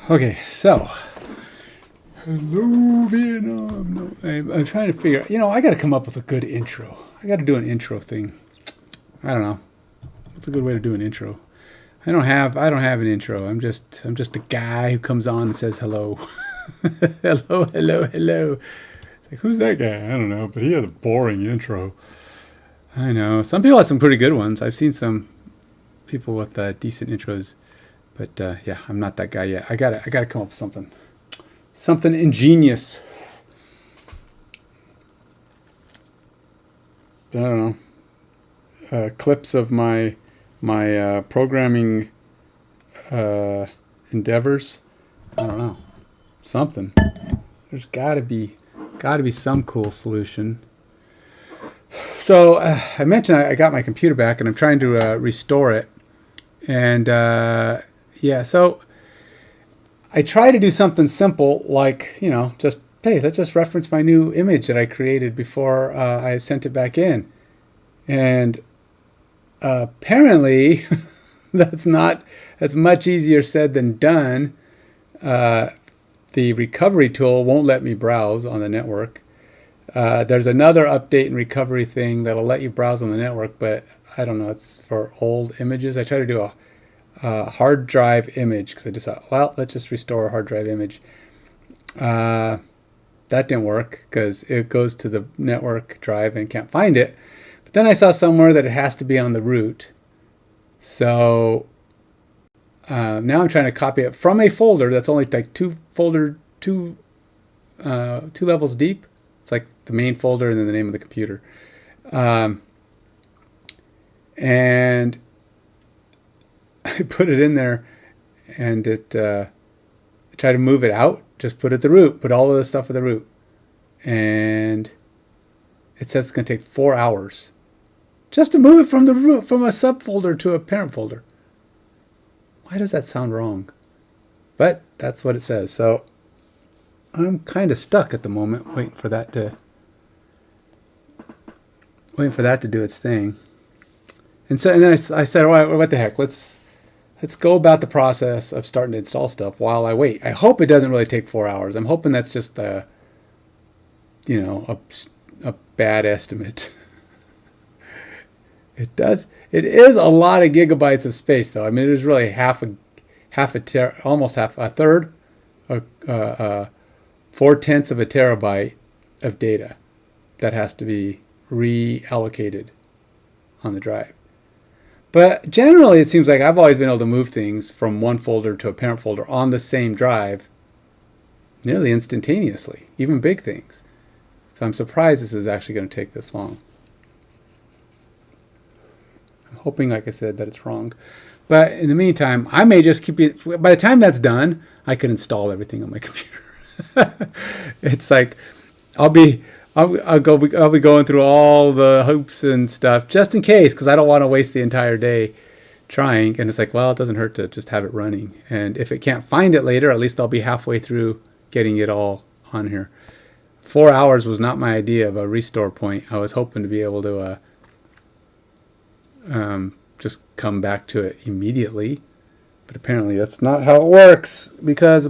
Okay, so hello Vietnam. No, I'm trying to figure. I got to come up with a good intro. I got to do an intro thing. I don't know. What's a good way to do an intro? I don't have an intro. I'm just a guy who comes on and says hello. Hello, hello, hello. It's like, who's that guy? I don't know, but he has a boring intro. I know. Some people have some pretty good ones. I've seen some people with decent intros, but yeah, I'm not that guy yet. I gotta come up with something ingenious. I don't know. Clips of my programming endeavors. I don't know. Something. There's gotta be some cool solution. So I mentioned I got my computer back and I'm trying to restore it. And yeah, so I try to do something simple like, just, hey, let's just reference my new image that I created before I sent it back in. And apparently, that's much easier said than done. The recovery tool won't let me browse on the network. There's another update and recovery thing that'll let you browse on the network, but I don't know, it's for old images. I try to do a hard drive image because I just thought, well, let's just restore a hard drive image. That didn't work because it goes to the network drive and can't find it. But then I saw somewhere that it has to be on the root. So now I'm trying to copy it from a folder that's only like two levels deep. It's like the main folder and then the name of the computer. And I put it in there and I tried to move it out, just put it at the root, put all of the stuff at the root. And it says it's going to take 4 hours just to move it from the root, from a subfolder to a parent folder. Why does that sound wrong? But that's what it says. So I'm kind of stuck at the moment, waiting for that to do its thing. And then I said, all right, what the heck? Let's go about the process of starting to install stuff while I wait. I hope it doesn't really take 4 hours. I'm hoping that's just a bad estimate. It is a lot of gigabytes of space, though. I mean, it is really almost half a third, 4/10 of a terabyte of data that has to be reallocated on the drive. But generally, it seems like I've always been able to move things from one folder to a parent folder on the same drive nearly instantaneously, even big things. So I'm surprised this is actually going to take this long. I'm hoping, like I said, that it's wrong. But in the meantime, I may just keep it. By the time that's done, I can install everything on my computer. It's like I'll be going through all the hoops and stuff just in case, because I don't want to waste the entire day trying. And it's like, well, it doesn't hurt to just have it running. And if it can't find it later, at least I'll be halfway through getting it all on here. 4 hours was not my idea of a restore point. I was hoping to be able to just come back to it immediately. But apparently that's not how it works, because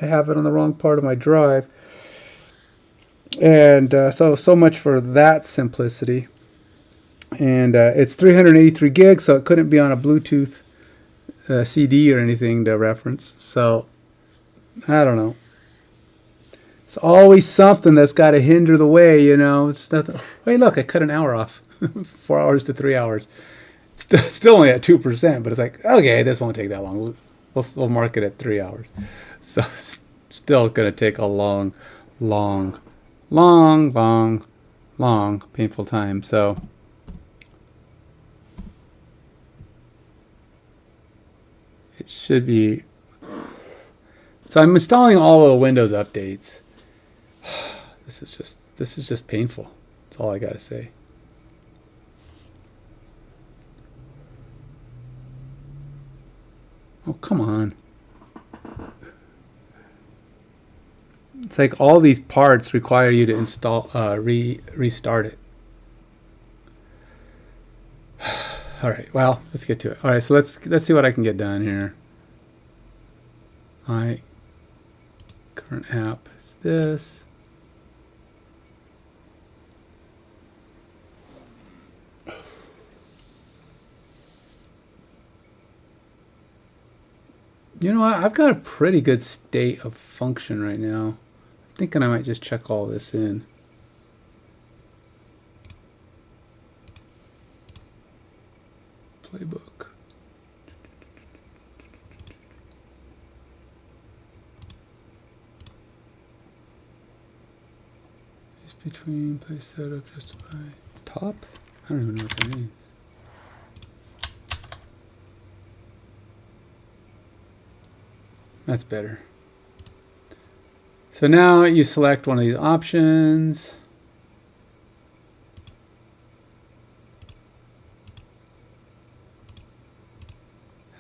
I have it on the wrong part of my drive. And so much for that simplicity. And it's 383 gigs, so it couldn't be on a Bluetooth CD or anything to reference. So I don't know. It's always something that's got to hinder the way, It's nothing. Wait, look, I cut an hour off. 4 hours to 3 hours. It's still only at 2%, but it's like, okay, this won't take that long. We'll mark it at 3 hours. So still going to take a long painful time. So it should be. So I'm installing all of the Windows updates. This is just painful. That's all I gotta say. Oh, come on. It's like all these parts require you to install, restart it. All right, well, let's get to it. All right, so let's see what I can get done here. My current app is this. You know what? I've got a pretty good state of function right now. I'm thinking I might just check all this in. Playbook. Is between place setup justify top? I don't even know what that means. That's better. So now you select one of these options.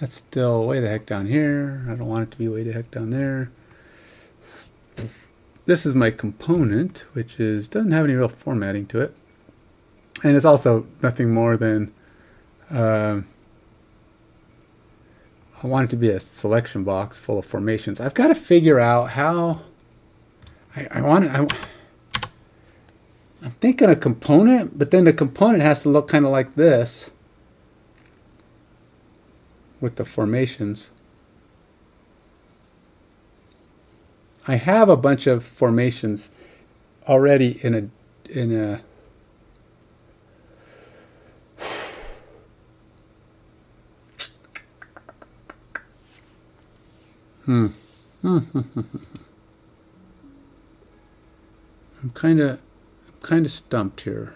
That's still way the heck down here. I don't want it to be way the heck down there. This is my component, which doesn't have any real formatting to it. And it's also nothing more than I want it to be a selection box full of formations. I've got to figure out how I'm thinking a component, but then the component has to look kind of like this with the formations. I have a bunch of formations already in a I'm kind of stumped here.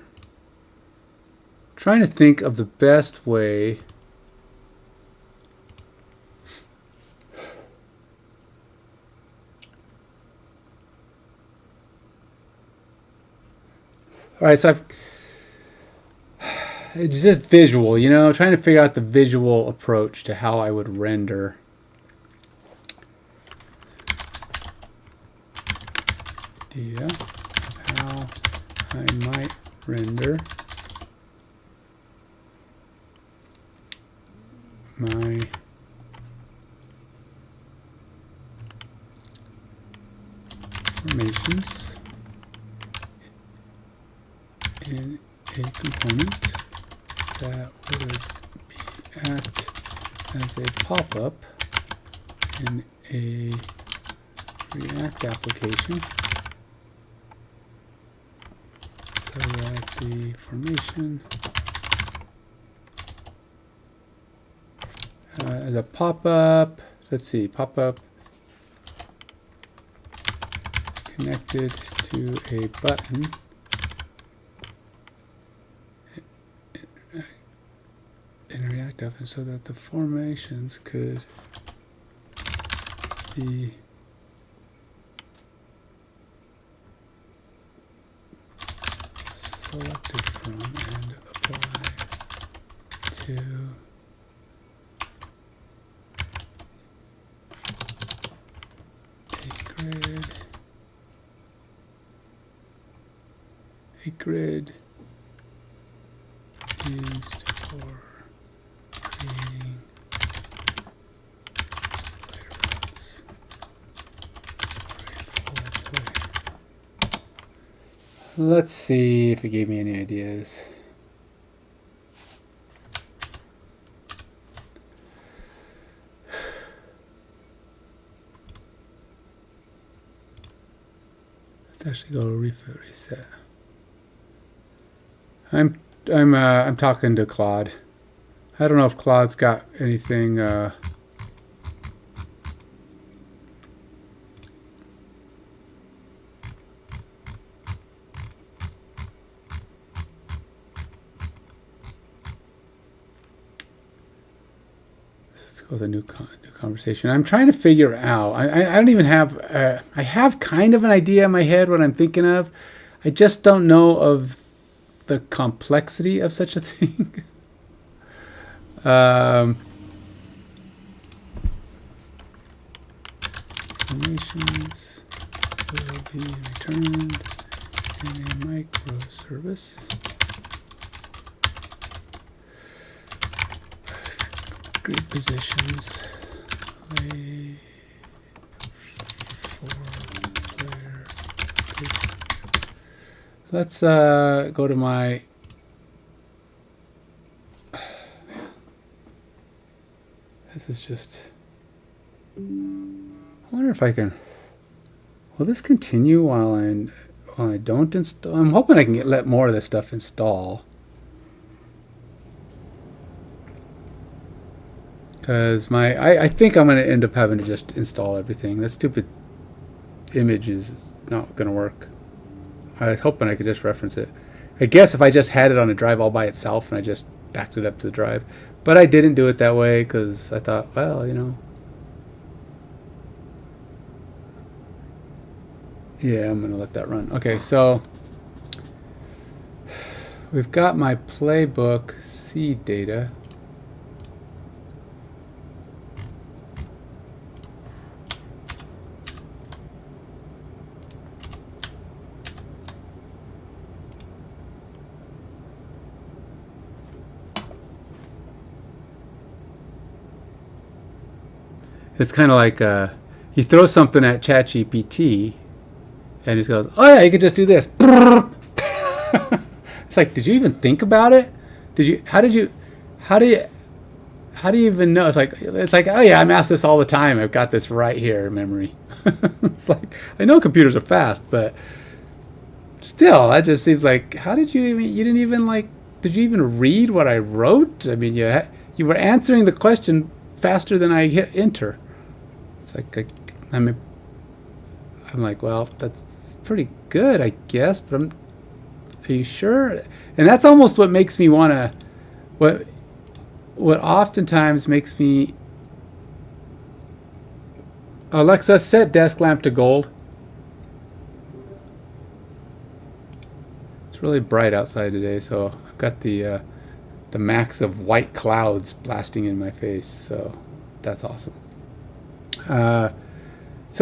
Trying to think of the best way All right, so it's just visual, you know, trying to figure out the visual approach to how I would render. Idea of how I might render my formations in a component that would act as a pop-up in a React application so that the formation as a pop-up, let's see, pop-up connected to a button in a React app, so that the formations could be selected from and apply to a grid used for creating Let's see if it gave me any ideas. Let's actually go reset. I'm talking to Claude. I don't know if Claude's got anything. Let's go with a new conversation. I'm trying to figure out. I don't even have. I have kind of an idea in my head what I'm thinking of. I just don't know of the complexity of such a thing. Informations will be returned in a microservice. Grid positions. let's go to my. This is just. I wonder if I can. Will this continue while I don't install? I'm hoping I can let more of this stuff install. Because I think I'm going to end up having to just install everything. That stupid image is not going to work. I was hoping I could just reference it. I guess if I just had it on a drive all by itself and I just backed it up to the drive. But I didn't do it that way because I thought, well, you know. Yeah, I'm going to let that run. Okay, so we've got my playbook seed data. It's kind of like you throw something at ChatGPT, and it goes, "Oh yeah, you could just do this." It's like, did you even think about it? Did you? How do you even know? It's like, oh yeah, I'm asked this all the time. I've got this right here in memory. It's like, I know computers are fast, but still, that just seems like, how did you even? You didn't even like. Did you even read what I wrote? I mean, you were answering the question faster than I hit enter. It's like I'm like, well, that's pretty good, I guess, but are you sure? And that's almost what makes me want to, what oftentimes makes me, Alexa, set desk lamp to gold. It's really bright outside today, so I've got the max of white clouds blasting in my face, so that's awesome. So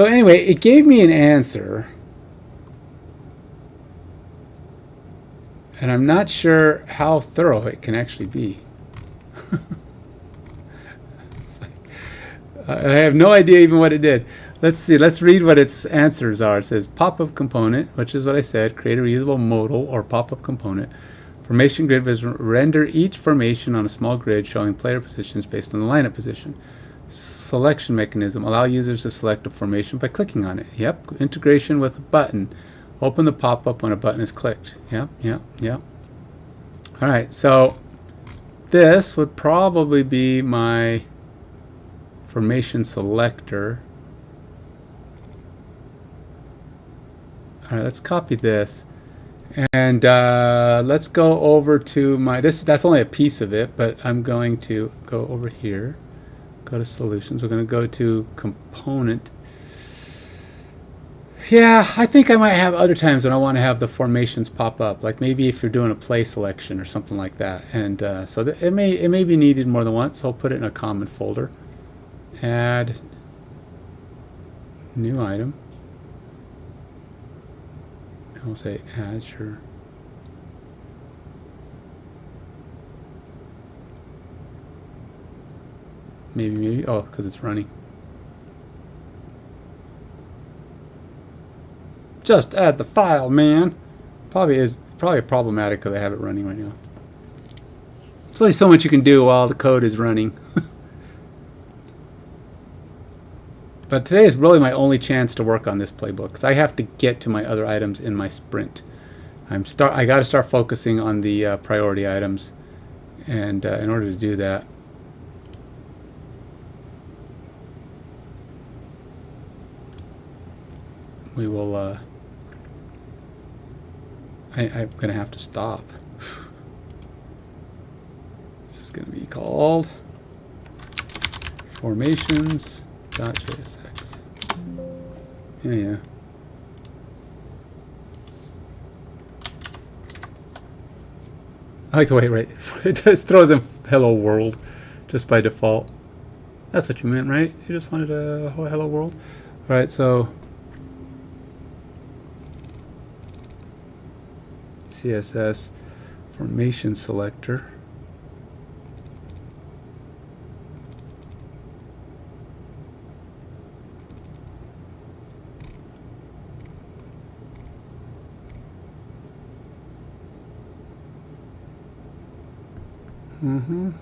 anyway, it gave me an answer, and I'm not sure how thorough it can actually be. It's like, I have no idea even what it did. Let's see. Let's read what its answers are. It says pop-up component, which is what I said. Create a reusable modal or pop-up component. Formation grid is render each formation on a small grid showing player positions based on the lineup position. Selection mechanism. Allow users to select a formation by clicking on it. Yep. Integration with a button. Open the pop-up when a button is clicked. Yep. All right. So this would probably be my formation selector. All right. Let's copy this. And let's go over to my, that's only a piece of it, but I'm going to go over here, go to solutions. We're going to go to component. Yeah, I think I might have other times when I want to have the formations pop up, like maybe if you're doing a play selection or something like that. And so it may be needed more than once. So I'll put it in a common folder. Add new item. I'll say add, sure. Maybe, oh, because it's running. Just add the file, man. Probably problematic because I have it running right now. There's only so much you can do while the code is running. But today is really my only chance to work on this playbook because I have to get to my other items in my sprint. I got to start focusing on the priority items, and in order to do that, we will. I'm going to have to stop. This is going to be called formations.jsx. Yeah. I like the way it just throws in hello world just by default. That's what you meant, right? You just wanted a hello world? All right, so CSS formation selector. Trying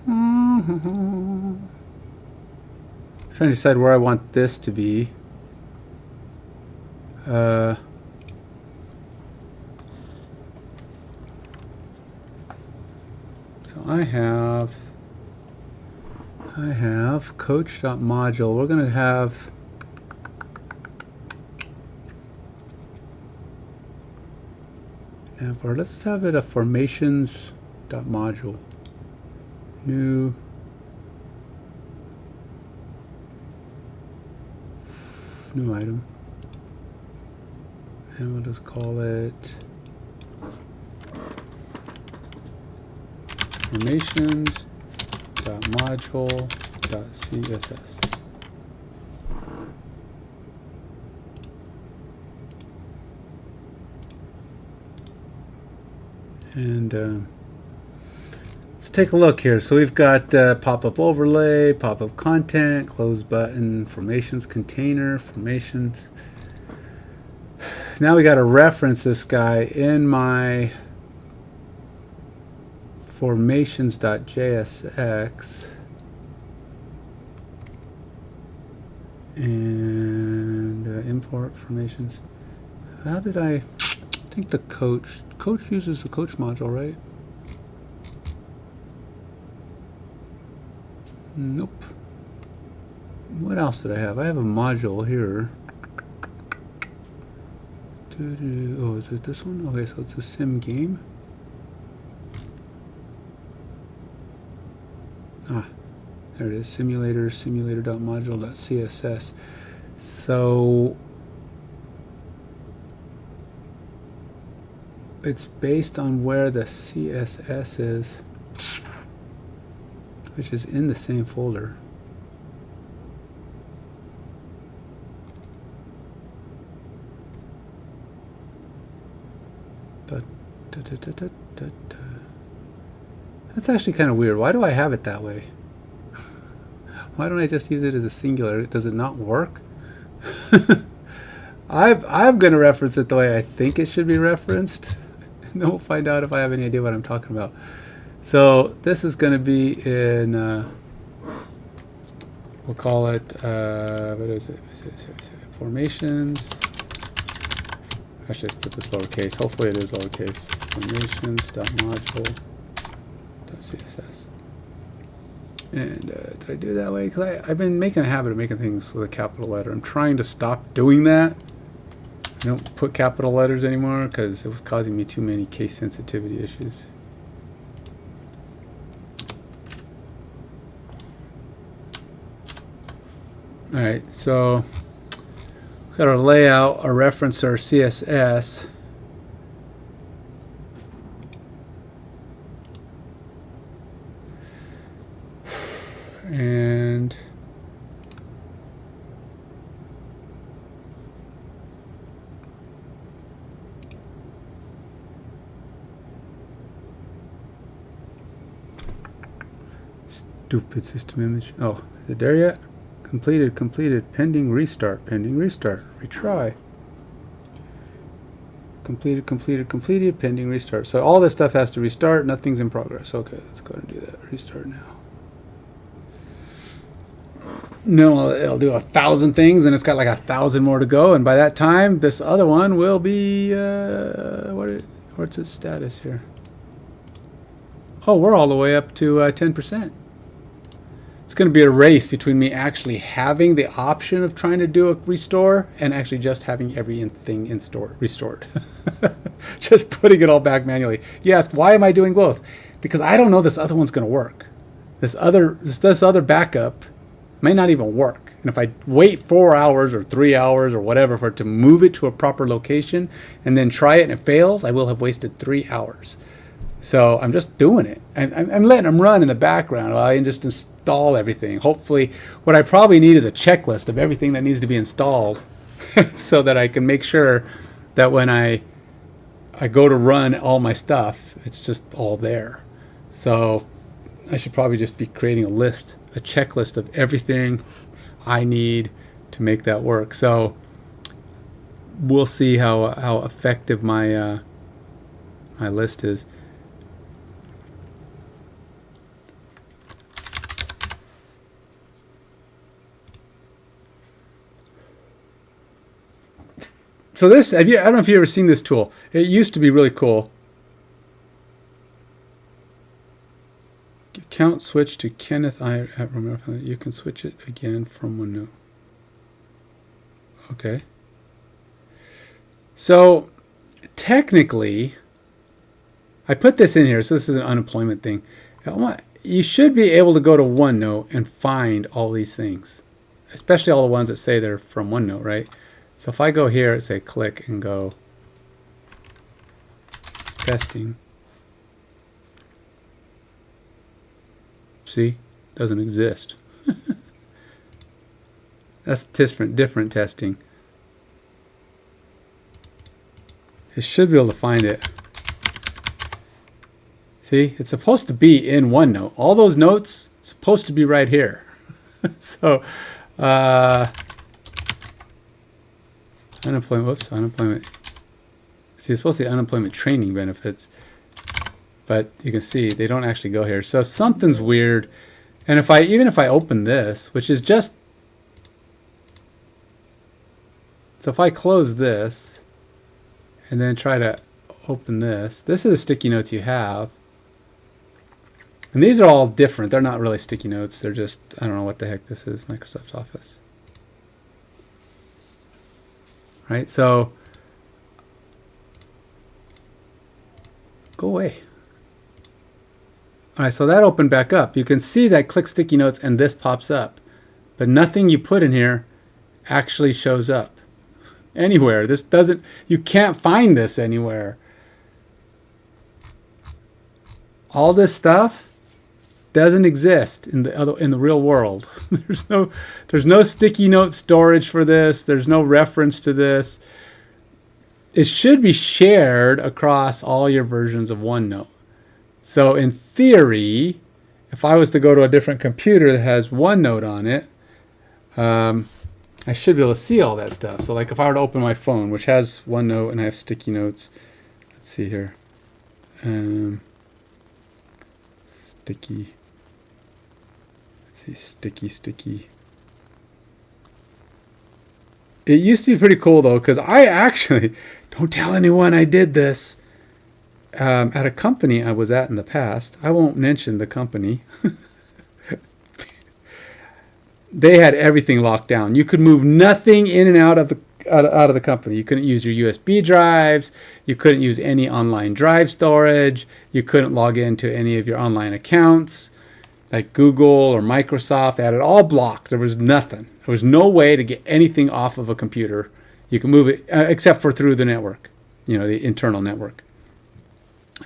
to decide where I want this to be. So I have coach.module. We're going to have let's have it a formations.module. New item. And we'll just call it formations.module.css. And let's take a look here. So we've got pop-up overlay, pop-up content, close button, formations container, formations. Now we got to reference this guy in my formations.jsx and import formations. How did I think the coach uses the coach module, right? Nope. What else did I have? I have a module here. Oh, is it this one? Okay, so it's a sim game. Ah, there it is. Simulator.module.css. So it's based on where the CSS is, which is in the same folder. That's actually kind of weird. Why do I have it that way? Why don't I just use it as a singular? Does it not work? I'm going to reference it the way I think it should be referenced. And then we'll find out if I have any idea what I'm talking about. So this is going to be in, we'll call it, what is it? Formations. I should just put this lowercase. Hopefully it is lowercase. Formations.module.css. And did I do it that way? Because I've been making a habit of making things with a capital letter. I'm trying to stop doing that. I don't put capital letters anymore because it was causing me too many case sensitivity issues. All right, so we've got our layout, our reference, our CSS. And stupid system image. Oh, is it there yet? Completed, pending restart, retry. Completed, pending restart. So all this stuff has to restart, nothing's in progress. Okay, let's go ahead and do that. Restart now. No, it'll do 1,000 things, and it's got like 1,000 more to go, and by that time, this other one will be, what's its status here? Oh, we're all the way up to 10%. It's going to be a race between me actually having the option of trying to do a restore and actually just having everything restored. Just putting it all back manually. You ask, why am I doing both? Because I don't know this other one's going to work. This other backup may not even work. And if I wait 4 hours or 3 hours or whatever for it to move it to a proper location and then try it and it fails, I will have wasted 3 hours. So I'm just doing it. I'm letting them run in the background while I can just install everything. Hopefully, what I probably need is a checklist of everything that needs to be installed so that I can make sure that when I go to run all my stuff, it's just all there. So I should probably just be creating a checklist of everything I need to make that work. So we'll see how effective my list is. So this, I don't know if you've ever seen this tool. It used to be really cool. Account switch to Kenneth I remember. You can switch it again from OneNote. Okay. So technically, I put this in here. So this is an unemployment thing. You should be able to go to OneNote and find all these things, especially all the ones that say they're from OneNote, right? So if I go here, say click and go testing. See, doesn't exist. That's different testing. It should be able to find it. See, it's supposed to be in OneNote. All those notes supposed to be right here. So, unemployment. See, it's supposed to be unemployment training benefits. But you can see they don't actually go here. So something's weird. And even if I open this, which is just, so if I close this and then try to open this, this is the sticky notes you have. And these are all different. They're not really sticky notes. They're just, I don't know what the heck this is, Microsoft Office. Right, so go away. All right, so that opened back up. You can see that click sticky notes and this pops up, but nothing you put in here actually shows up anywhere. This doesn't, you can't find this anywhere. All this stuff doesn't exist in the real world. There's no sticky note storage for this. There's no reference to this. It should be shared across all your versions of OneNote. So in theory, if I was to go to a different computer that has OneNote on it, I should be able to see all that stuff. So like if I were to open my phone, which has OneNote and I have sticky notes, let's see here. Sticky. Let's see, sticky. It used to be pretty cool though, because I actually, don't tell anyone I did this. At a company I was at in the past, I won't mention the company. They had everything locked down. You could move nothing in and out of the company. You couldn't use your USB drives. You couldn't use any online drive storage. You couldn't log into any of your online accounts, like Google or Microsoft. They had it all blocked. There was nothing. There was no way to get anything off of a computer. You can move it except for through the network, the internal network.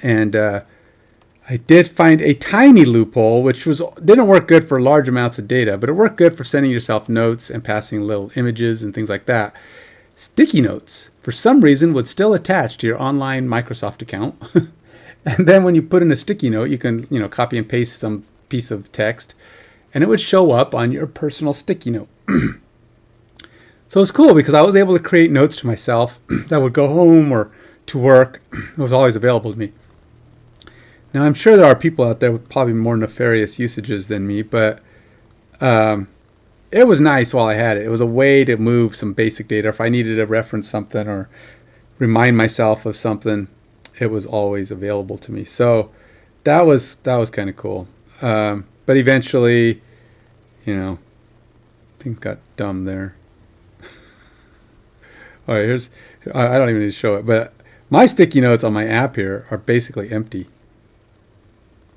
And I did find a tiny loophole, which didn't work good for large amounts of data, but it worked good for sending yourself notes and passing little images and things like that. Sticky notes, for some reason, would still attach to your online Microsoft account. And then when you put in a sticky note, you can copy and paste some piece of text, and it would show up on your personal sticky note. So it's cool because I was able to create notes to myself that would go home or to work. It was always available to me. Now, I'm sure there are people out there with probably more nefarious usages than me, but it was nice while I had it. It was a way to move some basic data. If I needed to reference something or remind myself of something, it was always available to me. So that was kind of cool. But eventually, things got dumb there. All right, I don't even need to show it, but my sticky notes on my app here are basically empty.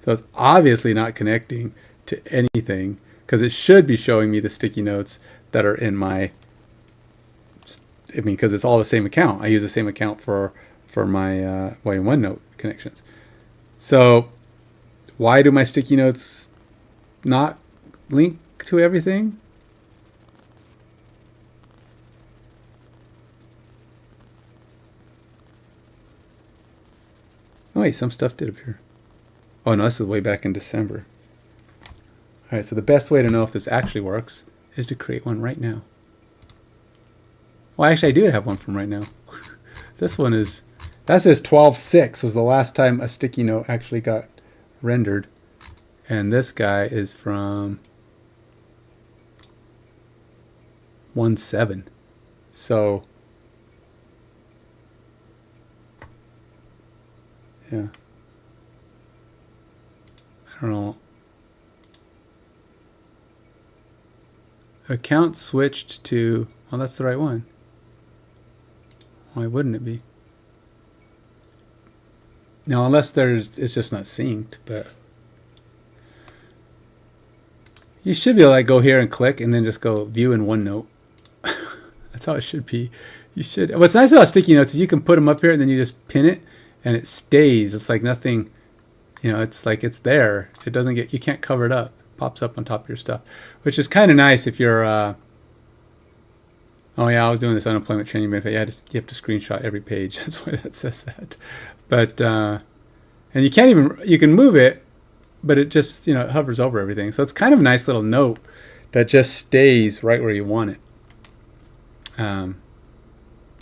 So it's obviously not connecting to anything because it should be showing me the sticky notes that are in because it's all the same account. I use the same account for my OneNote connections. So why do my sticky notes not link to everything? Oh wait, some stuff did appear. Oh no, this is way back in December. All right, so the best way to know if this actually works is to create one right now. Well, actually, I do have one from right now. This one that says 12/6 was the last time a sticky note actually got rendered. And this guy is from 1/7. So Yeah. I don't know. Account switched to, oh, that's the right one. Why wouldn't it be? Now, unless it's just not synced, but you should be able to like go here and click and then just go view in OneNote. That's how it should be. You should. What's nice about sticky notes is you can put them up here and then you just pin it and it stays. It's like nothing, you know, it's like it's there. It doesn't get, you can't cover it up. It pops up on top of your stuff, which is kind of nice if you're, oh yeah, I was doing this unemployment training benefit. Yeah, you have to screenshot every page. That's why that says that. But, and you can't even, you can move it, but it just, you know, it hovers over everything. So it's kind of a nice little note that just stays right where you want it.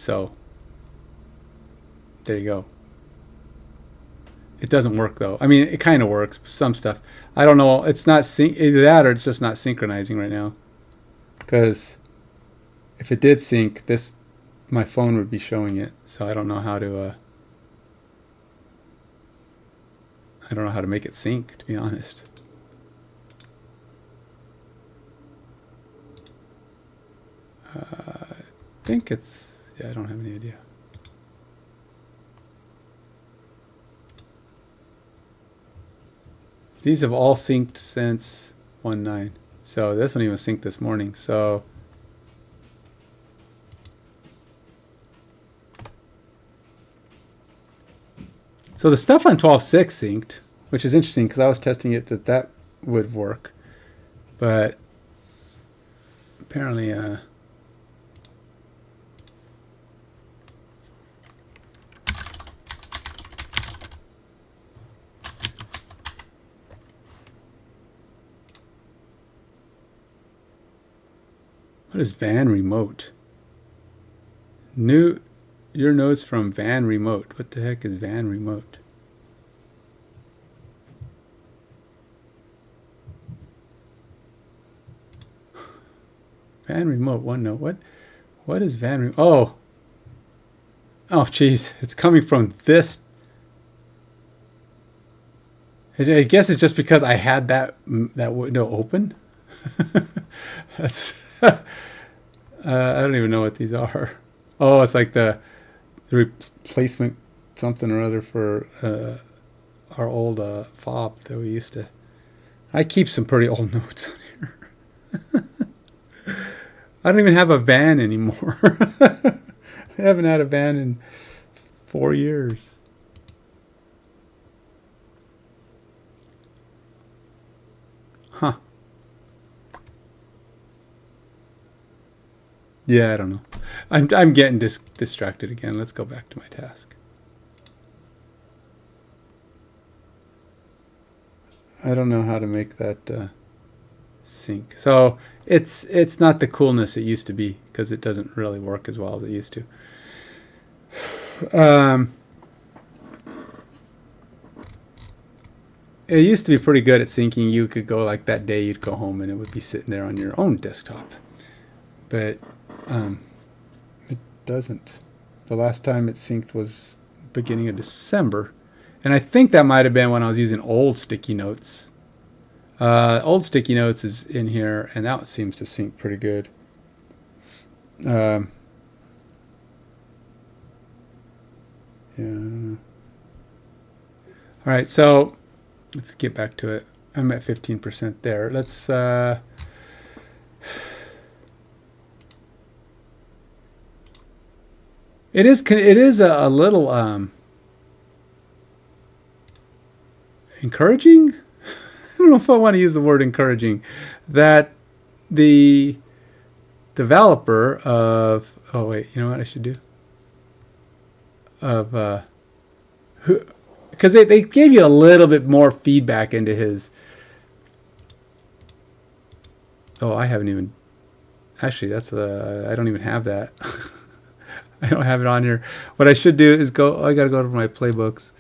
So there you go. It doesn't work though. I mean, it kind of works, but some stuff. I don't know. It's not either that or it's just not synchronizing right now. Because if it did sync, my phone would be showing it. So I don't know how to. I don't know how to make it sync, to be honest. I think it's, yeah, I don't have any idea. These have all synced since 1.9. So this one even synced this morning. So the stuff on 12.6 synced, which is interesting because I was testing it that would work. But apparently what is Van Remote? Your notes from Van Remote. What the heck is Van Remote? Van Remote, OneNote. What is Van Remote? Oh, geez. It's coming from this. I guess it's just because I had that window open. That's. I don't even know what these are. Oh, it's like the replacement something or other for our old fob that we used to. I keep some pretty old notes on here. I don't even have a van anymore. I haven't had a van in 4 years. Huh. Yeah, I don't know. I'm getting distracted again. Let's go back to my task. I don't know how to make that sync. So it's not the coolness it used to be because it doesn't really work as well as it used to. It used to be pretty good at syncing. You could go like that day, you'd go home and it would be sitting there on your own desktop. But it doesn't. The last time it synced was beginning of December. And I think that might have been when I was using old sticky notes. Old sticky notes is in here, and that seems to sync pretty good. Yeah, I don't know. All right, so let's get back to it. I'm at 15% there. Let's it is a little encouraging. I don't know if I want to use the word encouraging. That the developer of, oh wait, you know what I should do? Of who, because they gave you a little bit more feedback into his. Oh, I haven't even. Actually, that's I don't even have that. I don't have it on here. What I should do is go. I got to go to my playbooks.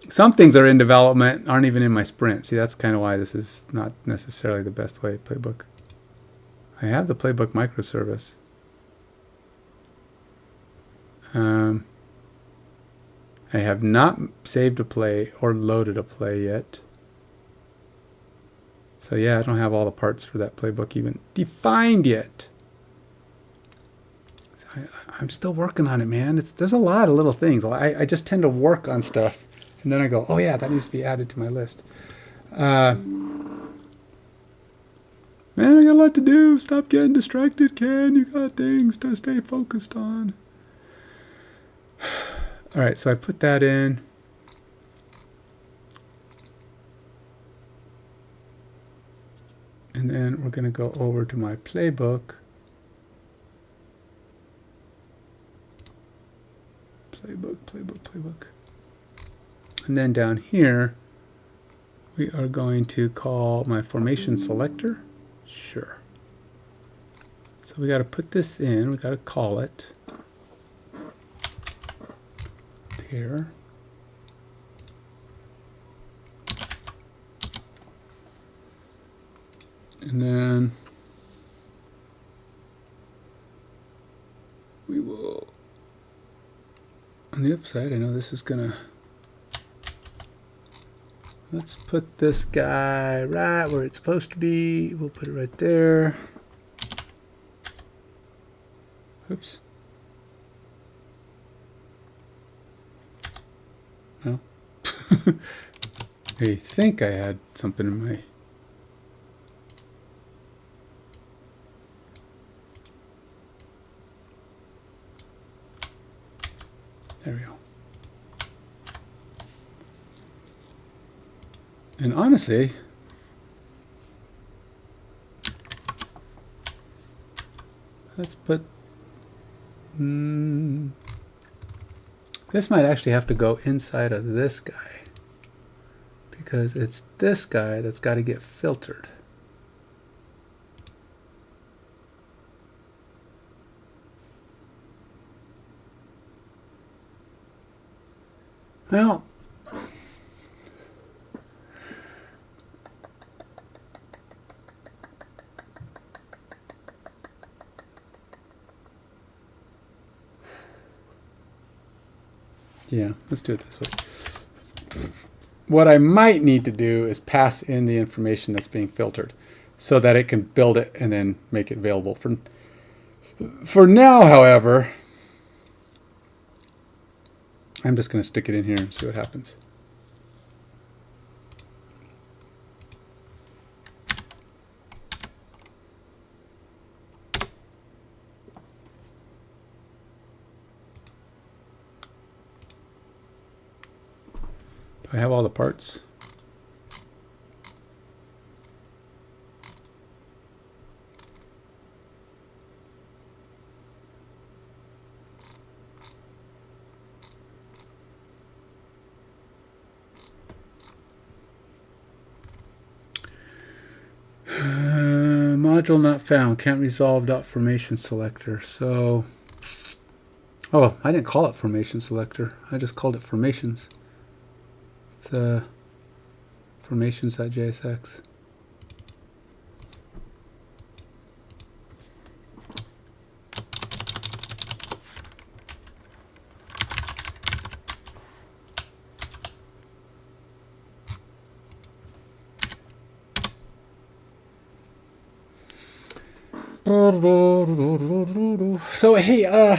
Some things are in development, aren't even in my sprint. See, that's kind of why this is not necessarily the best way playbook. I have the playbook microservice. I have not saved a play or loaded a play yet. So yeah, I don't have all the parts for that playbook even defined yet. So I'm still working on it, man. There's a lot of little things. I just tend to work on stuff, and then I go, oh yeah, that needs to be added to my list. Man, I got a lot to do. Stop getting distracted, Ken. You got things to stay focused on. All right, so I put that in. And then we're going to go over to my playbook. Playbook. And then down here, we are going to call my formation selector. Sure. So we got to put this in. We got to call it here. And then we will, on the upside, I know this is gonna, let's put this guy right where it's supposed to be. We'll put it right there. Oops. No. I think I had something in my... There we go. And honestly, let's put... this might actually have to go inside of this guy, because it's this guy that's got to get filtered. Well, yeah, let's do it this way. What I might need to do is pass in the information that's being filtered so that it can build it and then make it available. For now, however, I'm just going to stick it in here and see what happens. Do I have all the parts? Module not found. Can't resolve .formation selector. So, oh, I didn't call it formation selector. I just called it formations. It's formations.jsx. So hey,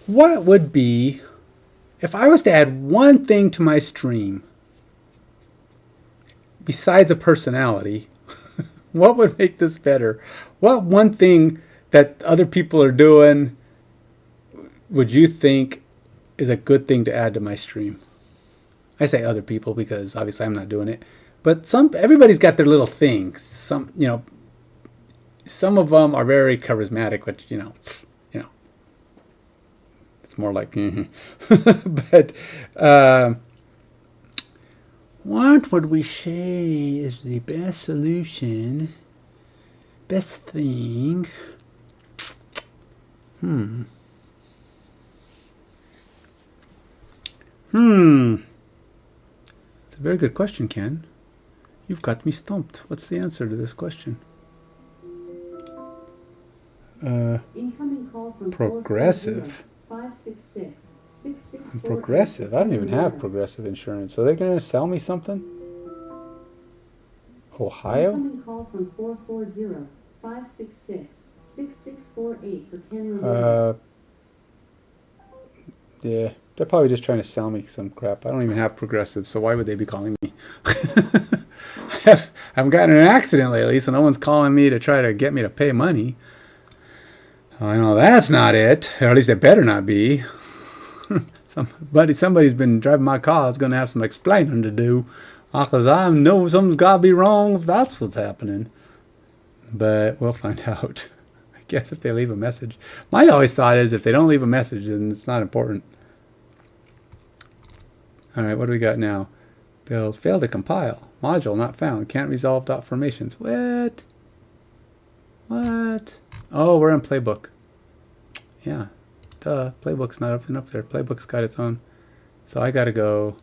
what would be if I was to add one thing to my stream besides a personality? What would make this better? What one thing that other people are doing would you think is a good thing to add to my stream? I say other people because obviously I'm not doing it. But everybody's got their little things. Some of them are very charismatic, which it's more like But what would we say is the best solution? Best thing? It's a very good question, Ken. You've got me stumped. What's the answer to this question? Incoming call from Progressive. I'm Progressive. I don't even have Progressive insurance. So they're going to sell me something? Ohio? Incoming call from 440-566-6648 for Ken Rivera. Yeah, they're probably just trying to sell me some crap. I don't even have Progressive, so why would they be calling me? I haven't gotten in an accident lately, so no one's calling me to try to get me to pay money. I know that's not it, or at least it better not be. Somebody's been driving my car is going to have some explaining to do, because I know something's got to be wrong if that's what's happening. But we'll find out. I guess if they leave a message. My always thought is if they don't leave a message, then it's not important. All right, what do we got now? Build, failed to compile. Module not found. Can't resolve dot formations. What? What? Oh, we're in Playbook. Yeah. Duh. Playbook's not up there. Playbook's got its own. So I got to go.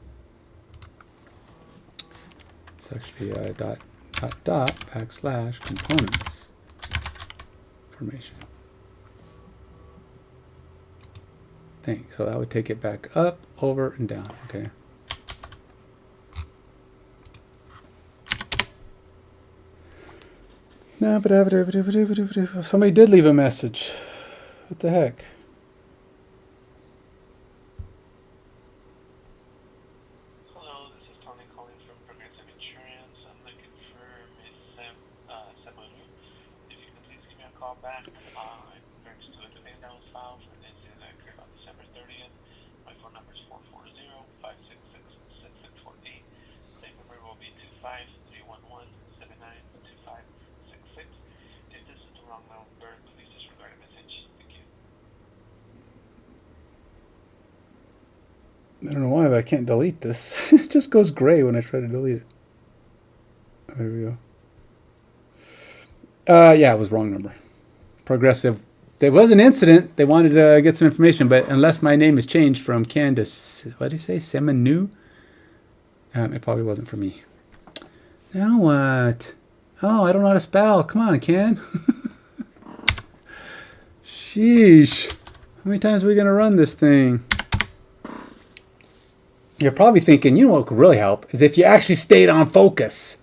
It's actually dot backslash components formation thing. So that would take it back up, over, and down. Okay. No, but somebody did leave a message. What the heck? Hello, this is Tony calling from Progressive Insurance. I'm looking for Miss Samaru. If you could please give me a call back. I'm referring to a claim that was filed for an incident that occurred on December 30th. My phone number is 440-566-6648. Claim number will be 25311-792566. If this is the wrong number, please disregard a message. Thank you. I don't know why, but I can't delete this. It just goes gray when I try to delete it. There we go. Yeah, it was wrong number. Progressive. There was an incident. They wanted to get some information, but unless my name is changed from Ken to, what did he say, Semanu? It probably wasn't for me. Now what? Oh, I don't know how to spell. Come on, Ken. Sheesh. How many times are we going to run this thing? You're probably thinking, you know what could really help is if you actually stayed on focus.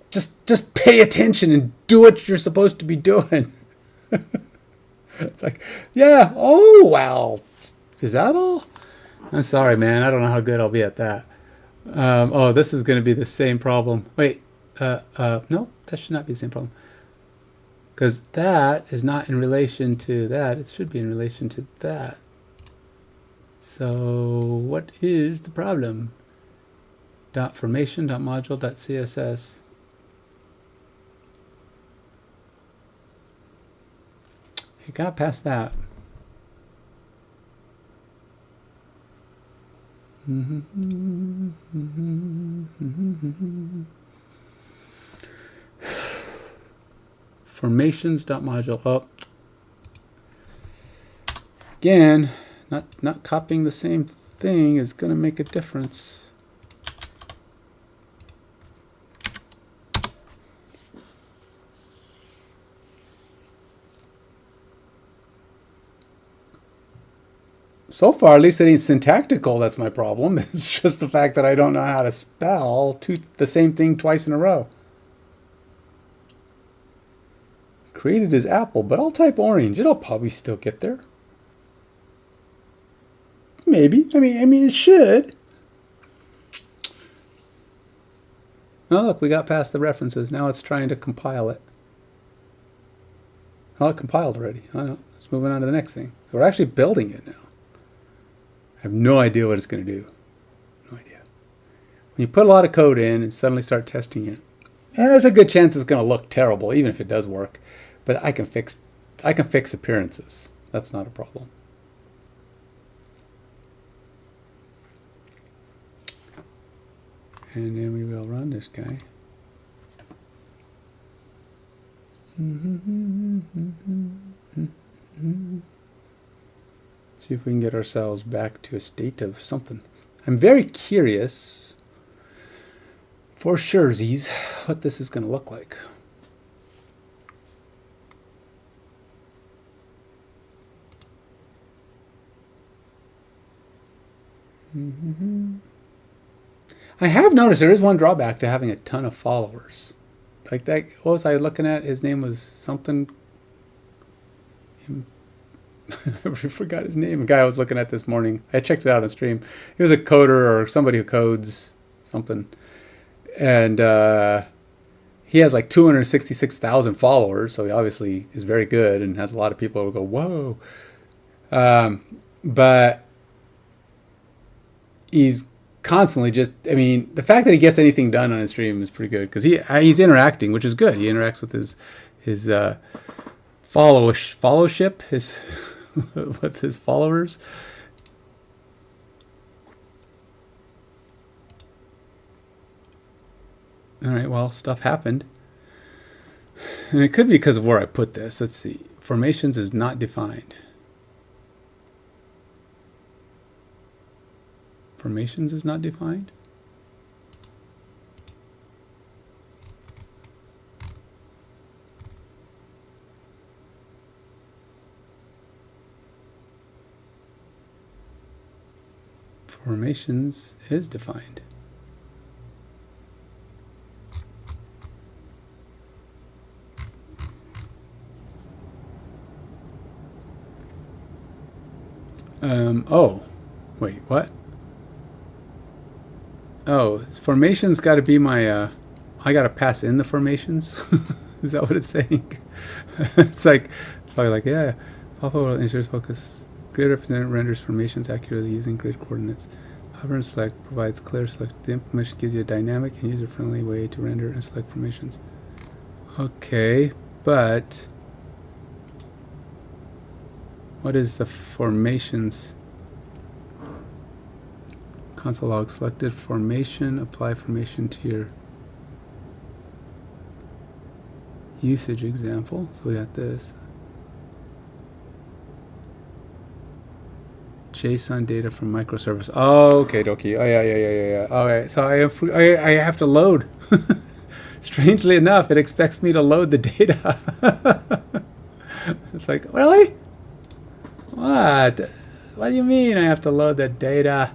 Just pay attention and do what you're supposed to be doing. It's like, yeah, oh, well, is that all? I'm sorry, man. I don't know how good I'll be at that. Oh, this is going to be the same problem. Wait, no, that should not be the same problem. Because that is not in relation to that. It should be in relation to that. So what is the problem? Dot formation, dot module, dot CSS. It got past that. Formations.module. Oh. Again, not copying the same thing is going to make a difference. So far, at least it ain't syntactical. That's my problem. It's just the fact that I don't know how to spell the same thing twice in a row. Created as apple, but I'll type orange. It'll probably still get there. Maybe. I mean, it should. Oh, look, we got past the references. Now it's trying to compile it. Oh, it compiled already. Oh, no. Let's move on to the next thing. So we're actually building it now. I have no idea what it's going to do. No idea. When you put a lot of code in and suddenly start testing it, there's a good chance it's going to look terrible, even if it does work. But I can fix appearances. That's not a problem. And then we will run this guy. See if we can get ourselves back to a state of something. I'm very curious, for surezies, what this is going to look like. I have noticed there is one drawback to having a ton of followers. Like that, what was I looking at? His name was something. I forgot his name. A guy I was looking at this morning. I checked it out on stream. He was a coder or somebody who codes something. And he has like 266,000 followers. So he obviously is very good and has a lot of people who go, whoa. But he's constantly just, I mean, the fact that he gets anything done on his stream is pretty good because he's interacting, which is good. He interacts with his followership, his with his followers. All right, well, stuff happened. And it could be because of where I put this. Let's see. Formations is not defined. Formations is not defined. Formations is defined. Oh, wait, what? Oh, formations got to be my, I got to pass in the formations. Is that what it's saying? It's probably like, yeah, Alpha ensures focus. Grid representative renders formations accurately using grid coordinates. Hover and select provides clear select. The implementation gives you a dynamic and user-friendly way to render and select formations. Okay, but what is the formations? Console log selected formation, apply formation to your usage example. So we got this. JSON data from microservice. Oh, okay, dokie. Oh, yeah. All right, so I have to load. Strangely enough, it expects me to load the data. It's like, really? What? What do you mean I have to load the data?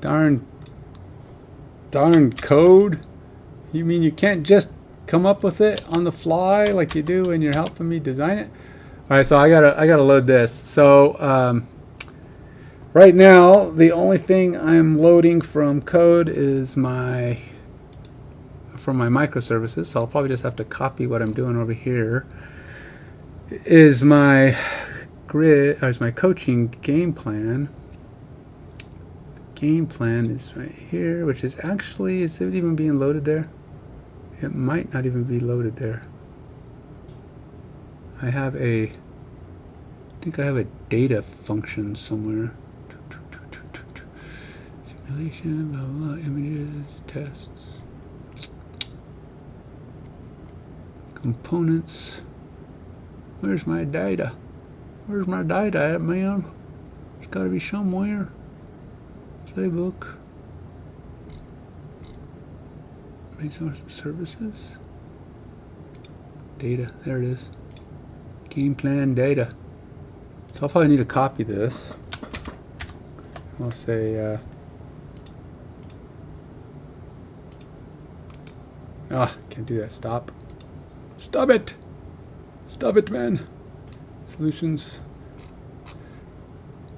Darn code. You mean you can't just come up with it on the fly like you do when you're helping me design it? All right, so I gotta load this. So right now the only thing I'm loading from code is from my microservices. So I'll probably just have to copy what I'm doing over here. Is my grid, or is my coaching game plan? Game plan is right here, which is actually, is it even being loaded there? It might not even be loaded there. I think I have a data function somewhere. Simulation, blah, blah, images, tests, components. Where's my data? Where's my data at, man? It's got to be somewhere. Playbook. Resources, services. Data. There it is. Game plan data. So I'll probably need to copy this. I'll say, can't do that. Stop. Stop it! Stop it, man. Solutions.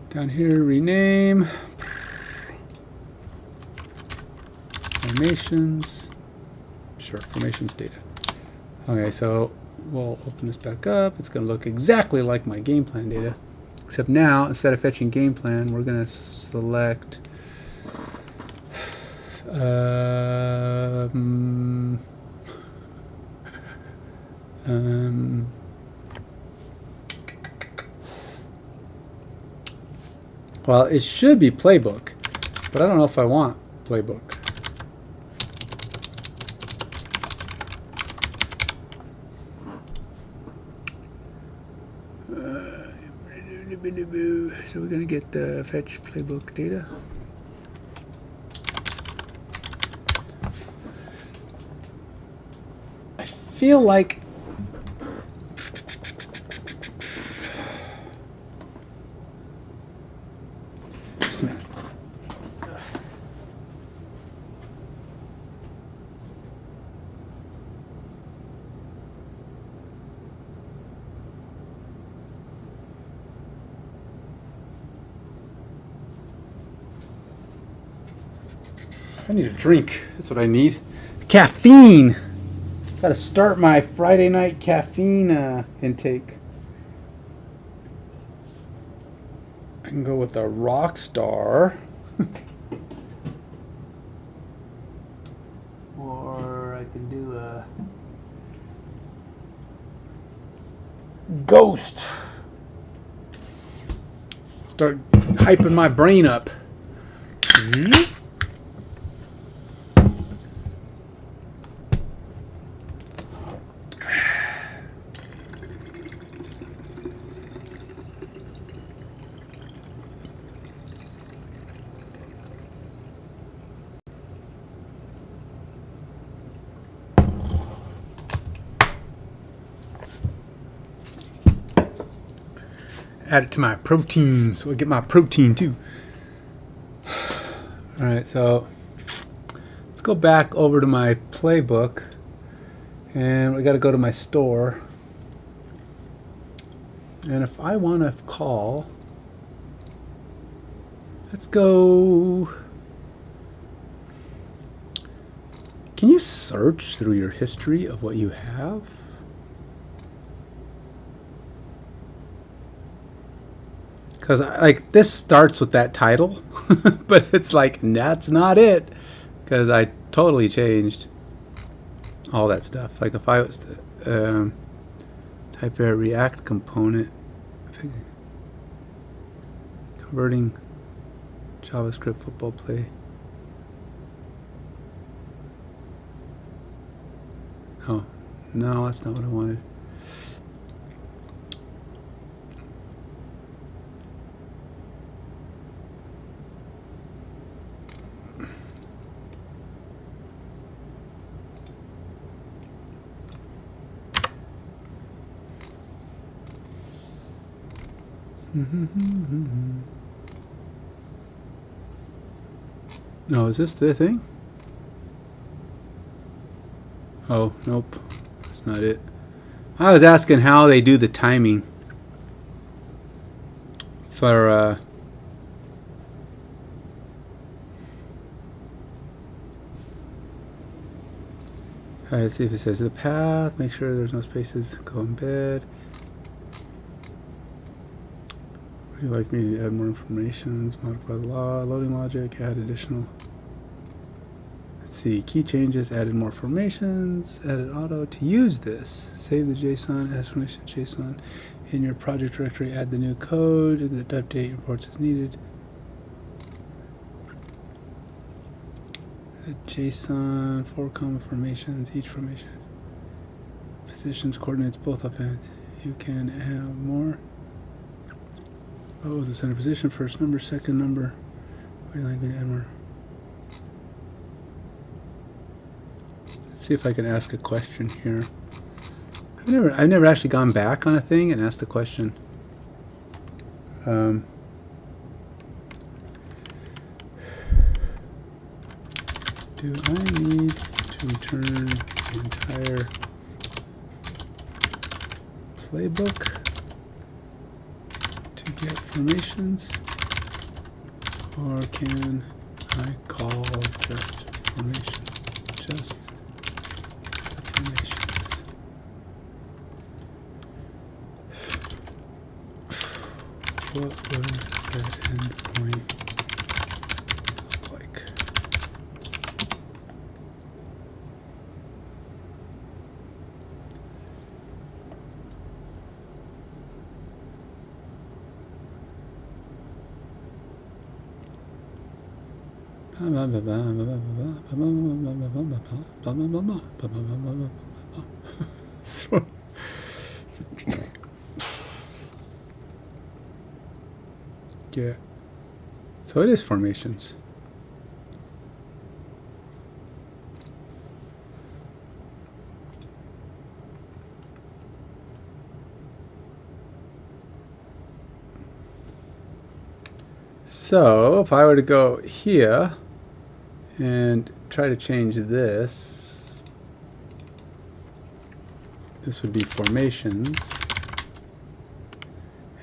Down here, rename. Formations. Sure, formations data. Okay, so we'll open this back up. It's going to look exactly like my game plan data. Except now, instead of fetching game plan, we're going to select well, it should be playbook, but I don't know if I want playbook. So we're going to get the fetch playbook data. I feel like I need a drink. That's what I need. Caffeine. Got to start my Friday night caffeine intake. I can go with a Rockstar. Or I can do a Ghost. Start hyping my brain up. Add it to my protein so I get my protein too. Alright, so let's go back over to my playbook, and we got to go to my store. And if I want to call, let's go. Can you search through your history of what you have? Because like this starts with that title, but it's like that's not it, because I totally changed all that stuff. Like if I was to type a React component, converting JavaScript football play. Oh, no, that's not what I wanted. No, is this the thing? Oh, nope. That's not it. I was asking how they do the timing for alright, see if it says the path, make sure there's no spaces, go embed. Would you like me to add more information? Modify the law, loading logic, add additional. Let's see, key changes, added more formations, added auto. To use this, save the JSON, add formation JSON in your project directory, add the new code, update reports as needed. Add JSON, 4 comma formations, each formation. Positions, coordinates, both up and you can have more. Oh, the center position, first number, second number. Would you like me to add more? Let's see if I can ask a question here. I've never actually gone back on a thing and asked a question. Do I need to return the entire playbook to get formations, or can I call just formations? Just the formations. What would that endpoint look like? Yeah. So it is formations. So if I were to go here and try to change this, this would be formations,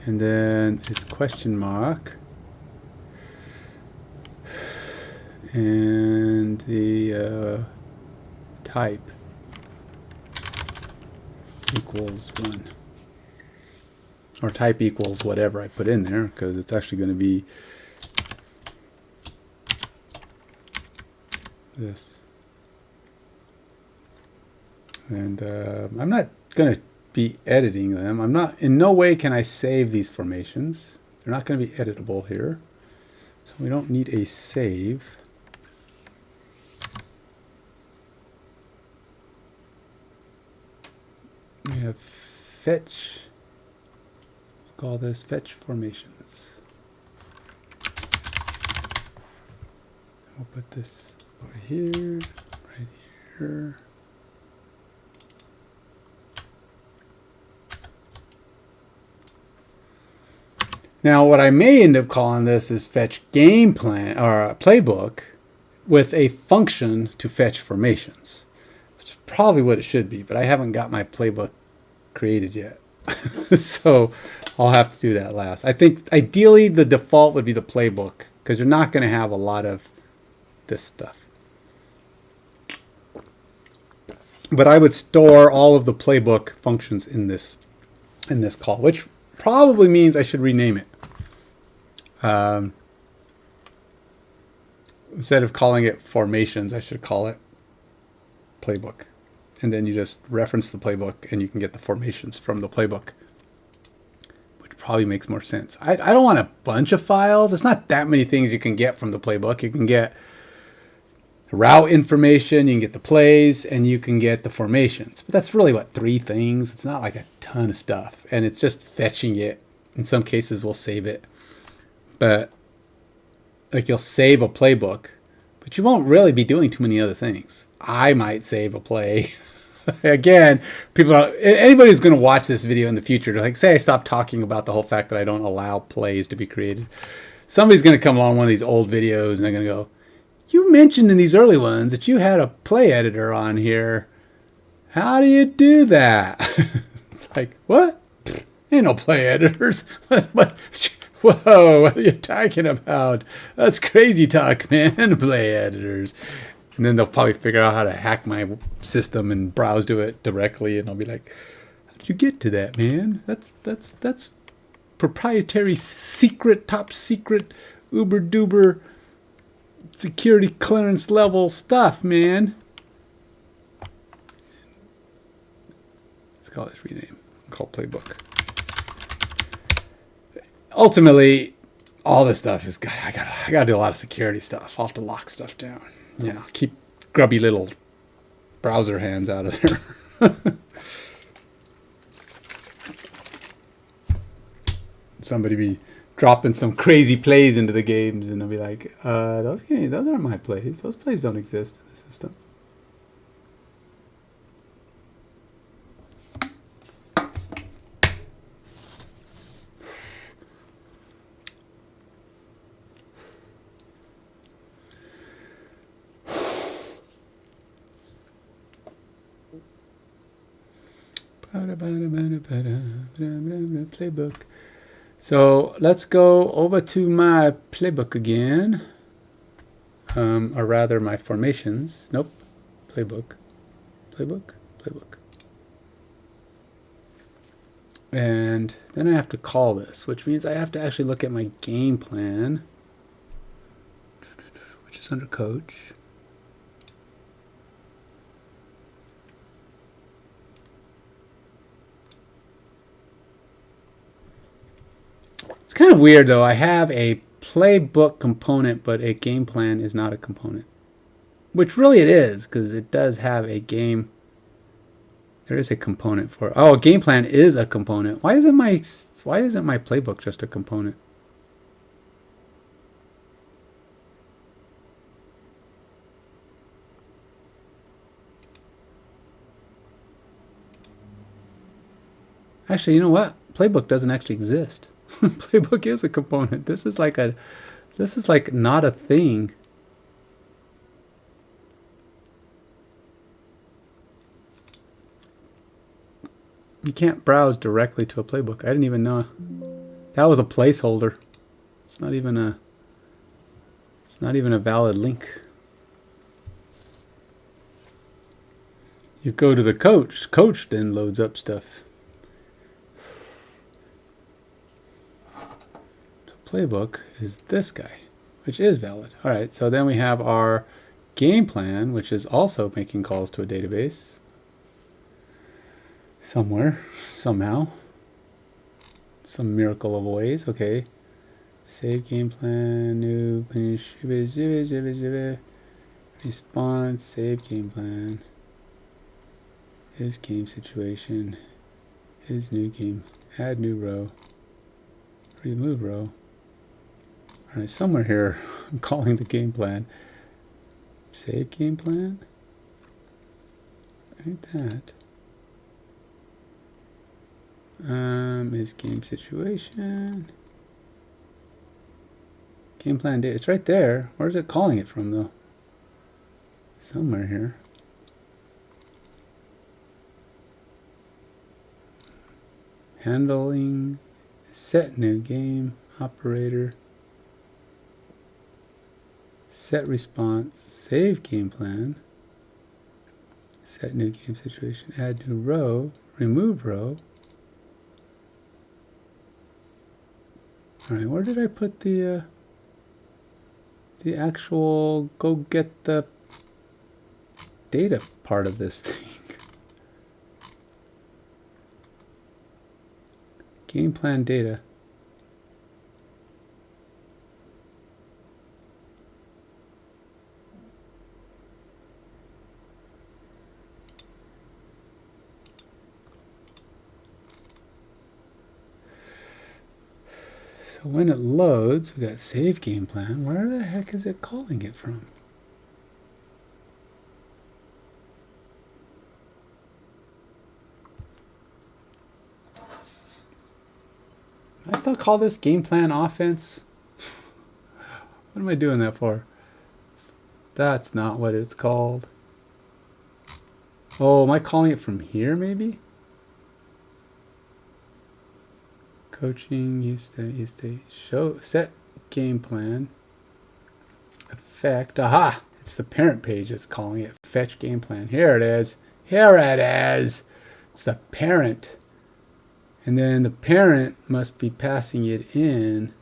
and then it's question mark, and and the type equals 1. Or type equals whatever I put in there, because it's actually going to be this. And I'm not going to be editing them. I'm not, in no way can I save these formations. They're not going to be editable here. So we don't need a save. We have fetch. Call this fetch formations. We'll put this over here, right here. Now, what I may end up calling this is fetch game plan or a playbook with a function to fetch formations, which is probably what it should be, but I haven't got my playbook created yet. So I'll have to do that last. I think ideally the default would be the playbook, because you're not going to have a lot of this stuff. But I would store all of the playbook functions in this call, which probably means I should rename it. Instead of calling it formations, I should call it playbook. And then you just reference the playbook and you can get the formations from the playbook, which probably makes more sense. I don't want a bunch of files. It's not that many things you can get from the playbook. You can get route information, you can get the plays, and you can get the formations. But that's really, what, 3 things? It's not like a ton of stuff. And it's just fetching it. In some cases, we'll save it. But like, you'll save a playbook, but you won't really be doing too many other things. I might save a play. Again, anybody who's going to watch this video in the future, like, say I stop talking about the whole fact that I don't allow plays to be created. Somebody's going to come along one of these old videos and they're going to go, you mentioned in these early ones that you had a play editor on here. How do you do that? It's like, what? Ain't no play editors. Whoa, what are you talking about? That's crazy talk, man. Play editors. And then they'll probably figure out how to hack my system and browse to it directly, and I'll be like, how did you get to that, man? That's proprietary, secret, top secret, uber duber security clearance level stuff, man. Let's call this rename. Call playbook. Ultimately, all this stuff is I gotta do a lot of security stuff. I'll have to lock stuff down. Yeah, keep grubby little browser hands out of there. Somebody be dropping some crazy plays into the games, and they'll be like, those aren't my plays. Those plays don't exist in the system. Playbook. So let's go over to my playbook again, or rather my formations. Nope, playbook. And then I have to call this, which means I have to actually look at my game plan, which is under coach. It's kind of weird, though. I have a playbook component, but a game plan is not a component. Which really it is, because it does have a game. There is a component for it. Oh, a game plan is a component. Why isn't my playbook just a component? Actually, you know what? Playbook doesn't actually exist. Playbook is a component. This is like not a thing. You can't browse directly to a playbook. I didn't even know that was a placeholder. It's not even a valid link. You go to the coach. Coach then loads up stuff. So playbook is this guy, which is valid. All right, so then we have our game plan, which is also making calls to a database. Somewhere, somehow. Some miracle of ways. Okay. Save game plan, new, response, save game plan. His game situation. His new game. Add new row. Remove row. Alright, somewhere here I'm calling the game plan. Save game plan? Ain't that. His game situation. Game plan data. It's right there. Where's it calling it from though? Somewhere here. Handling, set new game, operator, set response, save game plan, set new game situation, add new row, remove row. All right, where did I put the actual go get the data part of this thing? Game plan data. So when it loads, we got save game plan. Where the heck is it calling it from? I still call this game plan offense. What am I doing that for? That's not what it's called. Oh, am I calling it from here maybe? Coaching, used to show, set game plan. Effect, aha! It's the parent page that's calling it fetch game plan. Here it is. Here it is. It's the parent. And then the parent must be passing it in.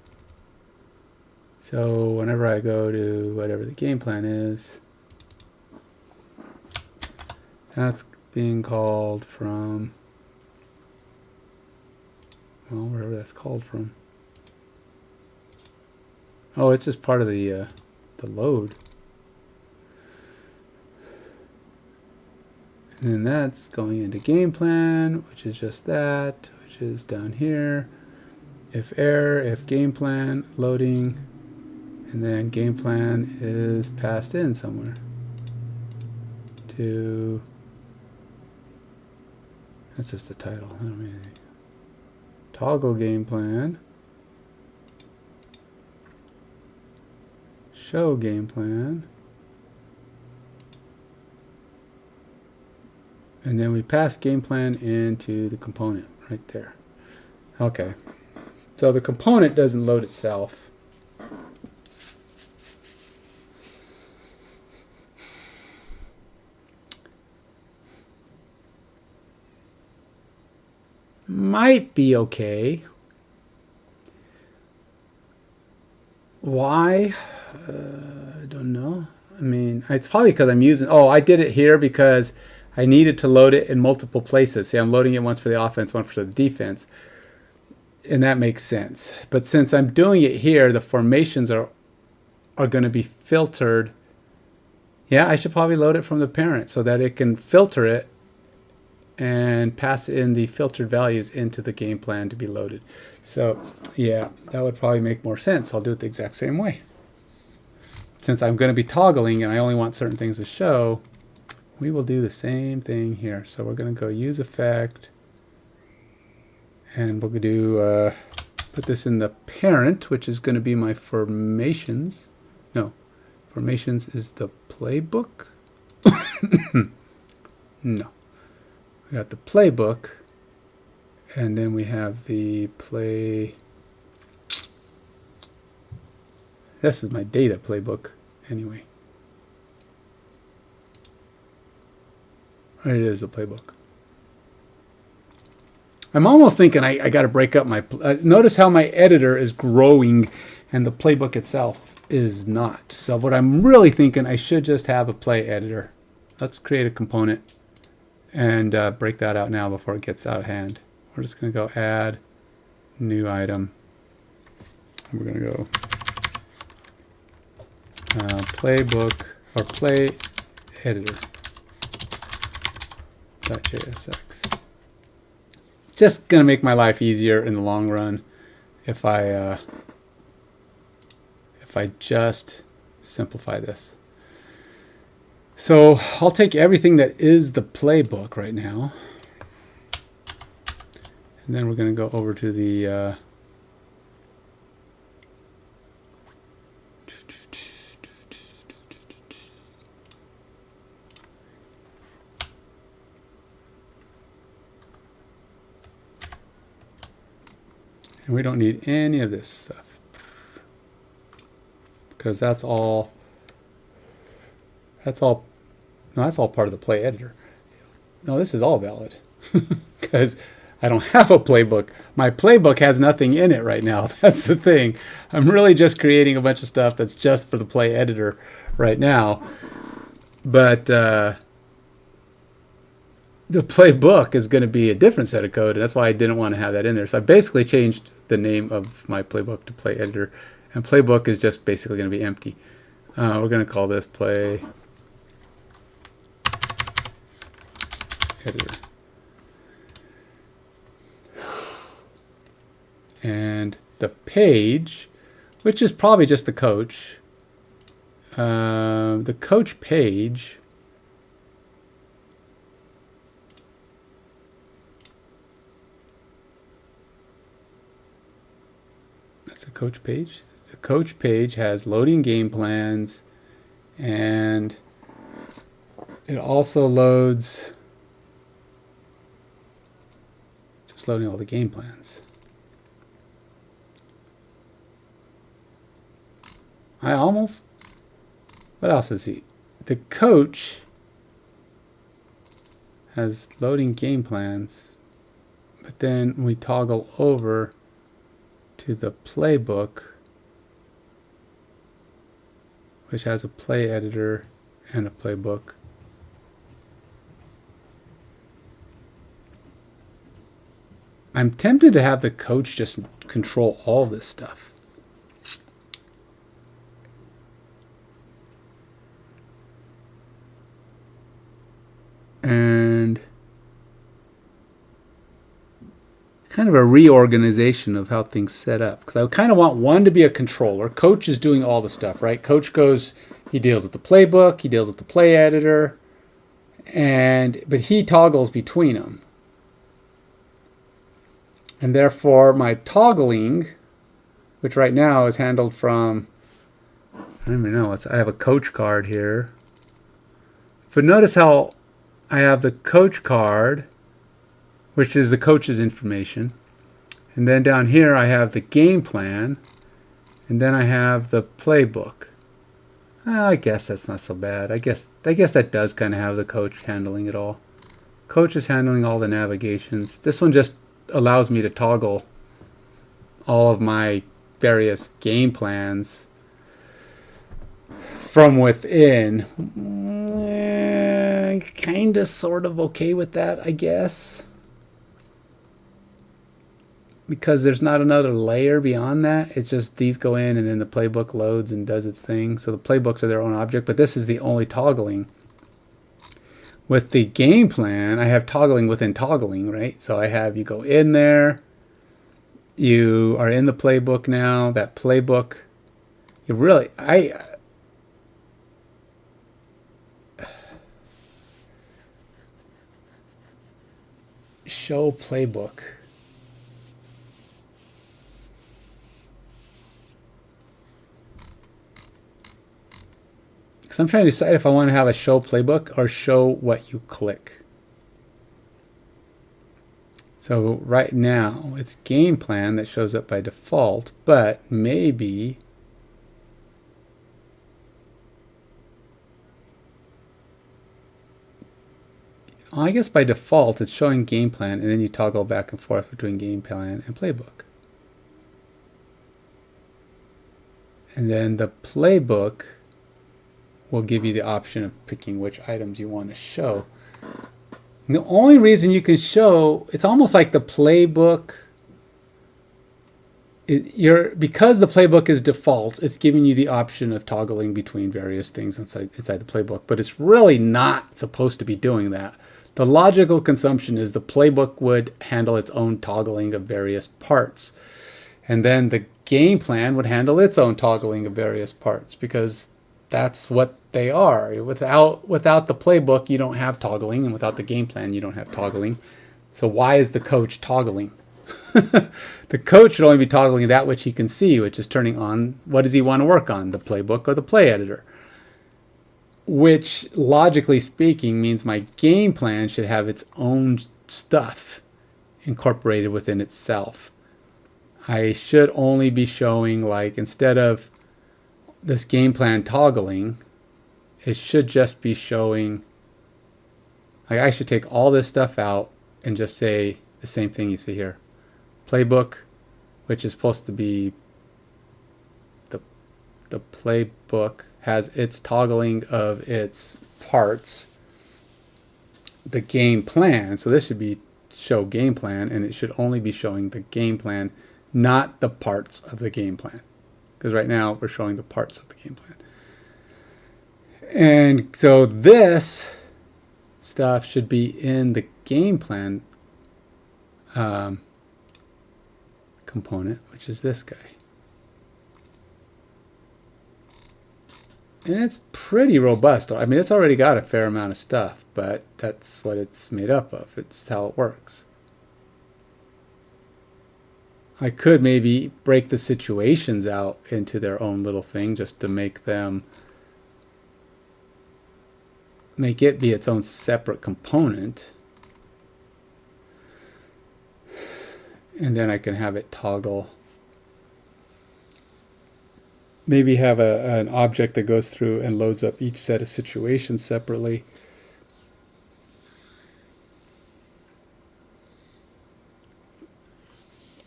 So whenever I go to whatever the game plan is, that's being called from, well, wherever that's called from. Oh, it's just part of the load. And then that's going into game plan, which is just that, which is down here. If error, if game plan, loading, and then game plan is passed in somewhere to, that's just the title. I don't mean anything. Toggle game plan, show game plan, and then we pass game plan into the component right there. Okay, so the component doesn't load itself. Might be okay. Why? I don't know. I mean, it's probably because I'm using, oh, I did it here because I needed to load it in multiple places. See, I'm loading it once for the offense, once for the defense. And that makes sense. But since I'm doing it here, the formations are going to be filtered. Yeah, I should probably load it from the parent so that it can filter it and pass in the filtered values into the game plan to be loaded. So yeah, that would probably make more sense. I'll do it the exact same way. Since I'm going to be toggling and I only want certain things to show, we will do the same thing here. So we're going to go use effect, and we'll do put this in the parent, which is going to be my formations. No, formations is the playbook. No. We got the playbook, and then we have the play. This is my data playbook, anyway. It is the playbook. I'm almost thinking I got to break up my... notice how my editor is growing and the playbook itself is not. So what I'm really thinking, I should just have a play editor. Let's create a component and break that out now before it gets out of hand. We're just going to go add new item. We're going to go playbook or play editor .jsx. Just going to make my life easier in the long run if I just simplify this. So I'll take everything that is the playbook right now, and then we're going to go over to the and we don't need any of this stuff because that's all no, that's all part of the play editor. No, this is all valid because I don't have a playbook. My playbook has nothing in it right now. That's the thing. I'm really just creating a bunch of stuff that's just for the play editor right now. But the playbook is going to be a different set of code, and that's why I didn't want to have that in there. So I basically changed the name of my playbook to play editor, and playbook is just basically going to be empty. We're going to call this play editor. And the page, which is probably just the coach, the coach page that's a coach page. The coach page has loading game plans, and it also loads just loading all the game plans. What else is he? The coach has loading game plans, but then we toggle over to the playbook, which has a play editor and a playbook. I'm tempted to have the coach just control all this stuff. And kind of a reorganization of how things set up, because I kind of want one to be a controller. Coach is doing all the stuff, right? Coach goes, he deals with the playbook, he deals with the play editor, but he toggles between them. And therefore my toggling, which right now is handled from, I don't even know, I have a coach card here. But notice how I have the coach card, which is the coach's information. And then down here I have the game plan. And then I have the playbook. I guess that's not so bad. I guess that does kind of have the coach handling it all. Coach is handling all the navigations. This one just allows me to toggle all of my various game plans from within. Kind of sort of okay with that, I guess, because there's not another layer beyond that. It's just these go in and then the playbook loads and does its thing. So the playbooks are their own object, but this is the only toggling. With the game plan, I have toggling within toggling, right? So I have, you go in there, you are in the playbook now. That playbook, you really, show playbook. Because I'm trying to decide if I want to have a show playbook or show what you click. So right now it's game plan that shows up by default, but maybe I guess by default it's showing game plan, and then you toggle back and forth between game plan and playbook. And then the playbook will give you the option of picking which items you want to show. And the only reason you can show, it's almost like the playbook, because the playbook is default, it's giving you the option of toggling between various things inside the playbook, but it's really not supposed to be doing that. The logical consumption is the playbook would handle its own toggling of various parts, and then the game plan would handle its own toggling of various parts, because that's what they are. Without the playbook, you don't have toggling, and without the game plan, you don't have toggling. So why is the coach toggling? The coach should only be toggling that which he can see, which is turning on what does he want to work on, the playbook or the play editor. Which, logically speaking, means my game plan should have its own stuff incorporated within itself. I should only be showing, like, instead of this game plan toggling, it should just be showing, like, I should take all this stuff out and just say the same thing you see here. Playbook, which is supposed to be the playbook, has its toggling of its parts. The game plan, so this should be show game plan, and it should only be showing the game plan, not the parts of the game plan, because right now we're showing the parts of the game plan. And so this stuff should be in the game plan component, which is this guy. And it's pretty robust. I mean, it's already got a fair amount of stuff, but that's what it's made up of. It's how it works. I could maybe break the situations out into their own little thing just to make it be its own separate component. And then I can have it toggle. Maybe have an object that goes through and loads up each set of situations separately.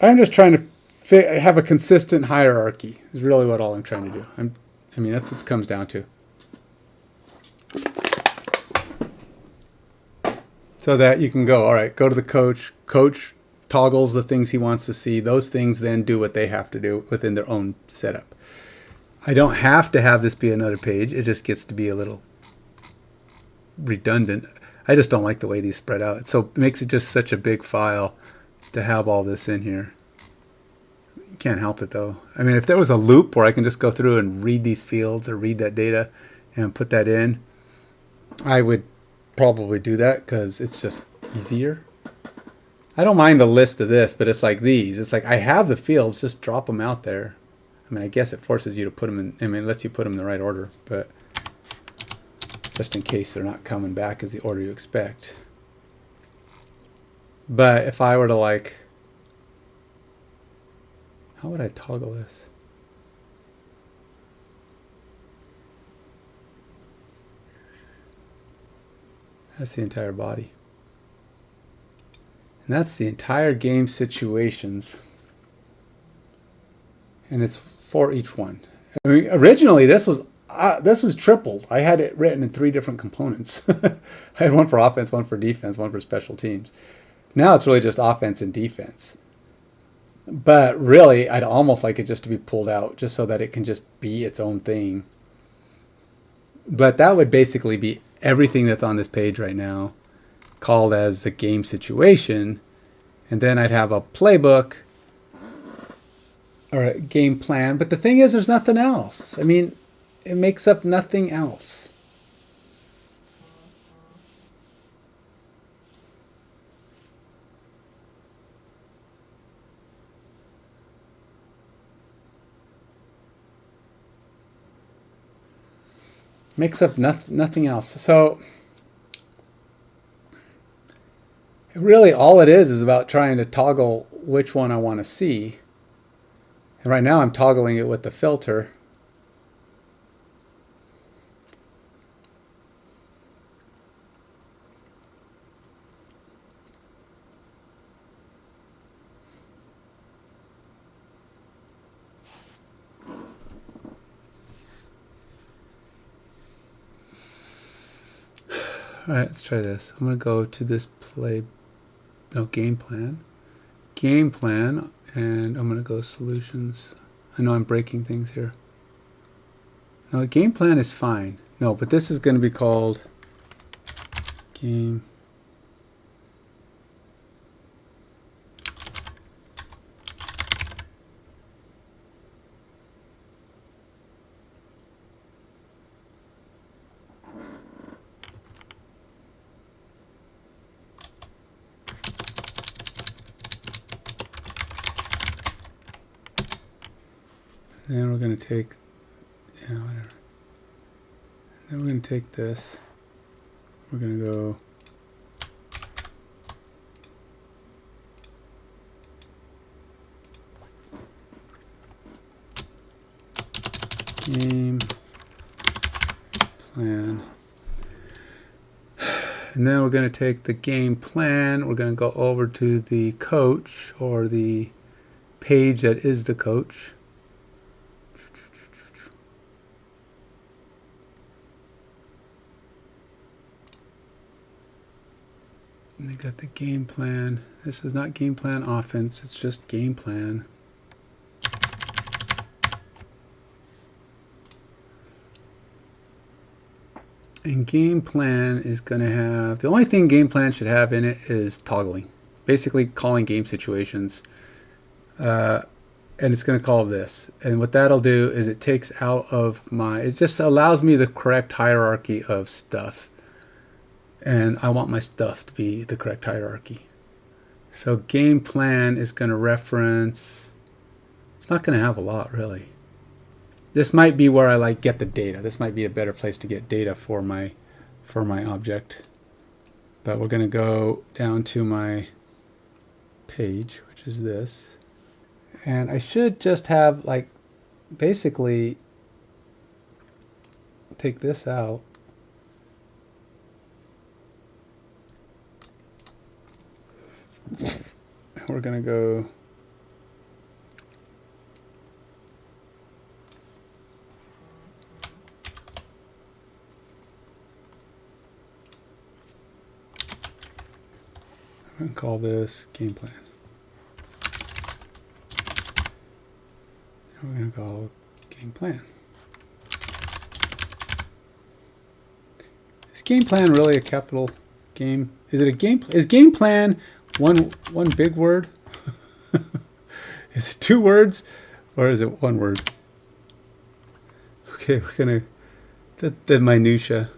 I'm just trying to have a consistent hierarchy is really what all I'm trying to do. I mean, that's what it comes down to. So that you can go, all right, go to the coach. Coach toggles the things he wants to see. Those things then do what they have to do within their own setup. I don't have to have this be another page. It just gets to be a little redundant. I just don't like the way these spread out. So it makes it just such a big file to have all this in here. You can't help it though. I mean, if there was a loop where I can just go through and read these fields or read that data and put that in, I would probably do that because it's just easier. I don't mind the list of this, but it's like these. It's like I have the fields, just drop them out there. I mean, I guess it forces you to put them in, I mean, it lets you put them in the right order, but just in case they're not coming back as the order you expect. But if I were to, like, how would I toggle this? That's the entire body. And that's the entire game situations. And it's for each one. I mean, originally this was tripled. I had it written in 3 different components. I had one for offense, one for defense, one for special teams. Now it's really just offense and defense. But really, I'd almost like it just to be pulled out, just so that it can just be its own thing. But that would basically be everything that's on this page right now, called as a game situation. And then I'd have a playbook or a game plan. But the thing is, there's nothing else. I mean, it makes up nothing else. Makes up nothing else. So really all it is about trying to toggle which one I want to see. And right now I'm toggling it with the filter. All right, let's try this. I'm going to go to this game plan. Game plan, and I'm going to go solutions. I know I'm breaking things here. No, game plan is fine. No, but this is going to be called game. And we're going to take, yeah, whatever. Then we're going to take this. We're going to go game plan. And then we're going to take the game plan. We're going to go over to the coach, or the page that is the coach. And they got the game plan. This is not game plan offense, it's just game plan. And game plan is going to have, the only thing game plan should have in it is toggling. Basically calling game situations. And it's going to call this. And what that'll do is it takes out of it just allows me the correct hierarchy of stuff. And I want my stuff to be the correct hierarchy. So game plan is going to reference, it's not going to have a lot really. This might be where I get the data. This might be a better place to get data for my object. But we're going to go down to my page, which is this. And I should just have basically take this out. We're going to go I'm going to call this game plan. We're going to call game plan. Is game plan really a capital game? Is it a game? Is game plan one big word? Is it 2 words, or is it 1 word? Okay, we're gonna the minutia,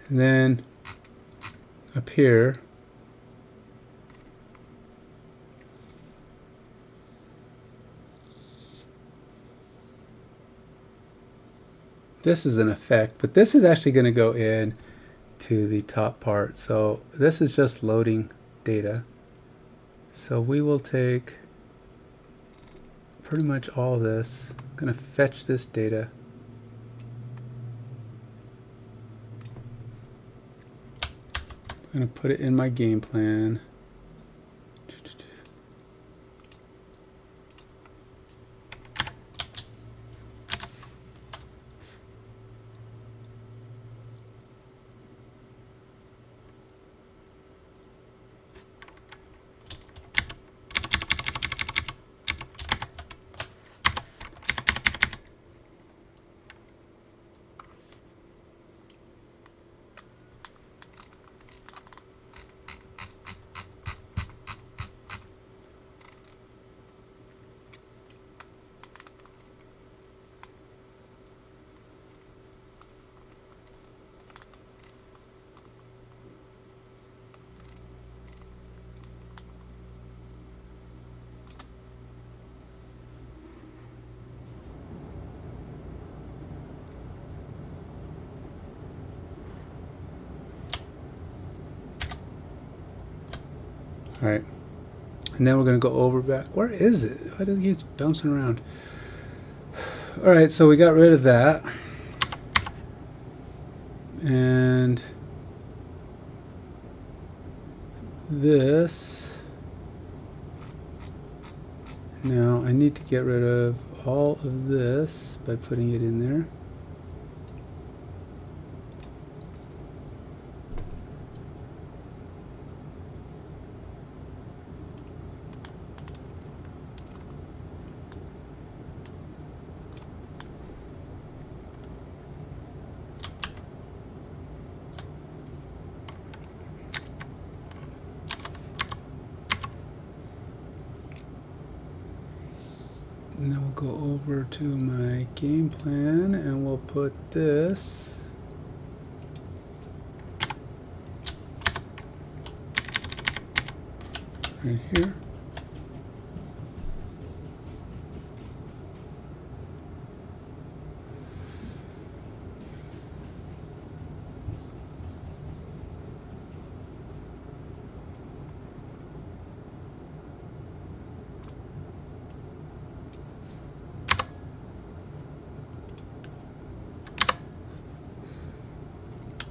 and then up here. This is an effect, but this is actually going to go in to the top part. So this is just loading data. So we will take pretty much all this. I'm going to fetch this data. I'm going to put it in my game plan. All right, and then we're going to go over back. Where is it? Why does it keep bouncing around? All right, so we got rid of that. And this. Now I need to get rid of all of this by putting it in there. go over to my game plan and we'll put this right here.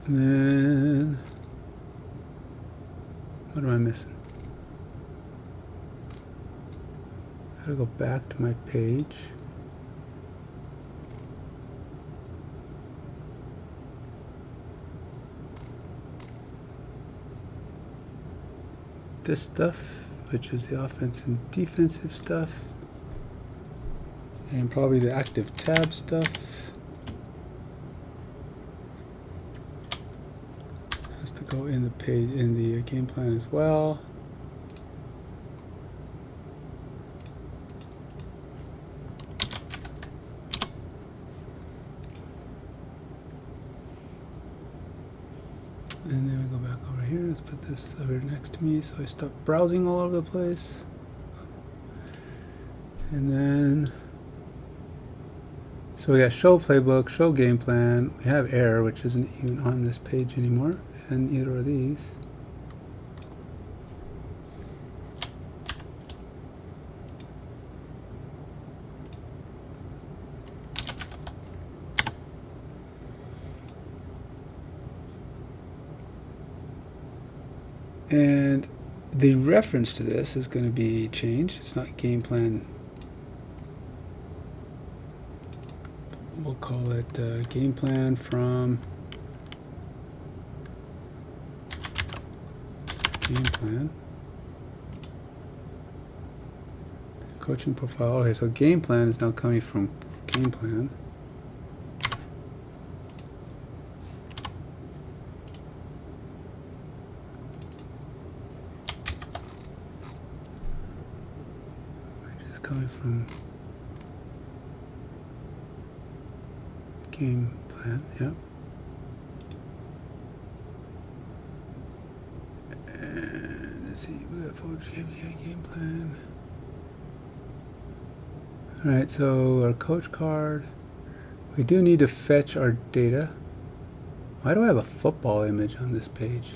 And then, what am I missing? Gotta go back to my page. This stuff, which is the offensive and defensive stuff, and probably the active tab stuff. Has to go in the page in the game plan as well. And then we go back over here. Let's put this over next to me so I stop browsing all over the place. And then, so we got show playbook, show game plan. We have error, which isn't even on this page anymore, and either of these. And the reference to this is going to be changed. It's not game plan. We'll call it game plan from game plan. Coaching profile. Okay, so game plan is now coming from game plan. Coming from game plan, yeah. And let's see, we got forward game plan. All right, so our coach card. We do need to fetch our data. Why do I have a football image on this page?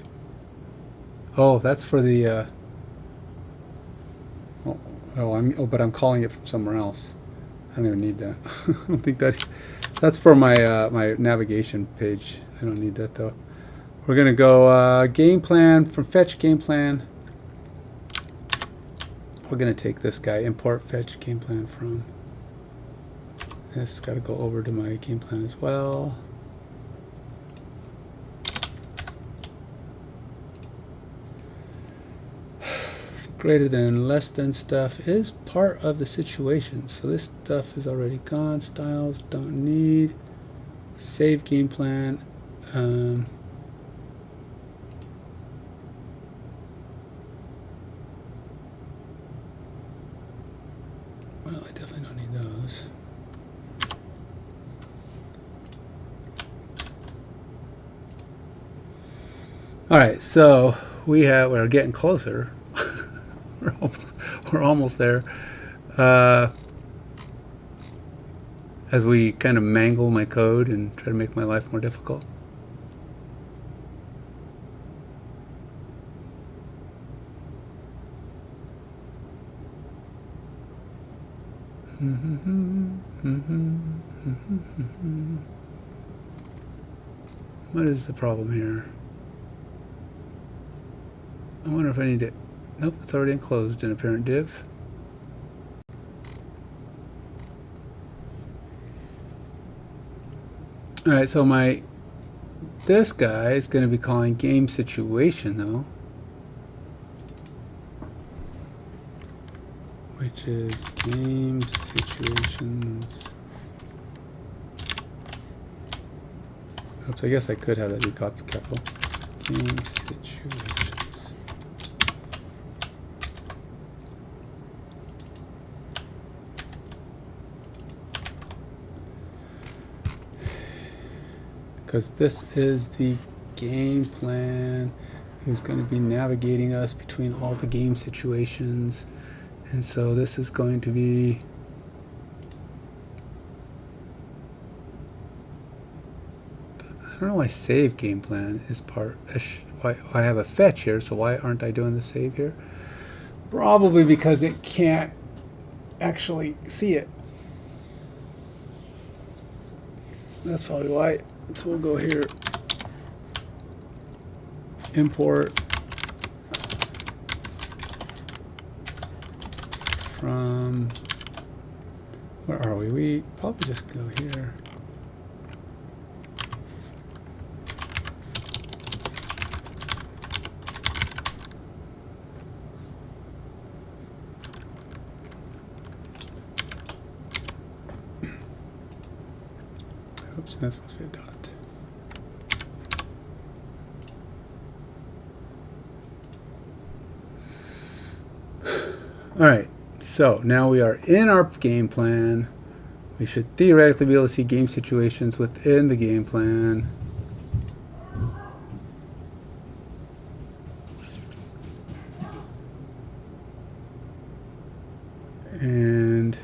Oh, that's for the. But I'm calling it from somewhere else. I don't even need that. I don't think that's for my my navigation page. I don't need that though. We're gonna go game plan from fetch game plan. We're gonna take this guy, import fetch game plan from. This got to go over to my game plan as well. Greater than, less than stuff is part of the situation. So this stuff is already gone. Styles don't need. Save game plan. Well, I definitely don't need those. All right, so we're getting closer. We're almost there. As we kind of mangle my code and try to make my life more difficult. What is the problem here? I wonder if I need to. Nope, it's already enclosed in a parent div. All right, so this guy is going to be calling game situation though, which is game situations. Oops, I guess I could have that be capital. Game situations. because this is the game plan. Who's going to be navigating us between all the game situations. And so this is going to be I don't know why save game plan is part. Why I have a fetch here, so why aren't I doing the save here? Probably because it can't actually see it. That's probably why. So we'll go here. Import from, where are we? We probably just go here. Oops, that's supposed to be a dot. All right, so now we are in our game plan. We should theoretically be able to see game situations within the game plan. And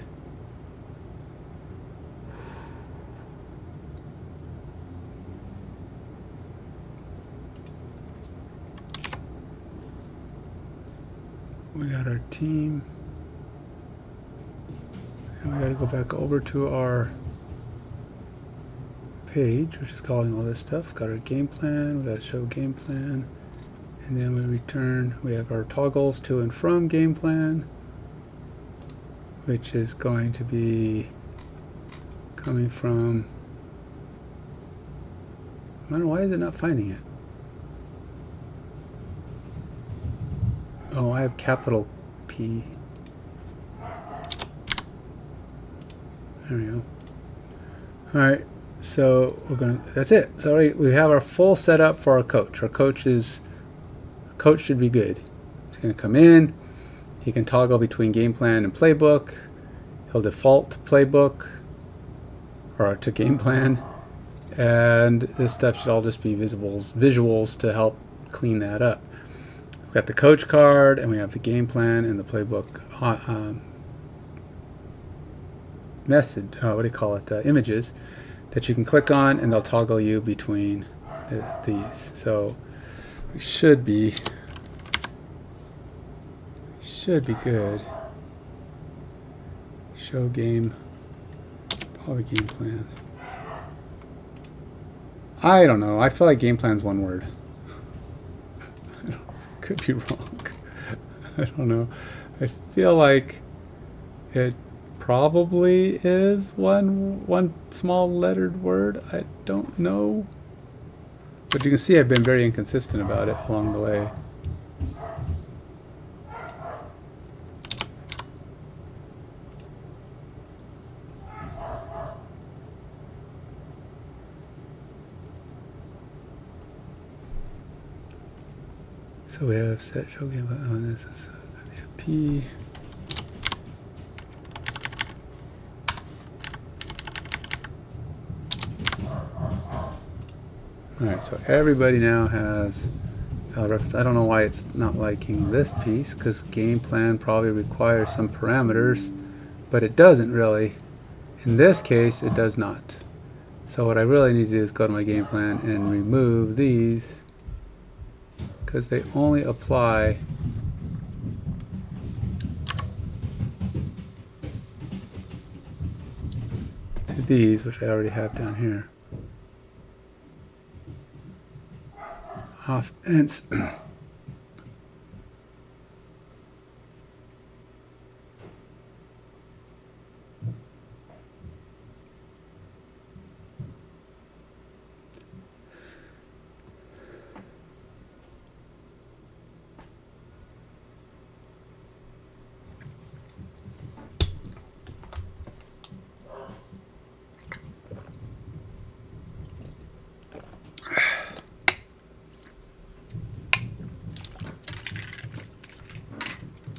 we got our team. And we got to go back over to our page, which is calling all this stuff. Got our game plan. We got to show game plan. And then we return. We have our toggles to and from game plan, which is going to be coming from, I don't know, why is it not finding it? Oh, I have capital P. There we go. All right, so we're gonna. That's it. So we have our full setup for our coach. Our coach should be good. He's gonna come in. He can toggle between game plan and playbook. He'll default to playbook or to game plan, and this stuff should all just be visuals to help clean that up. We've got the coach card, and we have the game plan and the playbook images that you can click on, and they'll toggle you between these. So we should be good. Show game, probably game plan. I don't know. I feel like game plan's one word. Could be wrong. I don't know. I feel like it probably is one small lettered word. I don't know. But you can see I've been very inconsistent about it along the way. So we have set show game on this is P. Alright, so everybody now has valid reference. I don't know why it's not liking this piece, because game plan probably requires some parameters, but it doesn't really. In this case, it does not. So what I really need to do is go to my game plan and remove these, because they only apply to these, which I already have down here. Offense.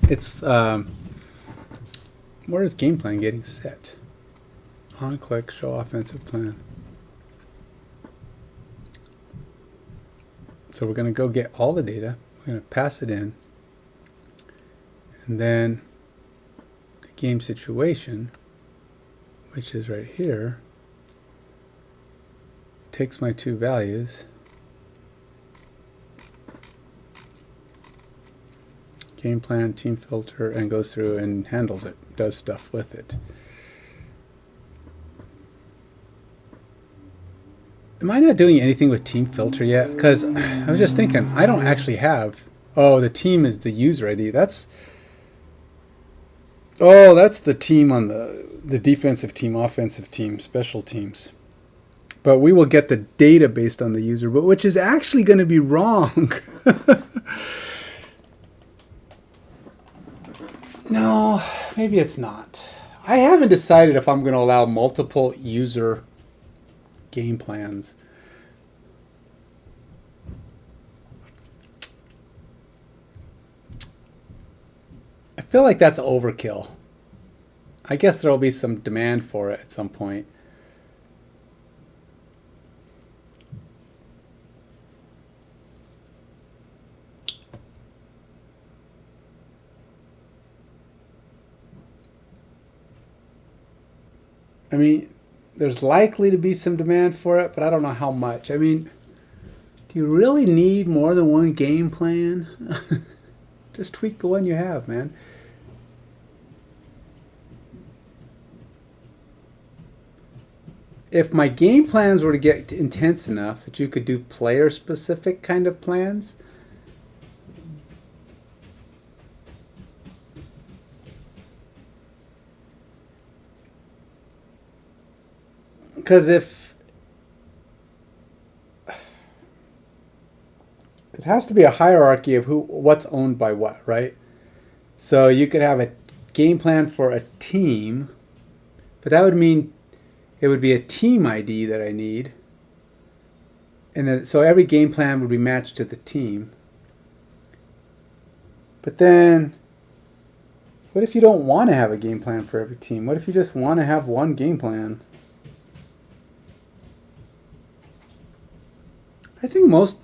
It's where is game plan getting set? On click, show offensive plan. So we're going to go get all the data. We're going to pass it in. And then the game situation, which is right here, takes my two values, game plan, team filter, and goes through and handles it, does stuff with it. Am I not doing anything with team filter yet? Because I was just thinking, I don't actually have, oh, the team is the user ID. That's the team on the defensive team, offensive team, special teams. But we will get the data based on the user, but which is actually going to be wrong. No, maybe it's not. I haven't decided if I'm going to allow multiple user game plans. I feel like that's overkill. I guess there'll be some demand for it at some point. I mean, there's likely to be some demand for it, but I don't know how much. I mean, do you really need more than one game plan? Just tweak the one you have, man. If my game plans were to get intense enough that you could do player-specific kind of plans, because if it has to be a hierarchy of what's owned by what, right? So you could have a game plan for a team, but that would mean it would be a team ID that I need, and then so every game plan would be matched to the team. But then, what if you don't want to have a game plan for every team? What if you just want to have one game plan? I think most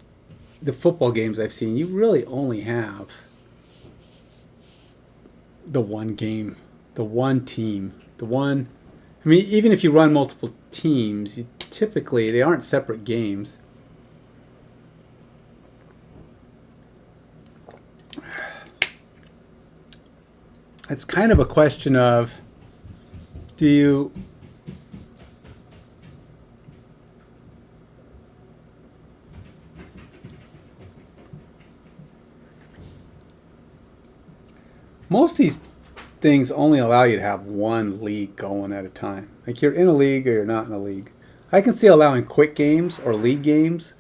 the football games I've seen, you really only have the one game, the one team, the one. I mean, even if you run multiple teams, typically they aren't separate games. It's kind of a question of, do you most of these things only allow you to have one league going at a time. Like you're in a league or you're not in a league. I can see allowing quick games or league games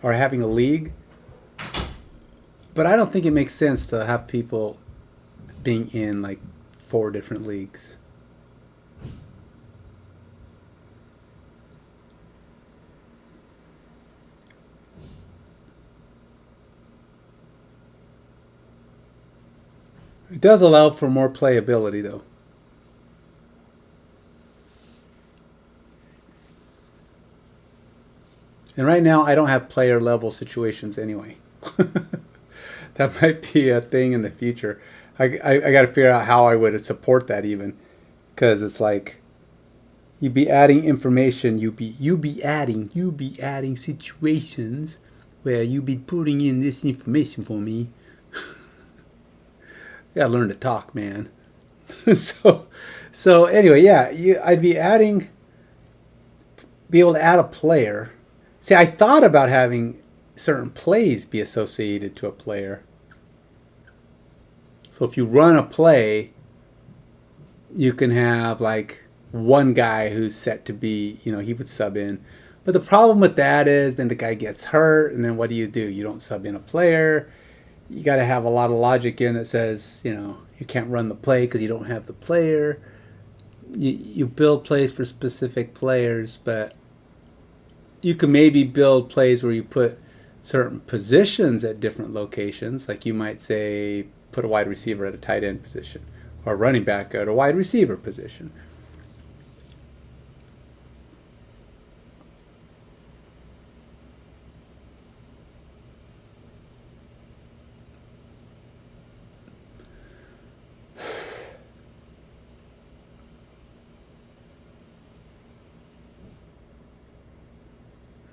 or having a league, but I don't think it makes sense to have people being in like 4 different leagues. It does allow for more playability, though. And right now, I don't have player level situations anyway. That might be a thing in the future. I got to figure out how I would support that even, because it's like you'd be adding information. You be adding situations where you be putting in this information for me. You gotta learn to talk, man. so anyway, yeah, I'd be able to add a player. See, I thought about having certain plays be associated to a player. So if you run a play, you can have like one guy who's set to be, he would sub in. But the problem with that is then the guy gets hurt, and then what do? You don't sub in a player. You got to have a lot of logic in that says, you can't run the play because you don't have the player. You build plays for specific players, but you can maybe build plays where you put certain positions at different locations. Like you might say, put a wide receiver at a tight end position or a running back at a wide receiver position.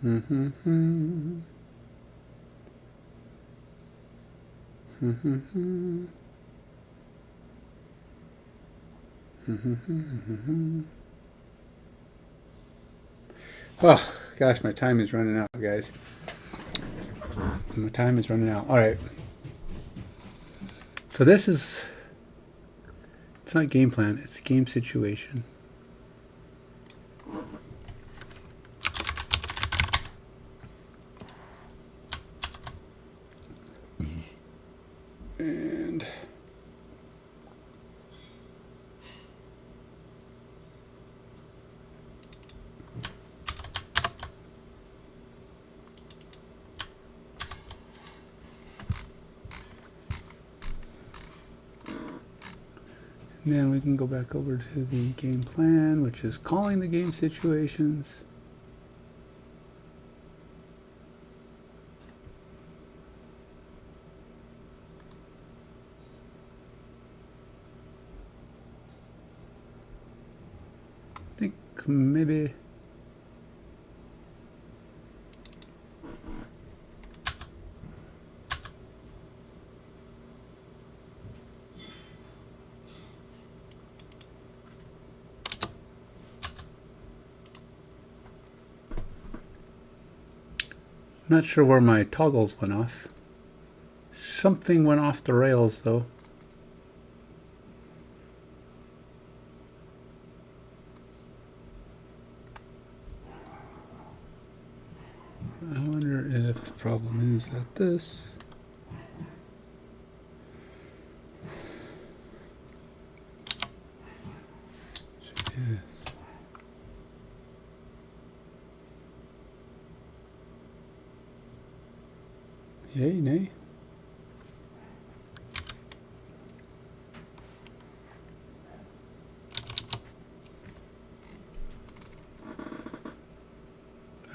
Oh, gosh, my time is running out, guys. My time is running out. All right. So this is, it's not game plan, it's game situation. And then we can go back over to the game plan, which is calling the game situations. I think maybe not sure where my toggles went off. Something went off the rails though. I wonder if the problem is that this. Should be this. Yay, nay.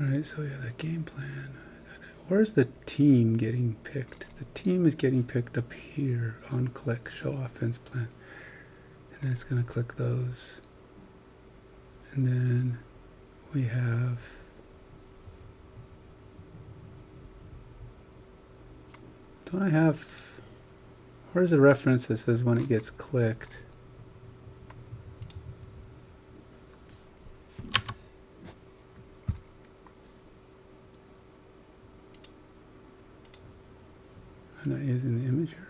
Alright, so yeah, the game plan. Where's the team getting picked? The team is getting picked up here on click, show offense plan. And then it's going to click those. And then we have don't I have, where's the reference that says when it gets clicked? I'm not using the imager.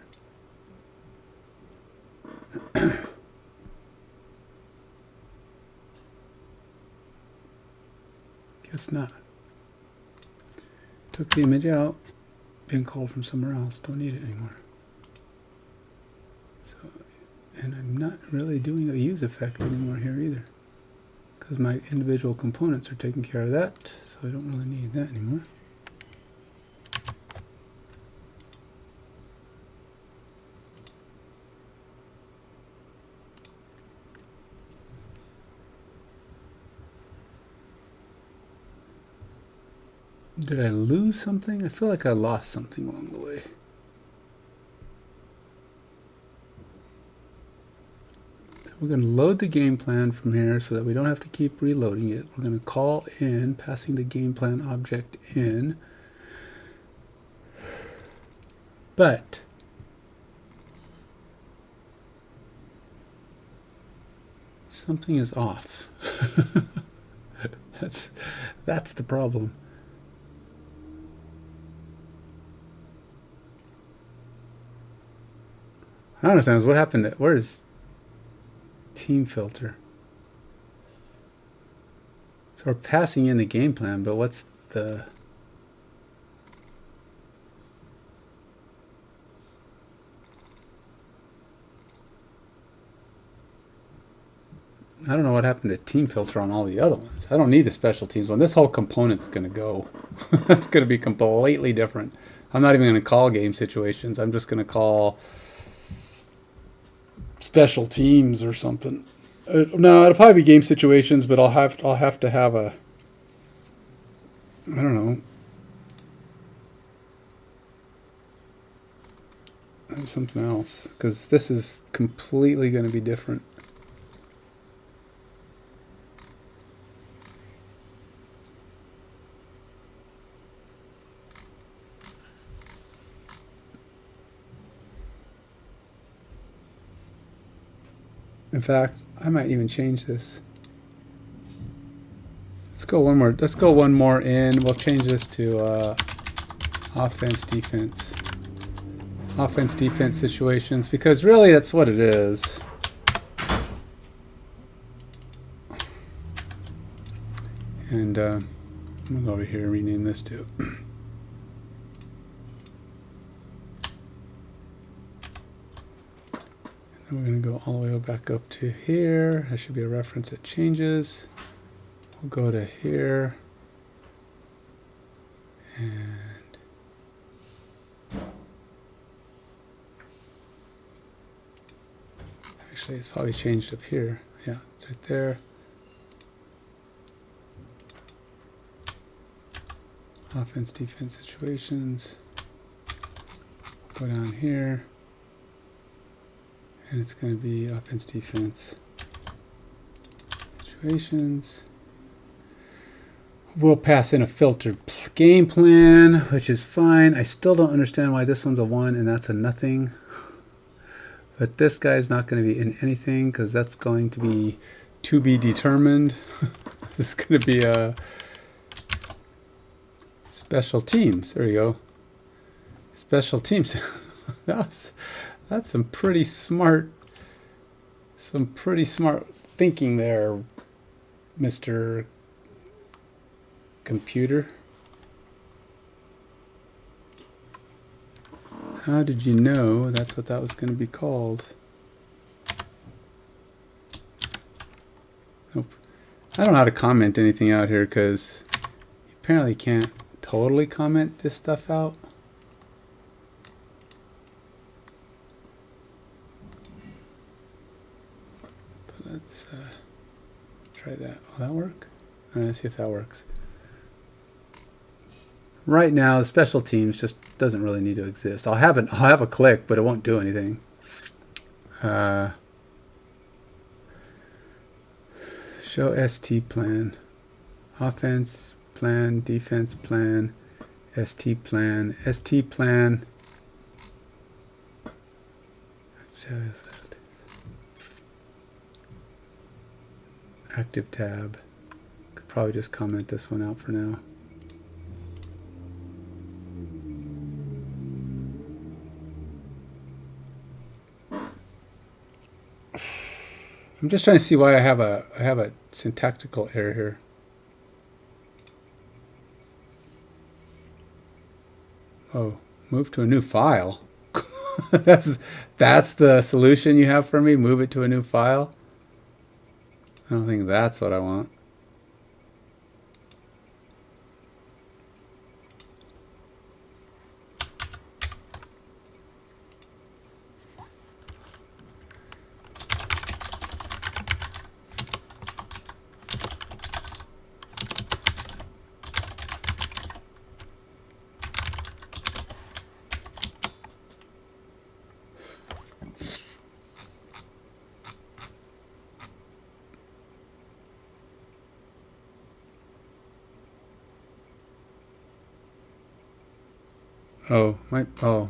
Guess not. Took the image out. Being called from somewhere else. Don't need it anymore. So, and I'm not really doing a use effect anymore here either, because my individual components are taking care of that, so I don't really need that anymore. Did I lose something? I feel like I lost something along the way. So we're going to load the game plan from here so that we don't have to keep reloading it. We're going to call in, passing the game plan object in. But something is off. That's the problem. I don't understand what happened. Where's team filter? So we're passing in the game plan, but what's the... I don't know what happened to team filter on all the other ones. I don't need the special teams one. This whole component's going to go. That's going to be completely different. I'm not even going to call game situations. I'm just going to call special teams or something. No, it'll probably be game situations, but I'll have to have a, I don't know, something else, because this is completely going to be different. In fact, I might even change this. Let's go one more. Let's go one more in. We'll change this to offense, defense. Offense, defense situations, because really that's what it is. And I'm gonna go over here and rename this too. And we're going to go all the way back up to here. There should be a reference that changes. We'll go to here. And actually, it's probably changed up here. Yeah, it's right there. Offense, defense situations. Go down here. And it's going to be offense, defense situations. We'll pass in a filtered game plan, which is fine. I still don't understand why this one's a 1 and that's a nothing. But this guy's not going to be in anything because that's going to be determined. This is going to be a special teams. There you go. Special teams. That's some pretty smart thinking there, Mr. Computer. How did you know that's what that was going to be called? Nope. I don't know how to comment anything out here because you apparently can't totally comment this stuff out. Let's try that. Will that work? Let's see if that works. Right now, special teams just doesn't really need to exist. I'll have a click, but it won't do anything. Show ST plan, offense plan, defense plan, ST plan, ST plan. Active tab. Could probably just comment this one out for now. I'm just trying to see why I have a syntactical error here. Oh, move to a new file. That's the solution you have for me. Move it to a new file. I don't think that's what I want.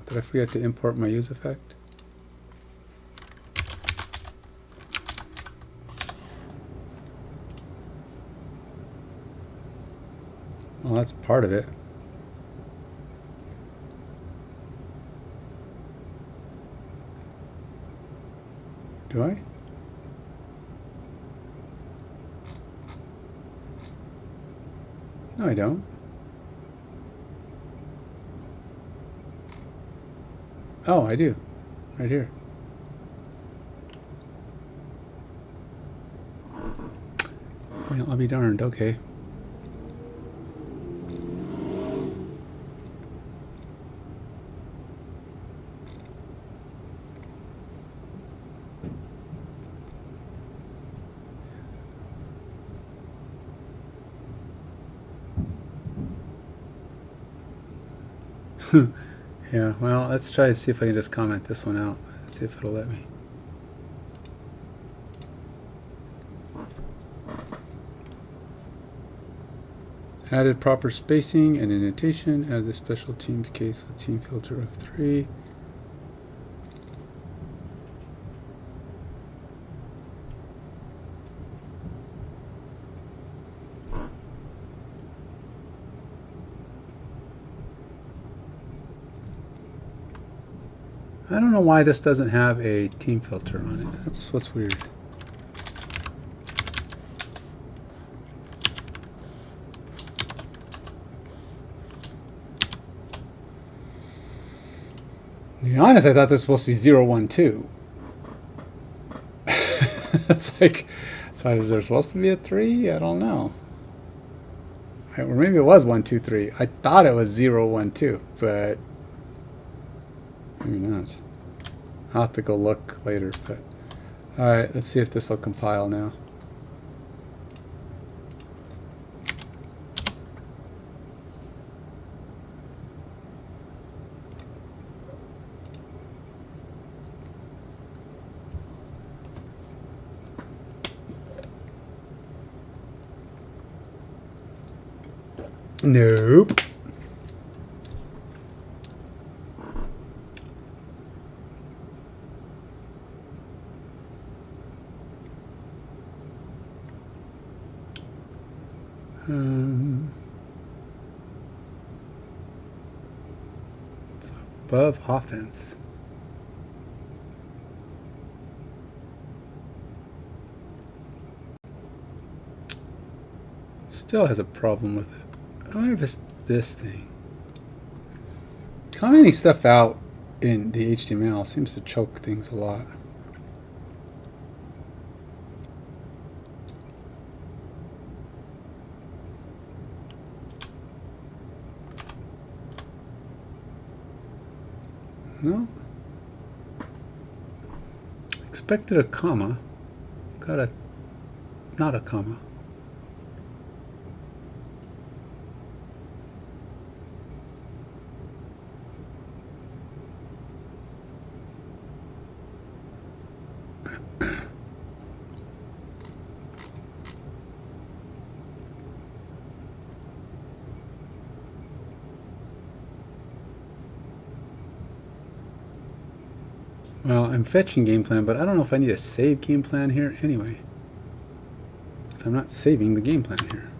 Did I forget to import my use effect? Well, that's part of it. Do I? No, I don't. Oh, I do. Right here. Well, I'll be darned. Okay. Yeah, well, let's try to see if I can just comment this one out. Let's see if it'll let me. Added proper spacing and indentation. Add the special teams case with team filter of 3. I don't know why this doesn't have a team filter on it. That's what's weird. To be honest, I thought this was supposed to be 0, 1, 2. It's like, so is there supposed to be a 3? I don't know. Or maybe it was 1, 2, 3. I thought it was 0, 1, 2, but maybe not. I'll have to go look later. But all right, let's see if this will compile now. Nope. It's above offense. Still has a problem with it. I wonder if it's this thing. Commenting stuff out in the HTML seems to choke things a lot. No. Expected a comma. Got a not a comma. Well, I'm fetching game plan, but I don't know if I need to save game plan here anyway. I'm not saving the game plan here.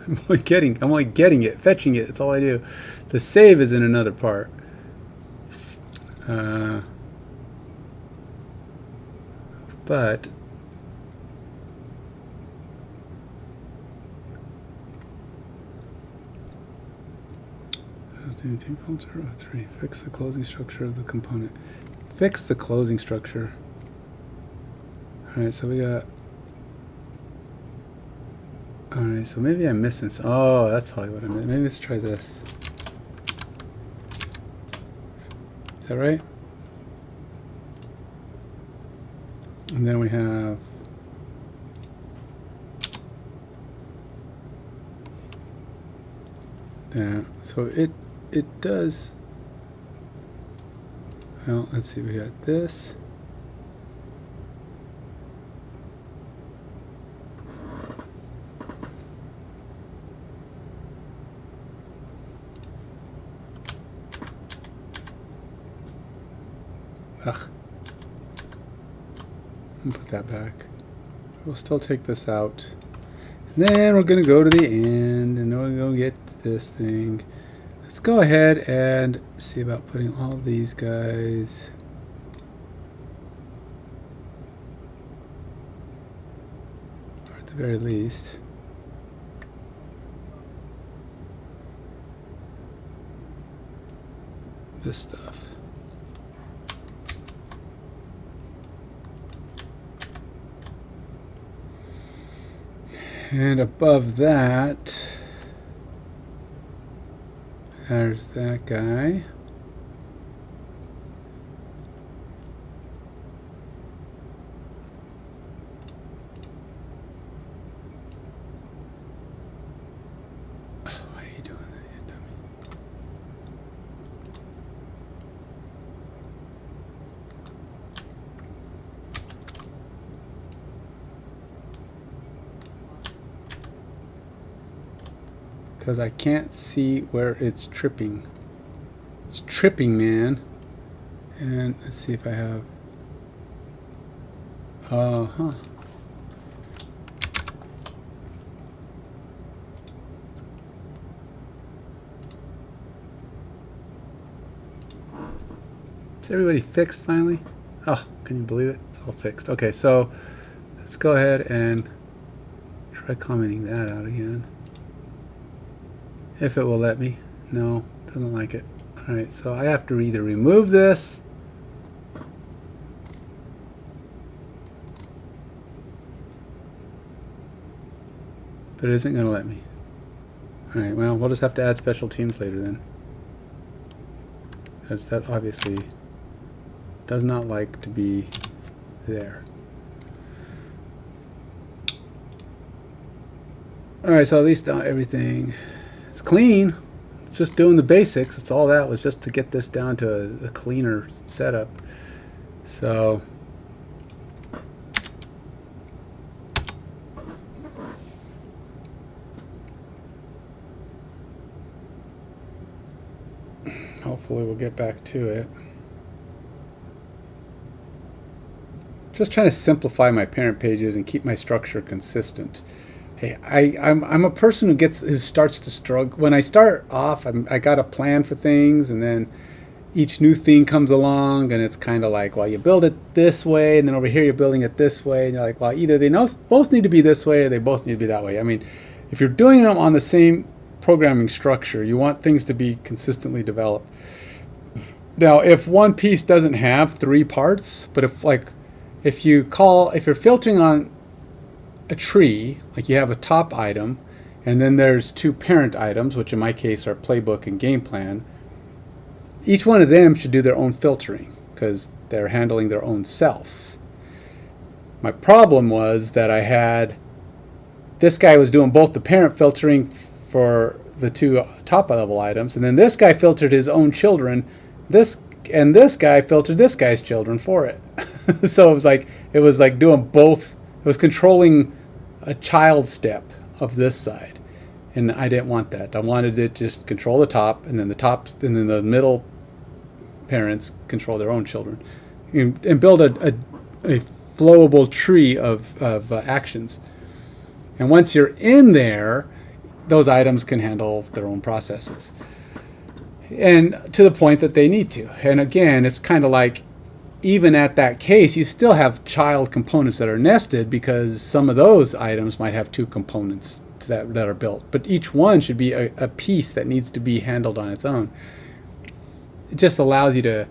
I'm only getting it, fetching it. That's all I do. The save is in another part. But team filter 03. Fix the closing structure of the component. Fix the closing structure. All right, so we got. All right, so maybe I'm missing. Oh, that's probably what I meant. Maybe let's try this. Is that right? And then we have. Yeah. So it does. Well, let's see. We got this. Ugh. Put that back. We'll still take this out. And then we're going to go to the end and we're going to get this thing. Let's go ahead and see about putting all these guys. Or at the very least. This stuff. And above that, there's that guy. Oh, why are you doing that, you dummy? Because I can't see where it's tripping. It's tripping, man. And let's see if I have. Uh-huh. Is everybody fixed finally? Oh, can you believe it? It's all fixed. Okay, so let's go ahead and try commenting that out again. If it will let me. No, doesn't like it. Alright, so I have to either remove this but it isn't going to let me. Alright, well, we'll just have to add special teams later then. Because that obviously does not like to be there. Alright, so at least everything is clean. It's just doing the basics. It's all that was just to get this down to a cleaner setup. So hopefully we'll get back to it. Just trying to simplify my parent pages and keep my structure consistent. Hey, I'm a person who starts to struggle. When I start off, I got a plan for things, and then each new thing comes along, and it's kind of like, well, you build it this way, and then over here you're building it this way, and you're like, well, either they both need to be this way, or they both need to be that way. I mean, if you're doing them on the same programming structure, you want things to be consistently developed. Now, if one piece doesn't have 3 parts, but if you're filtering on a tree, like you have a top item, and then there's 2 parent items, which in my case are playbook and game plan, each one of them should do their own filtering because they're handling their own self. My problem was that I had this guy was doing both the parent filtering for the 2 top level items, and then this guy filtered his own children. This guy filtered this guy's children for it. So it was like doing both. It was controlling a child step of this side, and I didn't want that. I wanted it just control the top, and then the middle parents control their own children, and build a flowable tree of actions. And once you're in there, those items can handle their own processes, and to the point that they need to. And again, it's kind of like, even at that case, you still have child components that are nested because some of those items might have 2 components that are built. But each one should be a piece that needs to be handled on its own. It just allows you to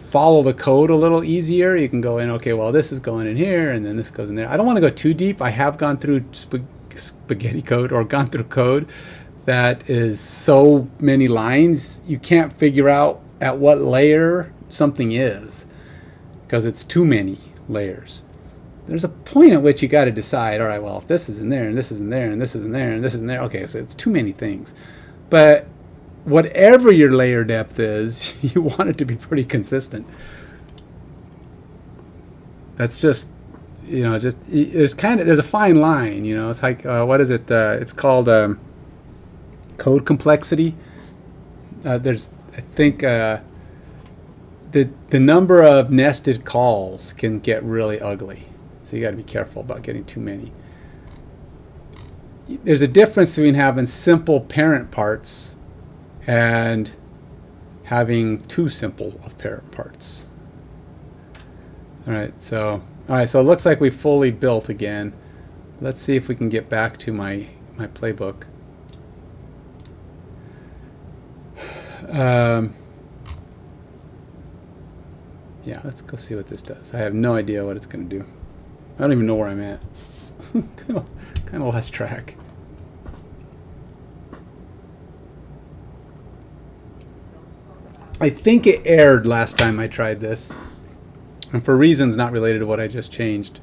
follow the code a little easier. You can go in, okay, well, this is going in here, and then this goes in there. I don't want to go too deep. I have gone through spaghetti code, or gone through code that is so many lines, you can't figure out at what layer something is because it's too many layers. There's a point at which you got to decide, all right, well, if this is in there and this is in there and this is in there and this is in there, okay, so it's too many things. But whatever your layer depth is, you want it to be pretty consistent. That's just, there's a fine line, it's like, what is it? It's called code complexity. There's, I think, the number of nested calls can get really ugly. So you got to be careful about getting too many. There's a difference between having simple parent parts and having too simple of parent parts. All right, so it looks like we fully built again. Let's see if we can get back to my playbook. Yeah, let's go see what this does. I have no idea what it's going to do. I don't even know where I'm at. kind of lost track. I think it erred last time I tried this, and for reasons not related to what I just changed.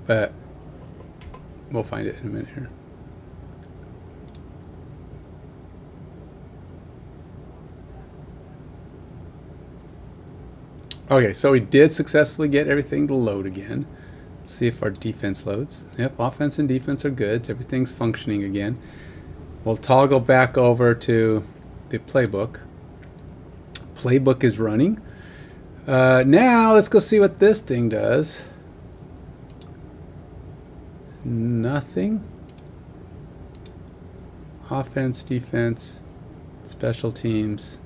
But we'll find it in a minute here. Okay, so we did successfully get everything to load again. Let's see if our defense loads. Yep, offense and defense are good. Everything's functioning again. We'll toggle back over to the playbook. Playbook is running. Now let's go see what this thing does. Nothing. Offense, defense, special teams.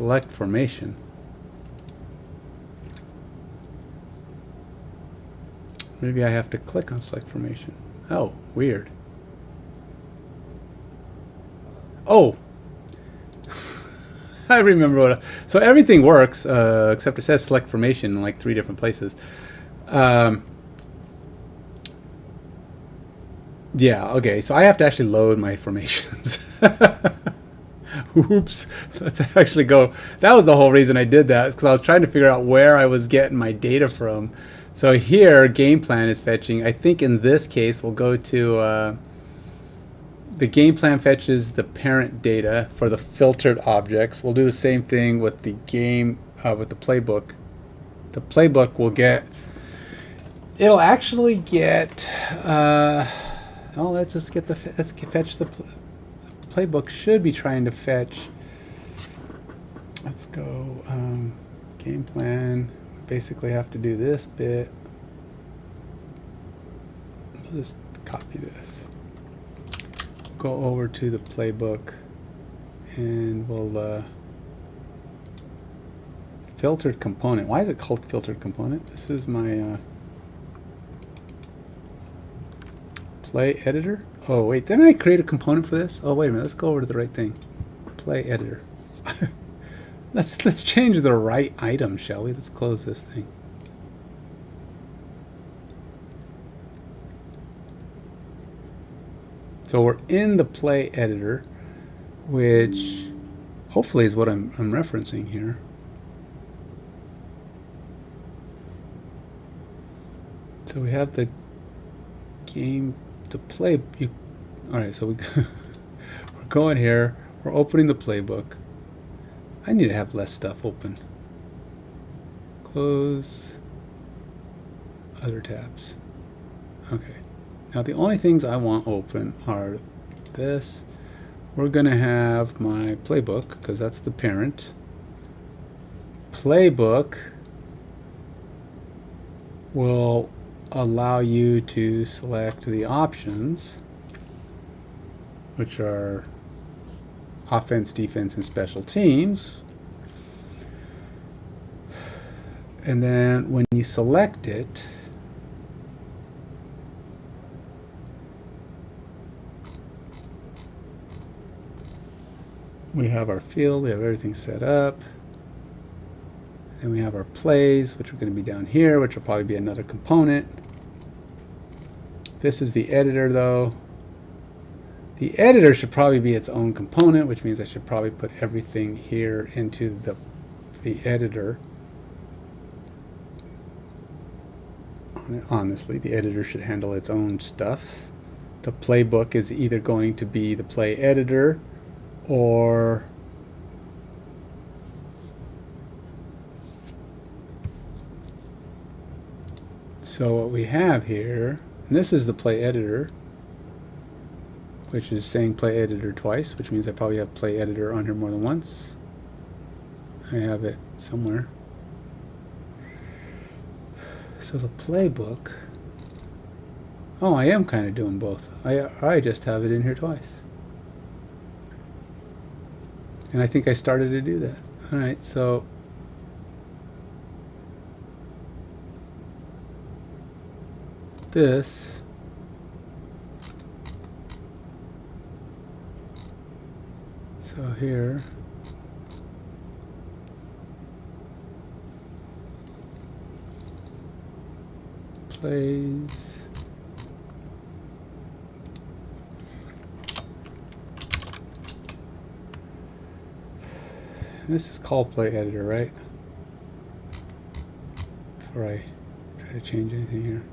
Select formation. Maybe I have to click on select formation. Oh, weird. Oh, I remember what. So everything works except it says select formation in like 3 different places. Yeah, okay. So I have to actually load my formations. Oops. Let's actually go. That was the whole reason I did that, is because I was trying to figure out where I was getting my data from. So here, game plan is fetching. I think in this case, we'll go to the game plan fetches the parent data for the filtered objects. We'll do the same thing with the game, with the playbook. The playbook will get, it'll actually get, oh, let's just get the, let's fetch the playbook. Should be trying to fetch, let's go, game plan. Basically have to do this bit. We'll just copy this. Go over to the playbook and we'll filtered component. Why is it called filtered component? This is my play editor. Oh wait, didn't I create a component for this? Oh wait a minute, let's go over to the right thing. Play editor. let's change the right item, shall we? Let's close this thing. So we're in the play editor, which hopefully is what I'm referencing here. So we have the game to play. All right, so we're going here. We're opening the playbook. I need to have less stuff open. Close other tabs. Okay. Now the only things I want open are this. We're going to have my playbook because that's the parent. Playbook will allow you to select the options, which are offense, defense, and special teams. And then when you select it, we have our field, we have everything set up. And we have our plays, which are going to be down here, which will probably be another component. This is the editor, though. The editor should probably be its own component, which means I should probably put everything here into the editor. Honestly, the editor should handle its own stuff. The playbook is either going to be the play editor or so what we have here, and this is the play editor, which is saying play editor twice, which means I probably have play editor on here more than once. I have it somewhere. So the playbook, oh, I am kind of doing both. I just have it in here twice. And I think I started to do that. All right, so this so here plays this is called play editor, right? Before I try to change anything here.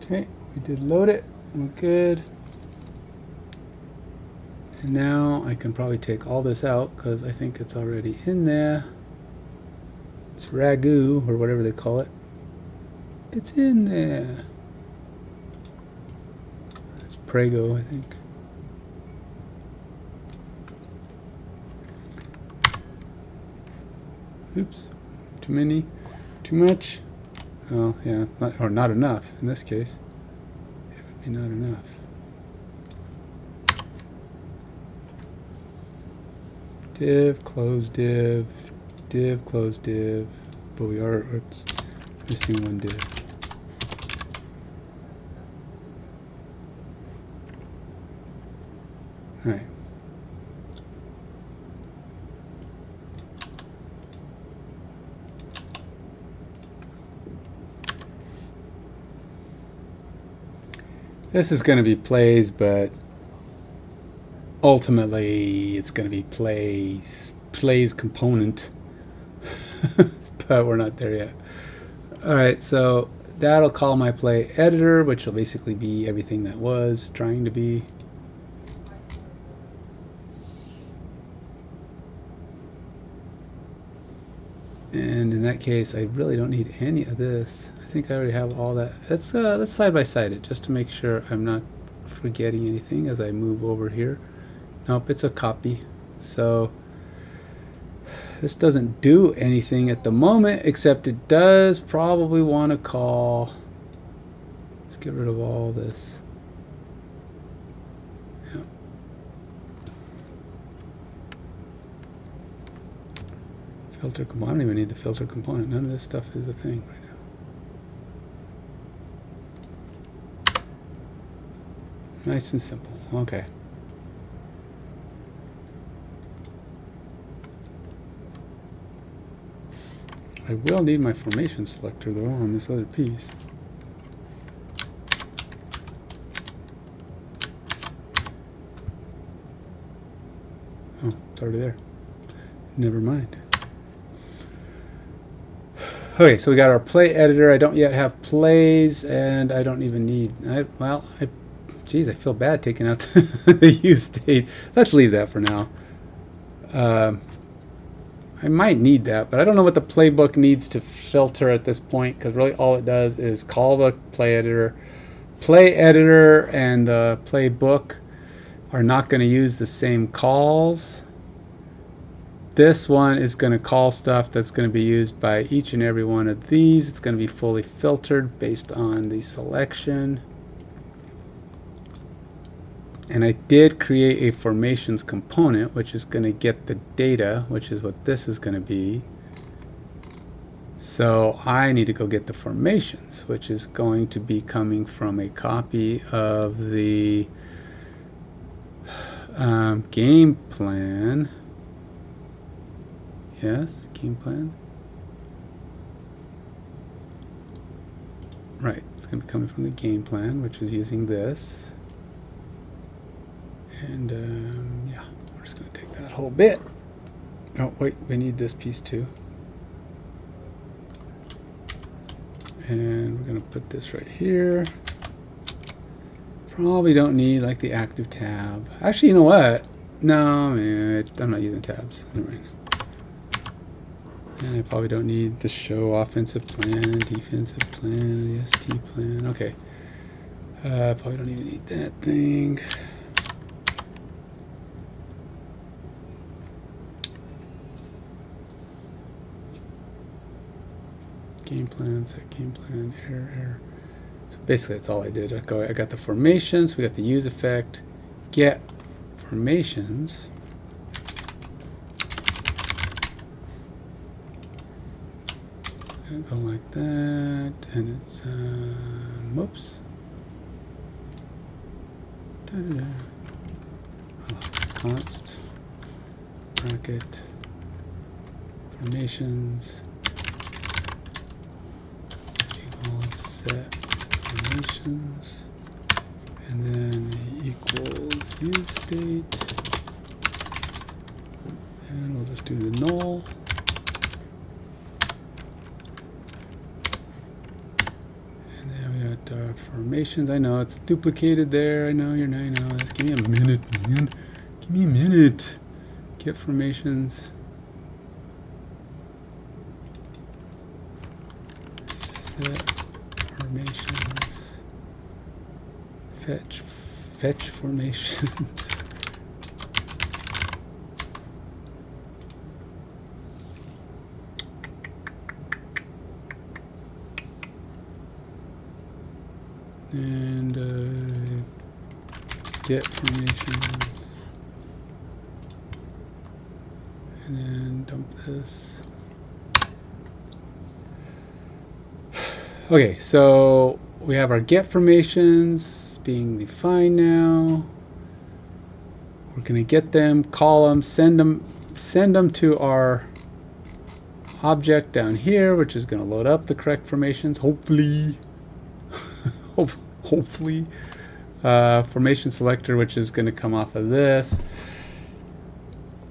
Okay, we did load it. We're good. And now I can probably take all this out because I think it's already in there. It's ragu or whatever they call it. It's in there. It's Prego, I think. Oops. Too many? Too much? Oh, yeah. Or not enough in this case. It would be not enough. Div, close div, div, close div. But we are missing one div. All right. This is going to be plays, but ultimately it's going to be plays component. But we're not there yet. All right, so that'll call my play editor, which will basically be everything that was trying to be. And in that case, I really don't need any of this. I think I already have all that. Let's side by side it just to make sure I'm not forgetting anything as I move over here. Nope, it's a copy. So this doesn't do anything at the moment, except it does probably want to call. Let's get rid of all this. Yep. Filter component. I don't even need the filter component. None of this stuff is a thing right now. Nice and simple. Okay. I will need my formation selector though on this other piece. Oh, it's already there. Never mind. Okay, so we got our play editor. I don't yet have plays, and I don't even need. Geez, I feel bad taking out the use state. Let's leave that for now. I might need that, but I don't know what the playbook needs to filter at this point, because really all it does is call the play editor. Play editor and the playbook are not going to use the same calls. This one is going to call stuff that's going to be used by each and every one of these. It's going to be fully filtered based on the selection. And I did create a formations component, which is going to get the data, which is what this is going to be. So I need to go get the formations, which is going to be coming from a copy of the game plan. Yes, game plan. Right, it's going to be coming from the game plan, which is using this. And yeah, we're just going to take that whole bit. Oh, wait, we need this piece too. And we're going to put this right here. Probably don't need like the active tab. Actually, you know what? No, man, I'm not using tabs. Never mind. And I probably don't need the show offensive plan, defensive plan, the ST plan. Okay. Probably don't even need that thing. Game plan, set game plan, error. So basically that's all I did. I got the formations, we got the use effect, get formations. Go like that, and it's whoops. Const bracket formations equals set formations, and then equals use state, and we'll just do the null. Formations. I know it's duplicated there. I know. Just give me a minute, man. Give me a minute. Get formations. Set formations. Fetch formations. And get formations. And then dump this. Okay, so we have our get formations being defined now. We're going to get them, call them, send them to our object down here, which is going to load up the correct formations, hopefully. Hopefully. Formation selector, which is going to come off of this,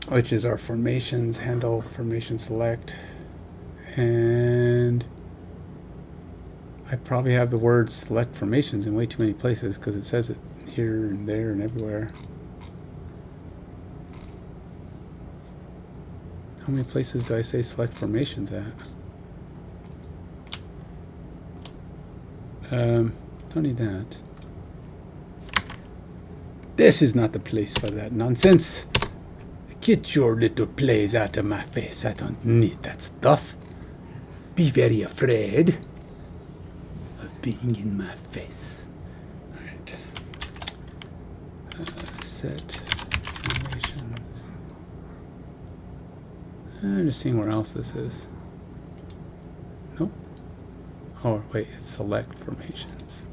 which is our formations handle formation select. And I probably have the word select formations in way too many places because it says it here and there and everywhere. How many places do I say select formations at? Don't need that. This is not the place for that nonsense. Get your little plays out of my face. I don't need that stuff. Be very afraid of being in my face. Alright. Set formations. I'm just seeing where else this is. Nope. Oh, wait, it's select formations.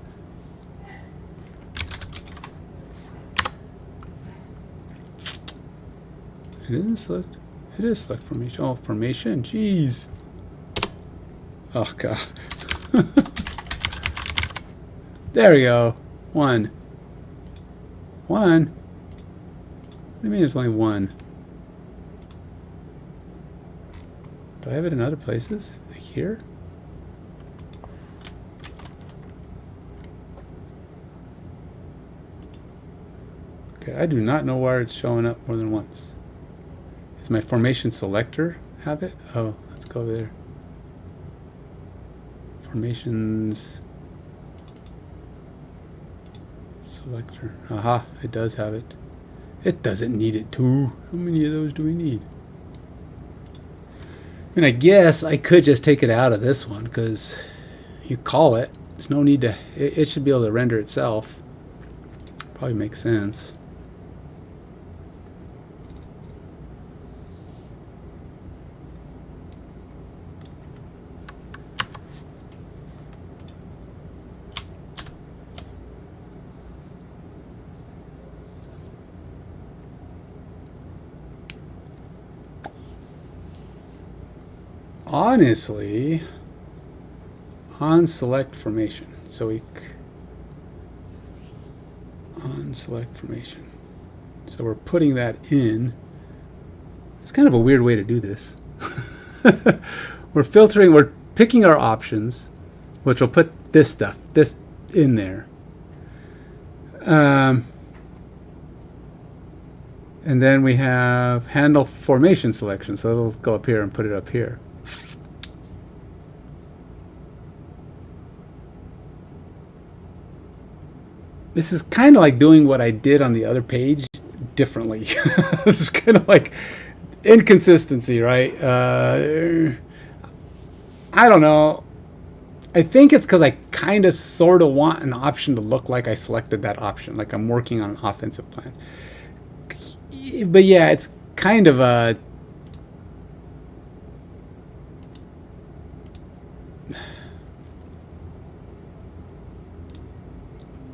It isn't select. It is select formation. Oh, formation. Jeez. Oh, God. There we go. One. One? What do you mean there's only one? Do I have it in other places? Like here? Okay, I do not know where it's showing up more than once. Does my formation selector have it? Oh, let's go over there. Formations selector. Aha, it does have it. It doesn't need it too. How many of those do we need? I mean, I guess I could just take it out of this one because you call it. There's no need to. It should be able to render itself. Probably makes sense. Honestly, on select formation. So we on select formation. So we're putting that in. It's kind of a weird way to do this. We're filtering, we're picking our options, which will put this stuff, this in there. And then we have handle formation selection. So it'll go up here and put it up here. This is kind of like doing what I did on the other page differently. This is kind of like inconsistency, right? I don't know. I think it's because I kind of sort of want an option to look like I selected that option, like I'm working on an offensive plan. But yeah, it's kind of a...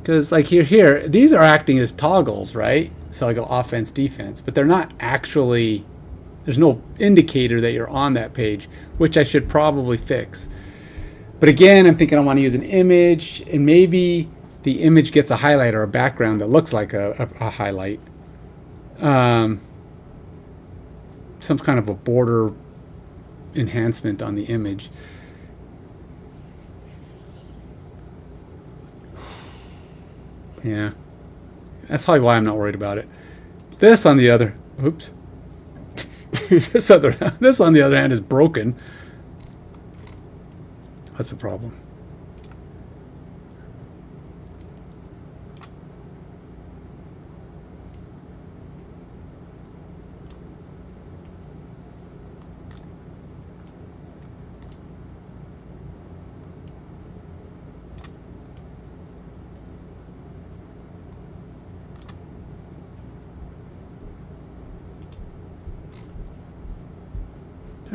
Because like here, these are acting as toggles, right? So I go offense, defense, but they're not actually, there's no indicator that you're on that page, which I should probably fix. But again, I'm thinking I want to use an image, and maybe the image gets a highlight or a background that looks like a highlight. Some kind of a border enhancement on the image. Yeah, that's probably why I'm not worried about it. This on the other, oops. this on the other hand is broken. That's the problem.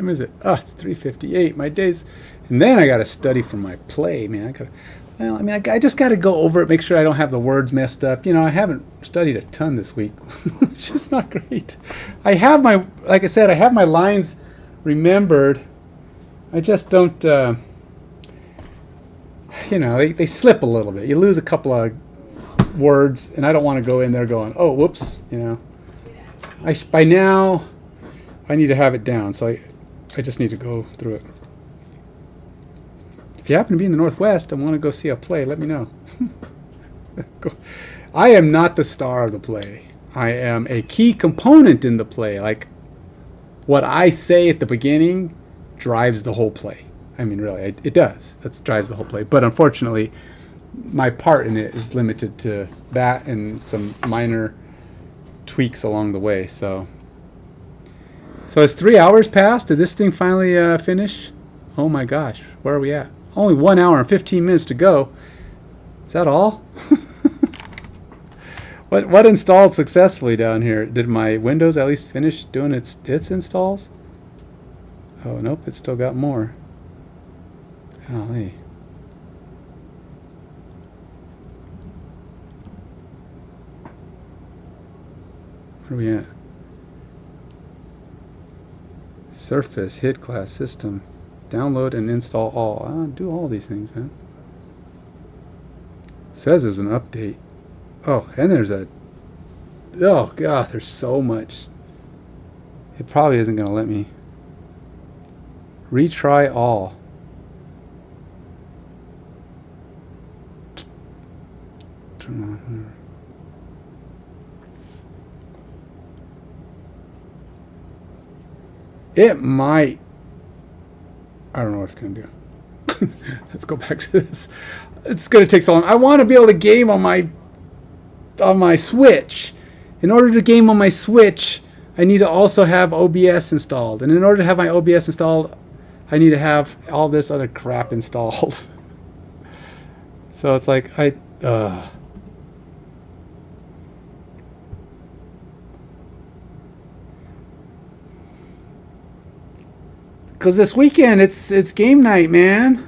time is it? Oh, it's 3:58. My days, and then I got to study for my play, man. I just got to go over it, make sure I don't have the words messed up. You know, I haven't studied a ton this week. It's just not great. I have like I said, I have my lines remembered. I just don't, you know, they slip a little bit. You lose a couple of words, and I don't want to go in there going, oh, whoops, you know. By now, I need to have it down, so I just need to go through it. If you happen to be in the Northwest and want to go see a play, let me know. I am not the star of the play. I am a key component in the play. Like, what I say at the beginning drives the whole play. I mean, really, it does. That drives the whole play. But unfortunately, my part in it is limited to that and some minor tweaks along the way. So it's 3 hours past. Did this thing finally finish? Oh my gosh, where are we at? Only 1 hour and 15 minutes to go. Is that all? What installed successfully down here? Did my Windows at least finish doing its installs? Oh nope, it's still got more. Golly. Where are we at? Surface, hid class, system. Download and install all. Do all these things, man. It says there's an update. Oh, and there's a... Oh, God, there's so much. It probably isn't going to let me. Retry all. Turn on. It might. I don't know what it's going to do. Let's go back to this. It's going to take so long. I want to be able to game on my Switch. In order to game on my Switch, I need to also have OBS installed. And in order to have my OBS installed, I need to have all this other crap installed. So it's like because this weekend it's game night, man.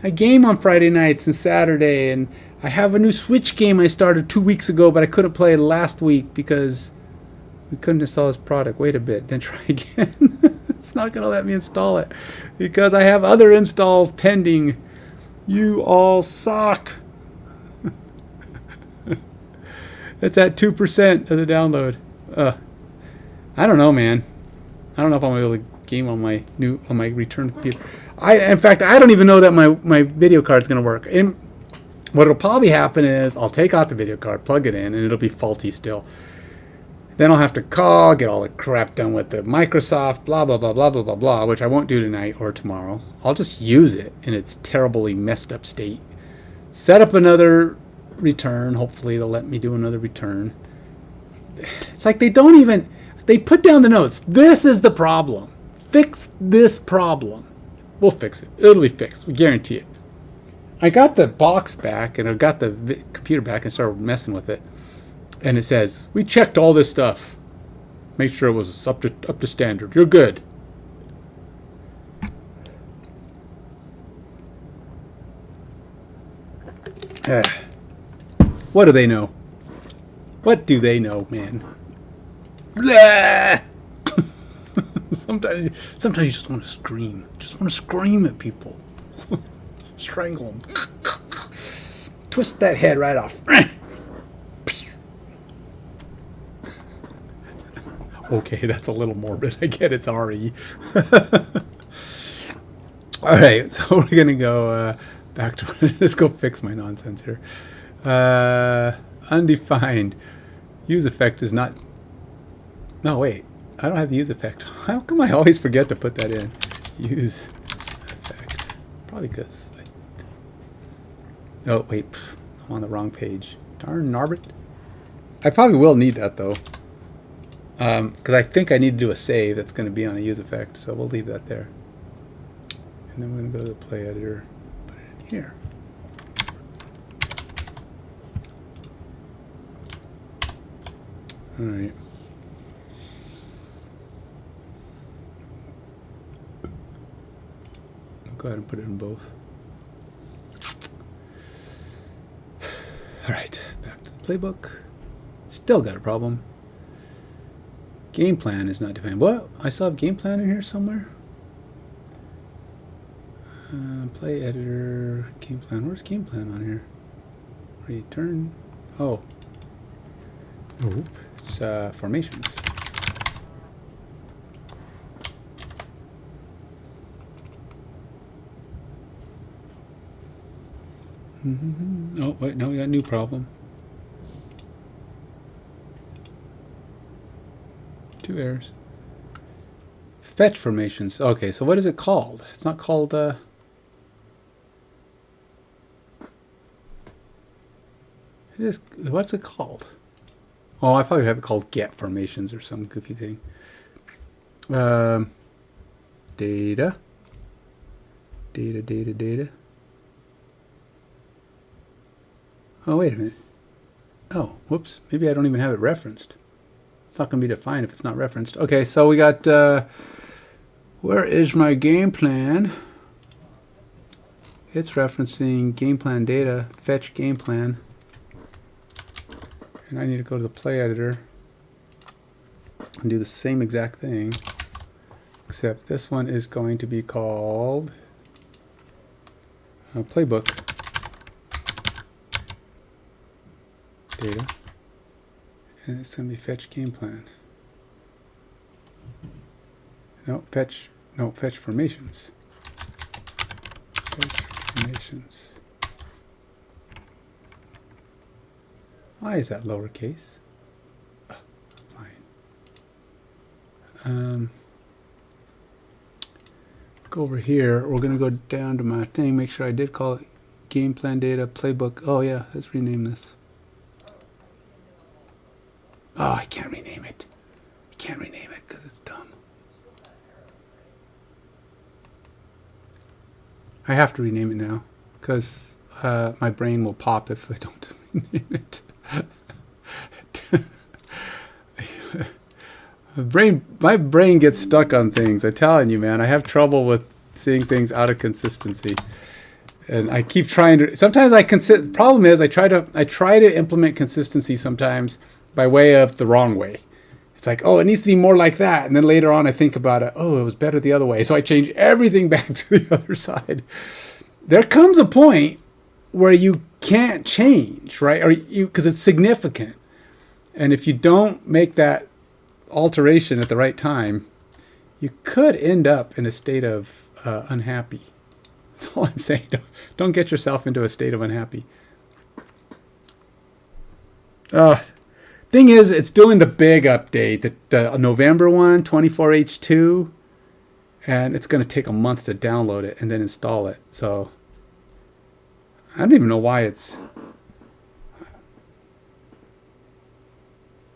I game on Friday nights and Saturday, and I have a new Switch game I started 2 weeks ago, but I couldn't play it last week because we couldn't install this product. Wait a bit, then try again. It's not going to let me install it because I have other installs pending. You all suck. It's at 2% of the download. I don't know, man. I don't know if I'm going to be able to game on my return computer. In fact, I don't even know that my video card's going to work. And what'll probably happen is I'll take out the video card, plug it in, and it'll be faulty still. Then I'll have to call, get all the crap done with the Microsoft, blah, blah, blah, blah, blah, blah, blah, which I won't do tonight or tomorrow. I'll just use it in its terribly messed up state. Set up another return. Hopefully they'll let me do another return. It's like they put down the notes. This is the problem. Fix this problem. We'll fix it. It'll be fixed. We guarantee it. I got the box back and I got the computer back and started messing with it. And it says, we checked all this stuff. Make sure it was up to standard. You're good. What do they know? What do they know, man? Blah! Sometimes you just want to scream. Just want to scream at people. Strangle them. Twist that head right off. Okay, that's a little morbid. I get it's RE. All right, so we're going to go back to... Let's go fix my nonsense here. Undefined. Use effect is not... No, wait. I don't have the use effect. How come I always forget to put that in? Use effect. Probably because... Oh, wait. I'm on the wrong page. Darn Narbit. I probably will need that, though. Because I think I need to do a save that's going to be on a use effect. So we'll leave that there. And then we're going to go to the play editor. Put it in here. All right. go ahead and put it in both. All right, back to the playbook. Still got a problem. Game plan is not defined. What? I still have game plan in here somewhere? Play editor, game plan. Where's game plan on here? Return. Oh. Oh, it's formations. Oh, wait, now we got a new problem. 2 errors. Fetch formations. Okay, so what is it called? It's not called, it is, what's it called? Oh, I probably have it called get formations or some goofy thing. Data. Data. Oh, wait a minute. Oh, whoops. Maybe I don't even have it referenced. It's not going to be defined if it's not referenced. Okay, so we got, where is my game plan? It's referencing game plan data, fetch game plan. And I need to go to the play editor and do the same exact thing, except this one is going to be called playbook data, and it's going to be fetch game plan. Fetch formations. Fetch formations. Why is that lowercase? Oh, fine. Go over here. We're going to go down to my thing. Make sure I did call it game plan data playbook. Oh yeah, let's rename this. Oh, I can't rename it. I can't rename it because it's dumb. I have to rename it now because my brain will pop if I don't rename it. My brain gets stuck on things. I'm telling you, man. I have trouble with seeing things out of consistency, and I keep trying to. Sometimes the problem is I try to implement consistency sometimes by way of the wrong way. It's like, oh, it needs to be more like that, and then later on I think about it. Oh, it was better the other way, so I change everything back to the other side. There comes a point where you can't change, right? Or because it's significant, and if you don't make that alteration at the right time, you could end up in a state of unhappy. That's all I'm saying. Don't get yourself into a state of unhappy. Thing is, it's doing the big update, the November one, 24H2, and it's going to take a month to download it and then install it. So I don't even know why it's...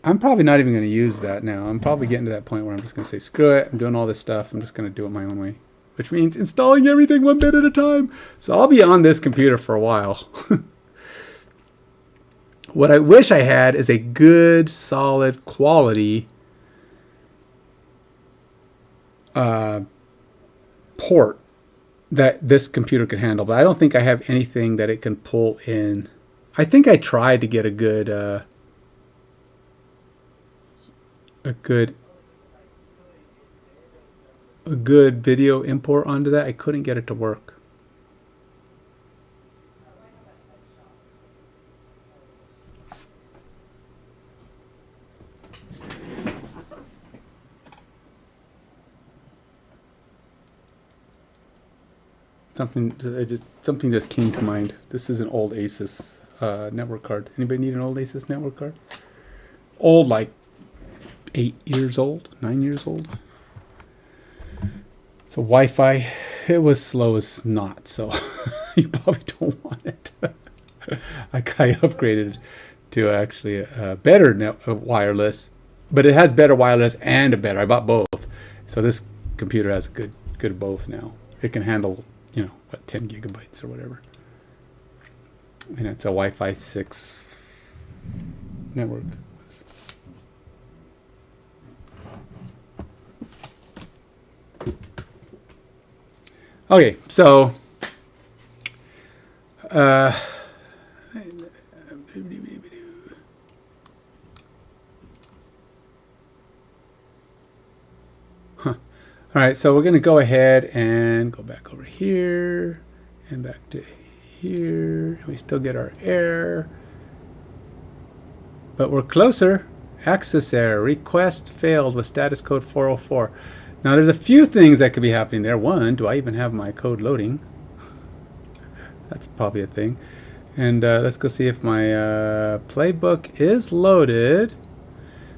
I'm probably not even going to use that now. I'm probably getting to that point where I'm just going to say, screw it, I'm doing all this stuff. I'm just going to do it my own way, which means installing everything one bit at a time. So I'll be on this computer for a while. What I wish I had is a good, solid, quality port that this computer could handle. But I don't think I have anything that it can pull in. I think I tried to get a good video import onto that. I couldn't get it to work. Something just came to mind. This is an old Asus network card. Anybody need an old Asus network card? Old, like 8 years old, 9 years old. It's a Wi-Fi. It was slow as snot, so you probably don't want it. I upgraded to actually a better wireless, but it has better wireless and a better. I bought both, so this computer has good of both now. It can handle 10 gigabytes or whatever, and it's a Wi-Fi 6 network. Okay, so uh, all right, so we're going to go ahead and go back over here and back to here. We still get our error, but we're closer. Access error, request failed with status code 404. Now there's a few things that could be happening there. One, do I even have my code loading? That's probably a thing. And let's go see if my playbook is loaded.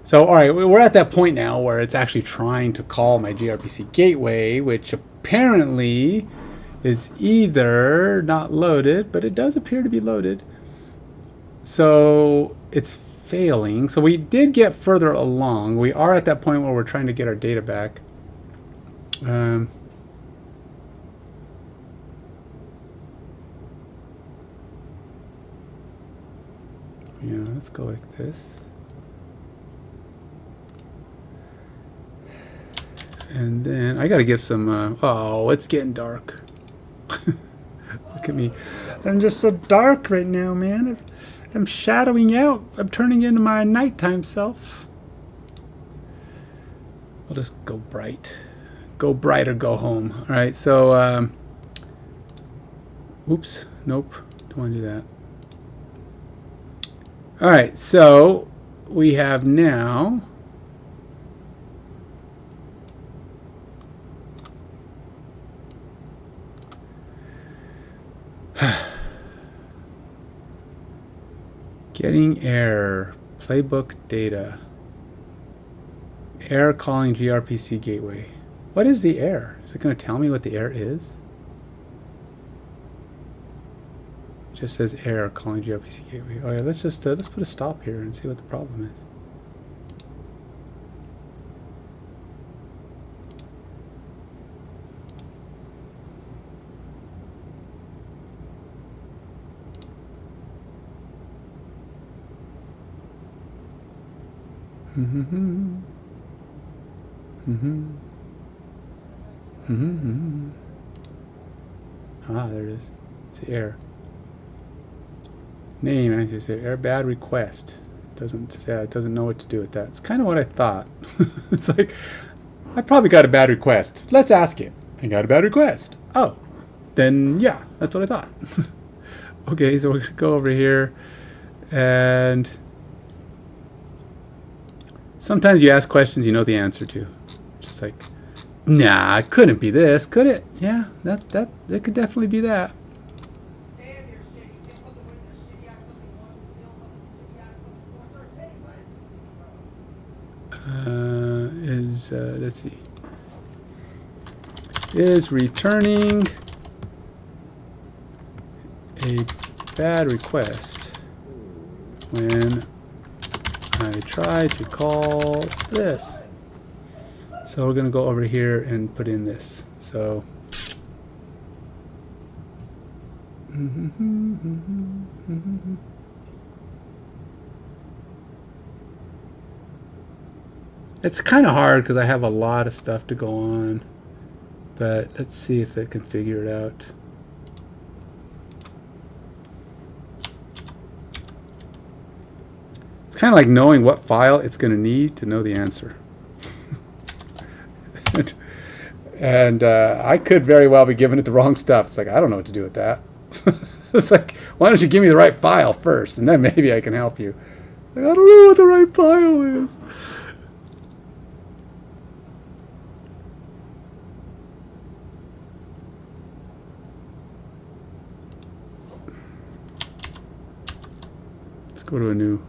So, all right, we're at that point now where it's actually trying to call my gRPC gateway, which apparently is either not loaded, but it does appear to be loaded. So it's failing. So we did get further along. We are at that point where we're trying to get our data back. Yeah, let's go like this. And then I got to give some, oh, it's getting dark. Look at me. I'm just so dark right now, man. I'm shadowing out. I'm turning into my nighttime self. I'll just go bright. Go bright or go home. All right, so, oops, nope, don't want to do that. All right, so we have now getting error, playbook data, error calling gRPC gateway. What is the error? Is it going to tell me what the error is? It just says error calling gRPC gateway. Oh yeah, let's just let's put a stop here and see what the problem is. Ah, there it is. It's the error. Name, I just say error bad request. Doesn't say, it doesn't know what to do with that. It's kind of what I thought. It's like, I probably got a bad request. Let's ask it. I got a bad request. Oh, then yeah, that's what I thought. Okay, so we're gonna go over here, and sometimes you ask questions you know the answer to. Just like, nah, it couldn't be this, could it? Yeah, that it could definitely be that. Let's see. Is returning a bad request when I try to call this. So we're going to go over here and put in this. So it's kind of hard because I have a lot of stuff to go on, but let's see if it can figure it out. It's kind of like knowing what file it's going to need to know the answer. And I could very well be giving it the wrong stuff. It's like, I don't know what to do with that. It's like, why don't you give me the right file first, and then maybe I can help you. Like, I don't know what the right file is. Let's go to a new.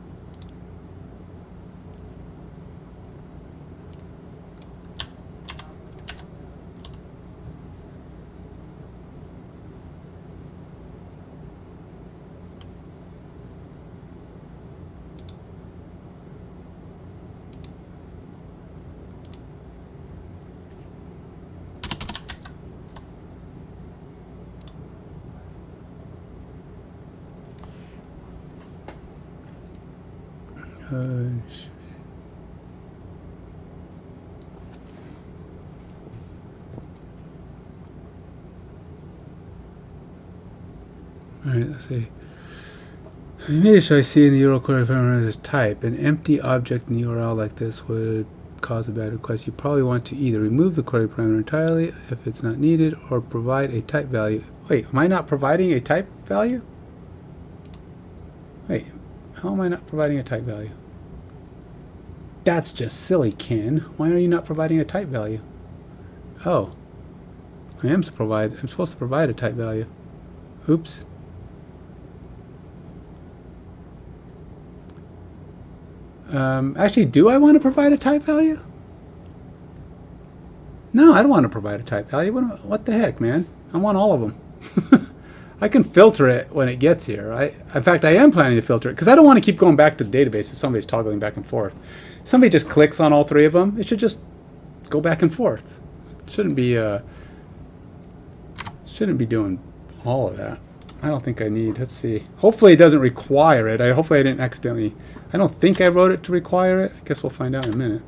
All right, let's see. The image I see in the URL query parameter is type. An empty object in the URL like this would cause a bad request. You probably want to either remove the query parameter entirely if it's not needed, or provide a type value. Wait, am I not providing a type value? Wait, how am I not providing a type value? That's just silly, Ken. Why are you not providing a type value? Oh, I'm supposed to provide a type value. Oops. Actually, do I want to provide a type value? No, I don't want to provide a type value. What the heck, man? I want all of them. I can filter it when it gets here. In fact, I am planning to filter it because I don't want to keep going back to the database if somebody's toggling back and forth. If somebody just clicks on all three of them, it should just go back and forth. It shouldn't be doing all of that. I don't think I need. Let's see. Hopefully it doesn't require it. Hopefully I didn't accidentally. I don't think I wrote it to require it. I guess we'll find out in a minute.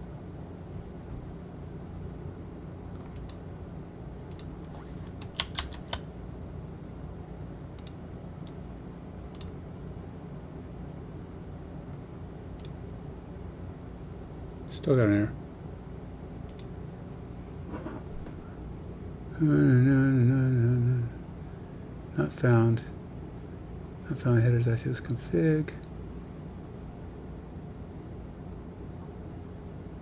Still got an error. Not found. Not found headers ICS config.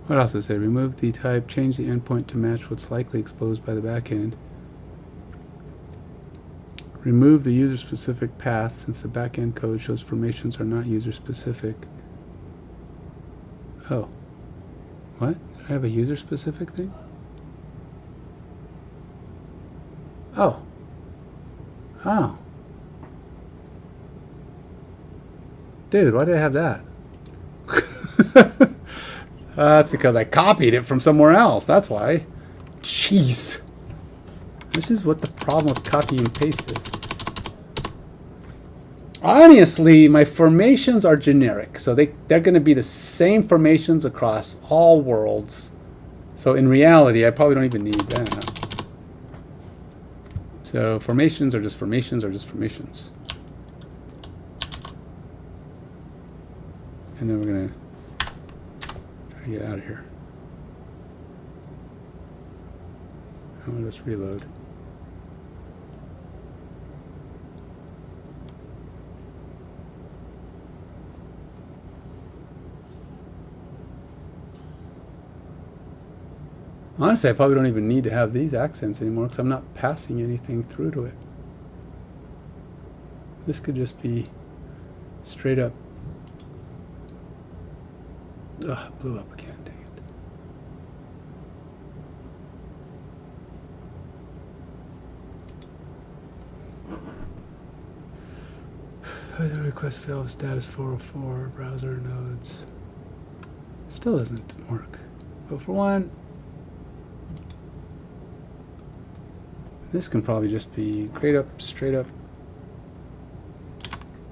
What else does it say? Remove the type, change the endpoint to match what's likely exposed by the backend. Remove the user-specific path since the backend code shows formations are not user-specific. Oh. What? Did I have a user-specific thing? Oh. Oh. Dude, why did I have that? That's because I copied it from somewhere else. That's why. Jeez. This is what the problem with copy and paste is. Honestly, my formations are generic. So they're going to be the same formations across all worlds. So in reality, I probably don't even need that. So formations are just formations are just formations. And then we're going to try to get out of here. I'll just reload. Honestly, I probably don't even need to have these accents anymore because I'm not passing anything through to it. This could just be straight up. Ugh, blew up again, dang it. The request failed, status 404, browser nodes. Still doesn't work. But for one, this can probably just be straight up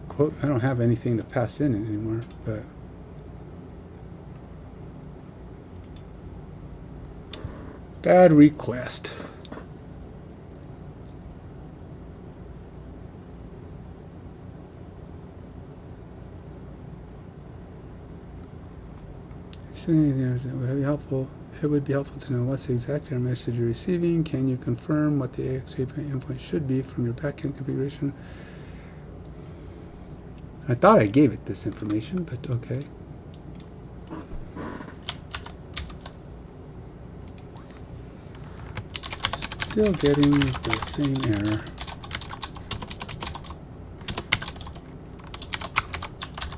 quote. I don't have anything to pass in it anymore, but bad request. Would it be helpful? It would be helpful to know what's the exact error message you're receiving. Can you confirm what the endpoint should be from your backend configuration? I thought I gave it this information, but okay. Still getting the same error.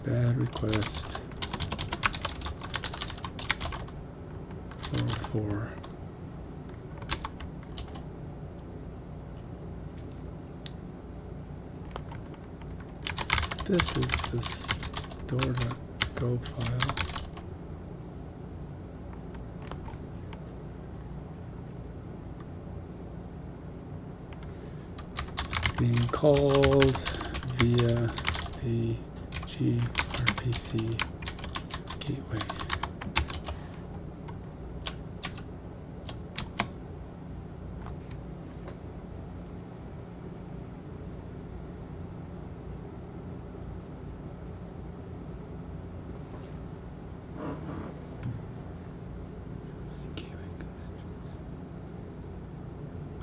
Bad request. 404. This is the store.go file. Being called via the gRPC gateway.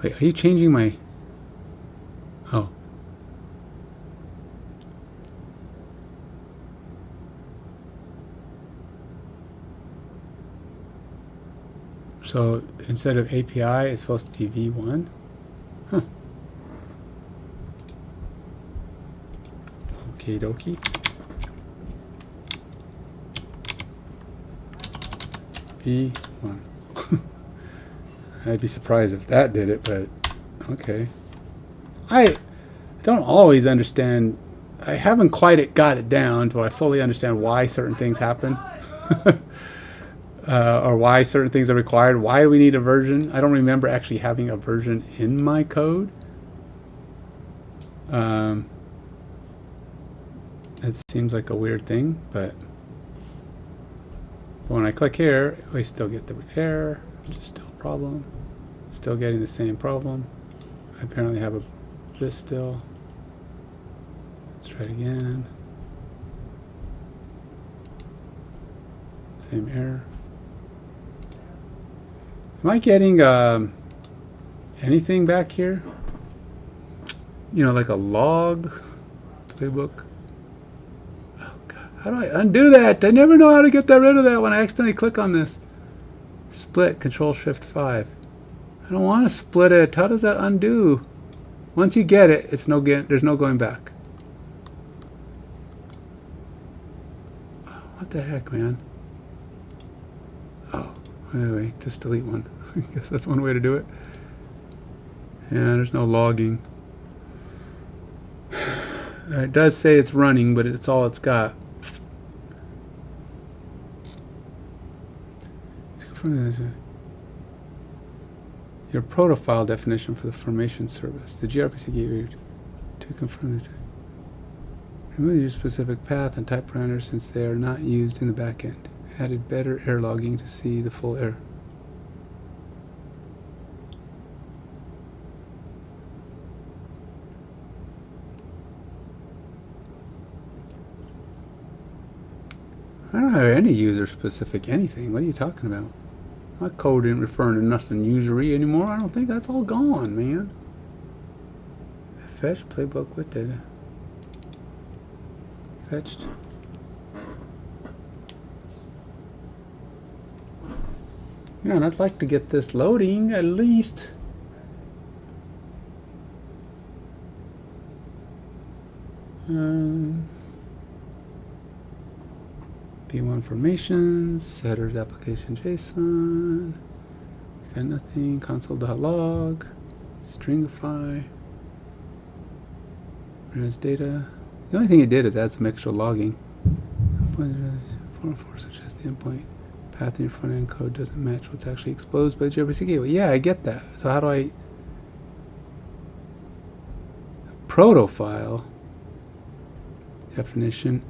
Wait, are you changing my... Oh. So instead of API, it's supposed to be V1? Huh. Okie dokie. V1. I'd be surprised if that did it, but okay. I don't always understand. I haven't quite got it down to where I fully understand why certain things happen. Or why certain things are required. Why do we need a version? I don't remember actually having a version in my code. It seems like a weird thing, but when I click here, we still get the error, which is still a problem. Still getting the same problem. I apparently have this still. Let's try it again. Same error. Am I getting anything back here? You know, like a log playbook? Oh God, how do I undo that? I never know how to get rid of that when I accidentally click on this. Split, Control-Shift-5. I don't want to split it. How does that undo? Once you get it, it's there's no going back. What the heck, man? Oh, anyway, just delete one. I guess that's one way to do it. Yeah, there's no logging. It does say it's running, but it's all it's got. Your protofile definition for the formation service. The gRPC gateway to confirm this. Remove your specific path and type parameters since they are not used in the backend. Added better error logging to see the full error. I don't have any user-specific anything. What are you talking about? My code isn't referring to nothing usery anymore. I don't think that's all gone, man. Fetch playbook with data. Fetched. Yeah, and I'd like to get this loading at least. B1 formations, setters application JSON. Got nothing. Console.log. Stringify. Res data. The only thing it did is add some extra logging. 404 suggests the endpoint path in your front end code doesn't match what's actually exposed by the gRPC gateway. Yeah, I get that. So how do I protofile definition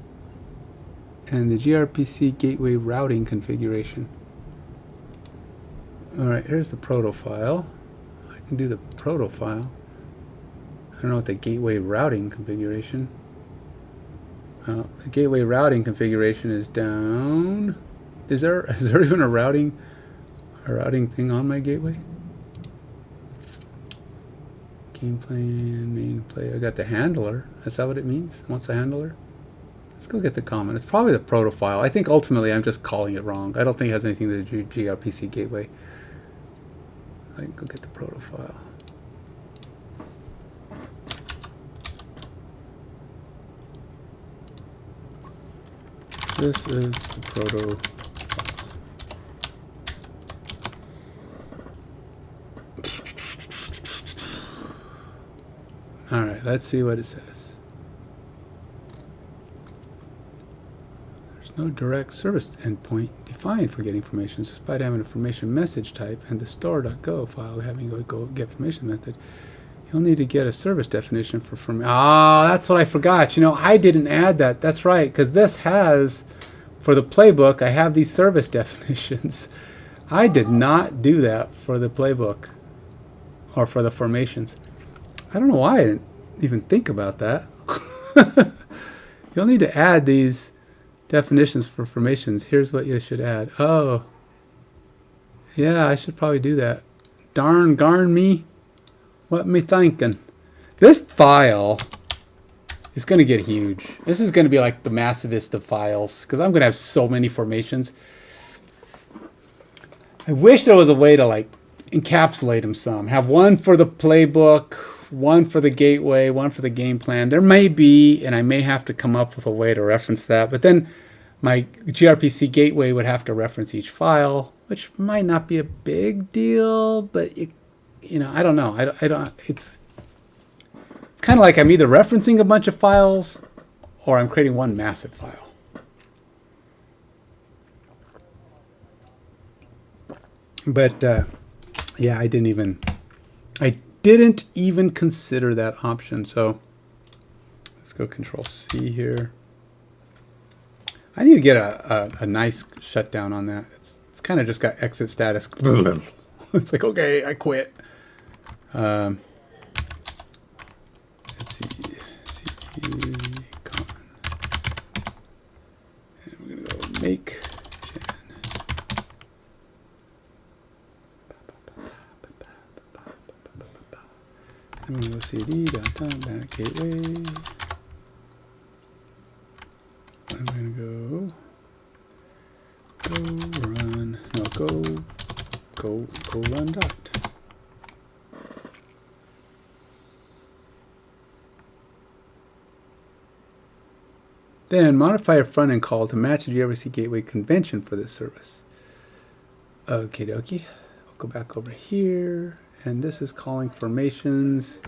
and the gRPC gateway routing configuration? All right, here's the protofile. I can do the protofile. I don't know what the gateway routing configuration. The gateway routing configuration is down. Is there even a routing thing on my gateway? Game plan, main play. I got the handler. Is that what it means? What's the handler? Let's go get the comment. It's probably the protofile. I think ultimately I'm just calling it wrong. I don't think it has anything to do with gRPC gateway. I can go get the protofile. This is the proto. All right, let's see what it says. There's no direct service endpoint defined for getting information, despite having a formation message type and the store.go file having a go get formation method. You'll need to get a service definition for formation. Ah, that's what I forgot. You know, I didn't add that. That's right, because this has, for the playbook, I have these service definitions. I did not do that for the playbook or for the formations. I don't know why I didn't even think about that. You'll need to add these definitions for formations. Here's what you should add. Oh, yeah, I should probably do that. Darn me. What me thinking? This file is going to get huge. This is going to be like the massivest of files because I'm going to have so many formations. I wish there was a way to like encapsulate them some. Have one for the playbook, one for the gateway, one for the game plan. There may be, and I may have to come up with a way to reference that. But then my gRPC gateway would have to reference each file, which might not be a big deal, but you know, I don't know. I don't. It's kind of like I'm either referencing a bunch of files or I'm creating one massive file. But yeah, I didn't even consider that option. So let's go Control C here. I need to get a nice shutdown on that. It's kind of just got exit status. It's like, okay, I quit. Let's see. CPU common. And we're gonna go make. I'm going to go CD, downtown, gateway. I'm going to go run, no, go run dot. Then modify a front end call to match the gRPC gateway convention for this service. Okie dokie. I'll go back over here. And this is calling formations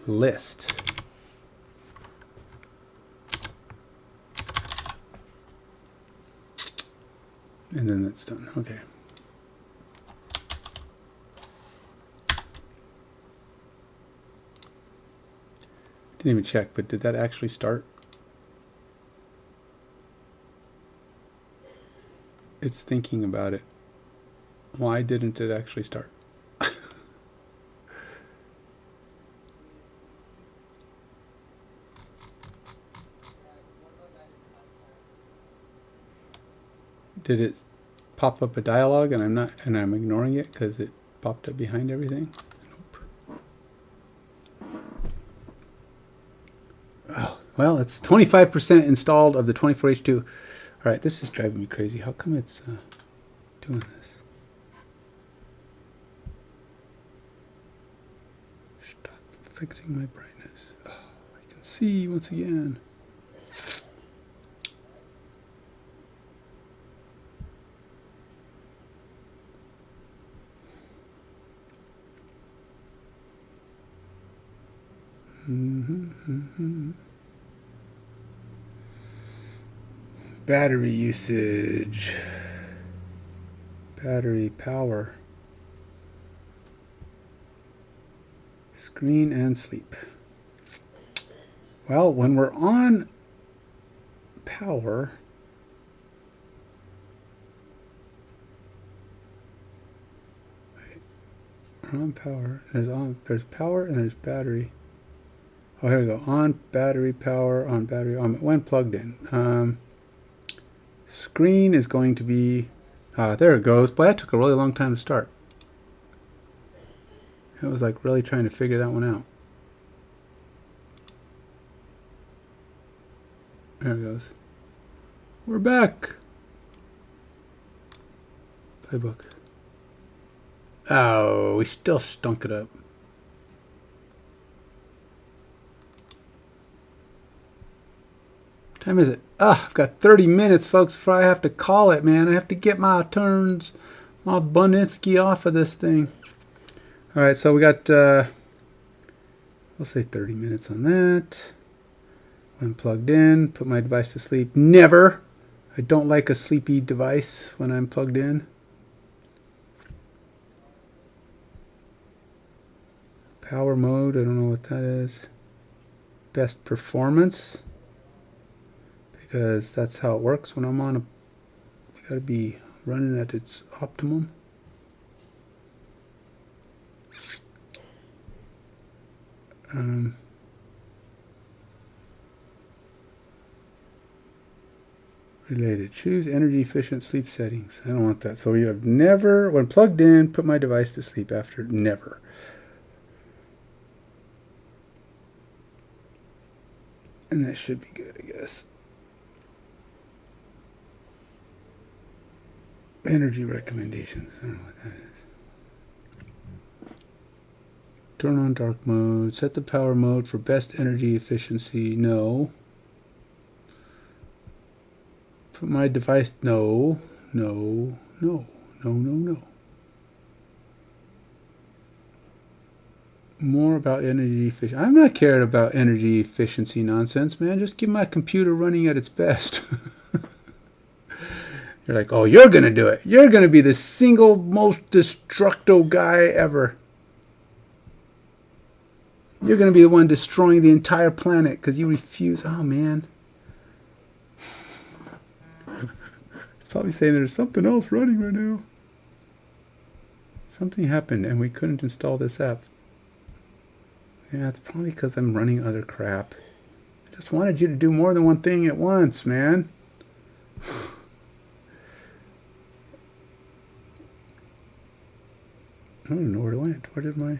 list. And then that's done. Okay. Didn't even check, but did that actually start? It's thinking about it. Why didn't it actually start? Did it pop up a dialogue and I'm ignoring it because it popped up behind everything? Nope. Oh, well, it's 25% installed of the 24H2. All right, this is driving me crazy. How come it's doing this? Stop fixing my brightness. Oh, I can see once again. Battery usage, battery power, screen and sleep. Well, when we're on power, there's power and there's battery. Oh, here we go. On battery power, on battery, on when plugged in. Screen is going to be, there it goes. Boy, that took a really long time to start. It was like really trying to figure that one out. There it goes. We're back. Playbook. Oh, we still stunk it up. What time is it? I've got 30 minutes, folks, before I have to call it, man. I have to get my turns, my Buninsky off of this thing. All right, so we got, we'll say 30 minutes on that. When plugged in, put my device to sleep. Never. I don't like a sleepy device when I'm plugged in. Power mode, I don't know what that is. Best performance. Because that's how it works when I'm on a, I gotta be running at its optimum. Related. Choose energy efficient sleep settings. I don't want that. So you have never, when plugged in, put my device to sleep after never. And that should be good, I guess. Energy recommendations. I don't know what that is. Turn on dark mode. Set the power mode for best energy efficiency. No. For my device. No. No. No. No. No. No. More about energy efficiency. I'm not caring about energy efficiency nonsense, man. Just give my computer running at its best. You're like, oh, you're going to do it. You're going to be the single most destructo guy ever. You're going to be the one destroying the entire planet because you refuse. Oh, man. It's probably saying there's something else running right now. Something happened and we couldn't install this app. Yeah, it's probably because I'm running other crap. I just wanted you to do more than one thing at once, man. I don't know where it went. Where did my...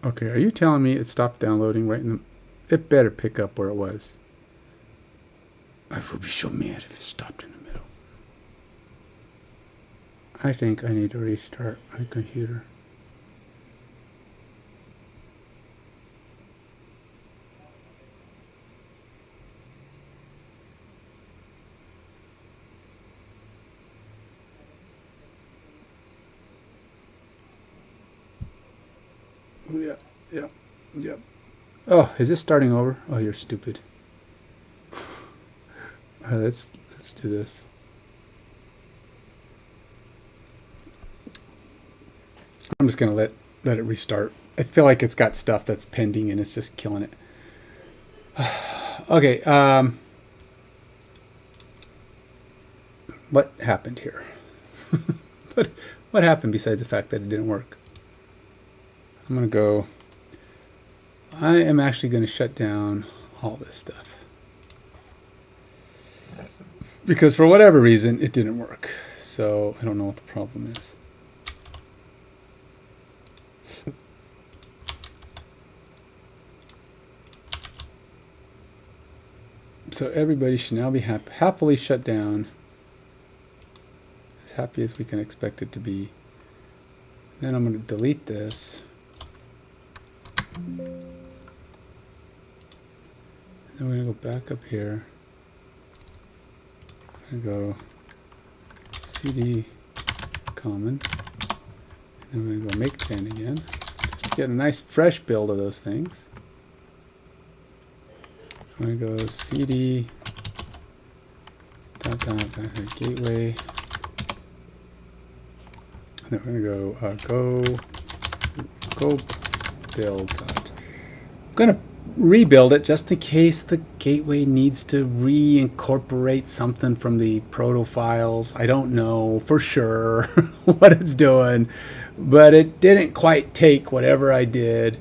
Okay, are you telling me it stopped downloading right in the... It better pick up where it was. I would be so mad if it stopped in the middle. I think I need to restart my computer. Oh, yeah. Oh, is this starting over? Oh, you're stupid. Let's do this. I'm just gonna let it restart. I feel like it's got stuff that's pending and it's just killing it. Okay. What happened here? What happened besides the fact that it didn't work? I'm gonna go. I am actually gonna shut down all this stuff. Because for whatever reason, it didn't work. So I don't know what the problem is. So everybody should now be happily shut down. As happy as we can expect it to be. Then I'm going to delete this. Then we're going to go back up here. And go cd common. And we're going to go make 10 again. Just to get a nice fresh build of those things. I'm going to go cd gateway. And then we're going to go build. I'm going to rebuild it just in case the gateway needs to reincorporate something from the proto files. I don't know for sure what it's doing, but it didn't quite take whatever I did.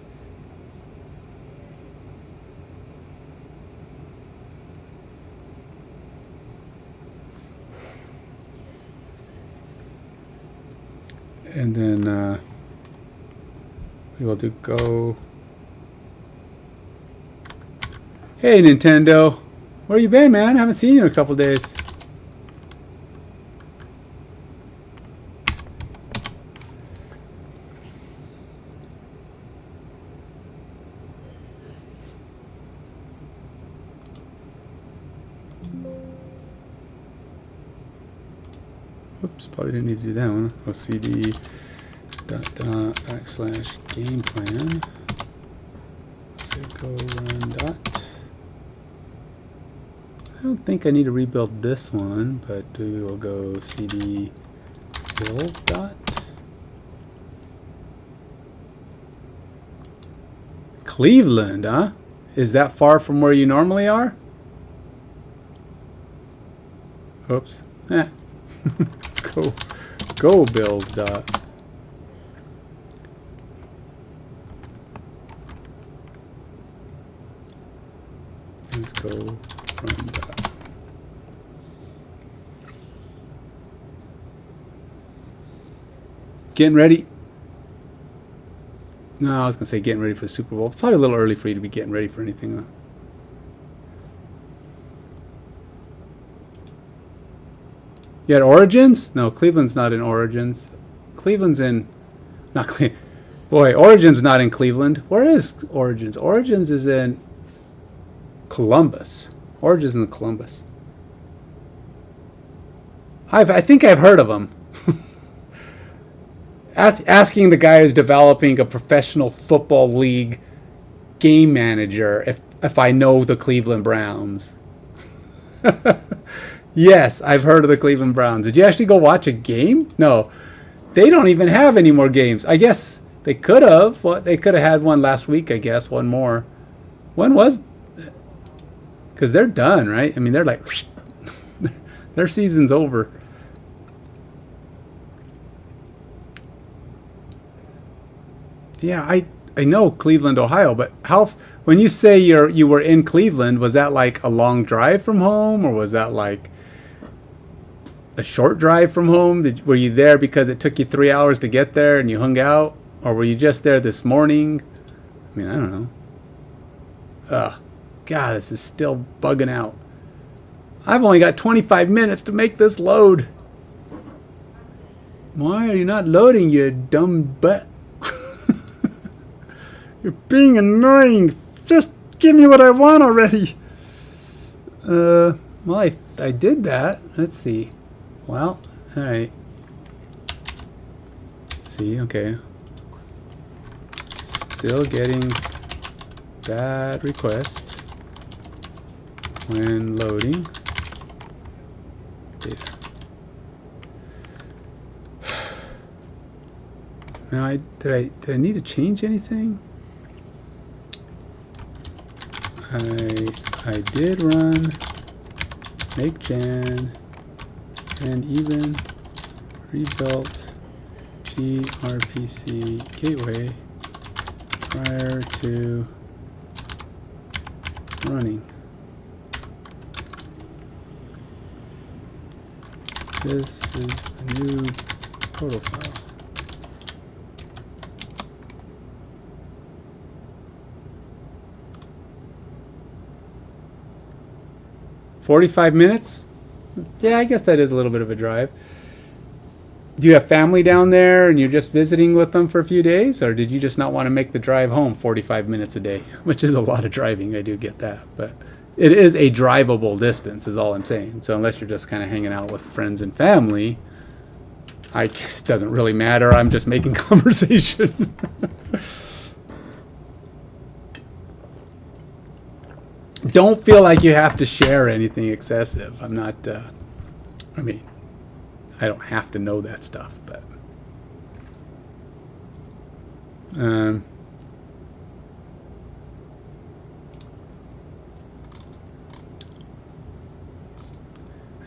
And then we will do go. Hey Nintendo, where you been, man? I haven't seen you in a couple days. Oops, probably didn't need to do that one. Oh, cd / game plan. So go run dot. I don't think I need to rebuild this one, but we will go cd build dot. Cleveland, huh? Is that far from where you normally are? Oops. Go build dot. Let's go run dot. Getting ready. No, I was going to say getting ready for the Super Bowl. It's probably a little early for you to be getting ready for anything, though. You had Origins? No, Cleveland's not in Origins. Cleveland's in... Not Cleveland. Boy, Origins not in Cleveland. Where is Origins? Origins is in Columbus. Origins in Columbus. I think I've heard of them. Asking the guy who's developing a professional football league game manager if I know the Cleveland Browns. Yes, I've heard of the Cleveland Browns. Did you actually go watch a game? No. They don't even have any more games. I guess they could have. They could have had one last week, I guess. One more. When was... Because they're done, right? I mean, they're like... Their season's over. Yeah, I know Cleveland, Ohio, but when you say you were in Cleveland, was that like a long drive from home, or was that like a short drive from home? Were you there because it took you 3 hours to get there and you hung out, or were you just there this morning? I mean, I don't know. God, this is still bugging out. I've only got 25 minutes to make this load. Why are you not loading, you dumb butt? You're being annoying. Just give me what I want already. Well, I did that. Let's see. Well, all right. See, okay. Still getting bad request when loading data. Now, did I need to change anything? I did run make gen and even rebuilt gRPC gateway prior to running. This is the new protocol. $45 minutes? Yeah, I guess that is a little bit of a drive. Do you have family down there and you're just visiting with them for a few days? Or did you just not want to make the drive home 45 minutes a day? Which is a lot of driving, I do get that. But it is a drivable distance is all I'm saying. So unless you're just kind of hanging out with friends and family, I guess it doesn't really matter. I'm just making conversation. Don't feel like you have to share anything excessive. I'm not, I mean, I don't have to know that stuff, but.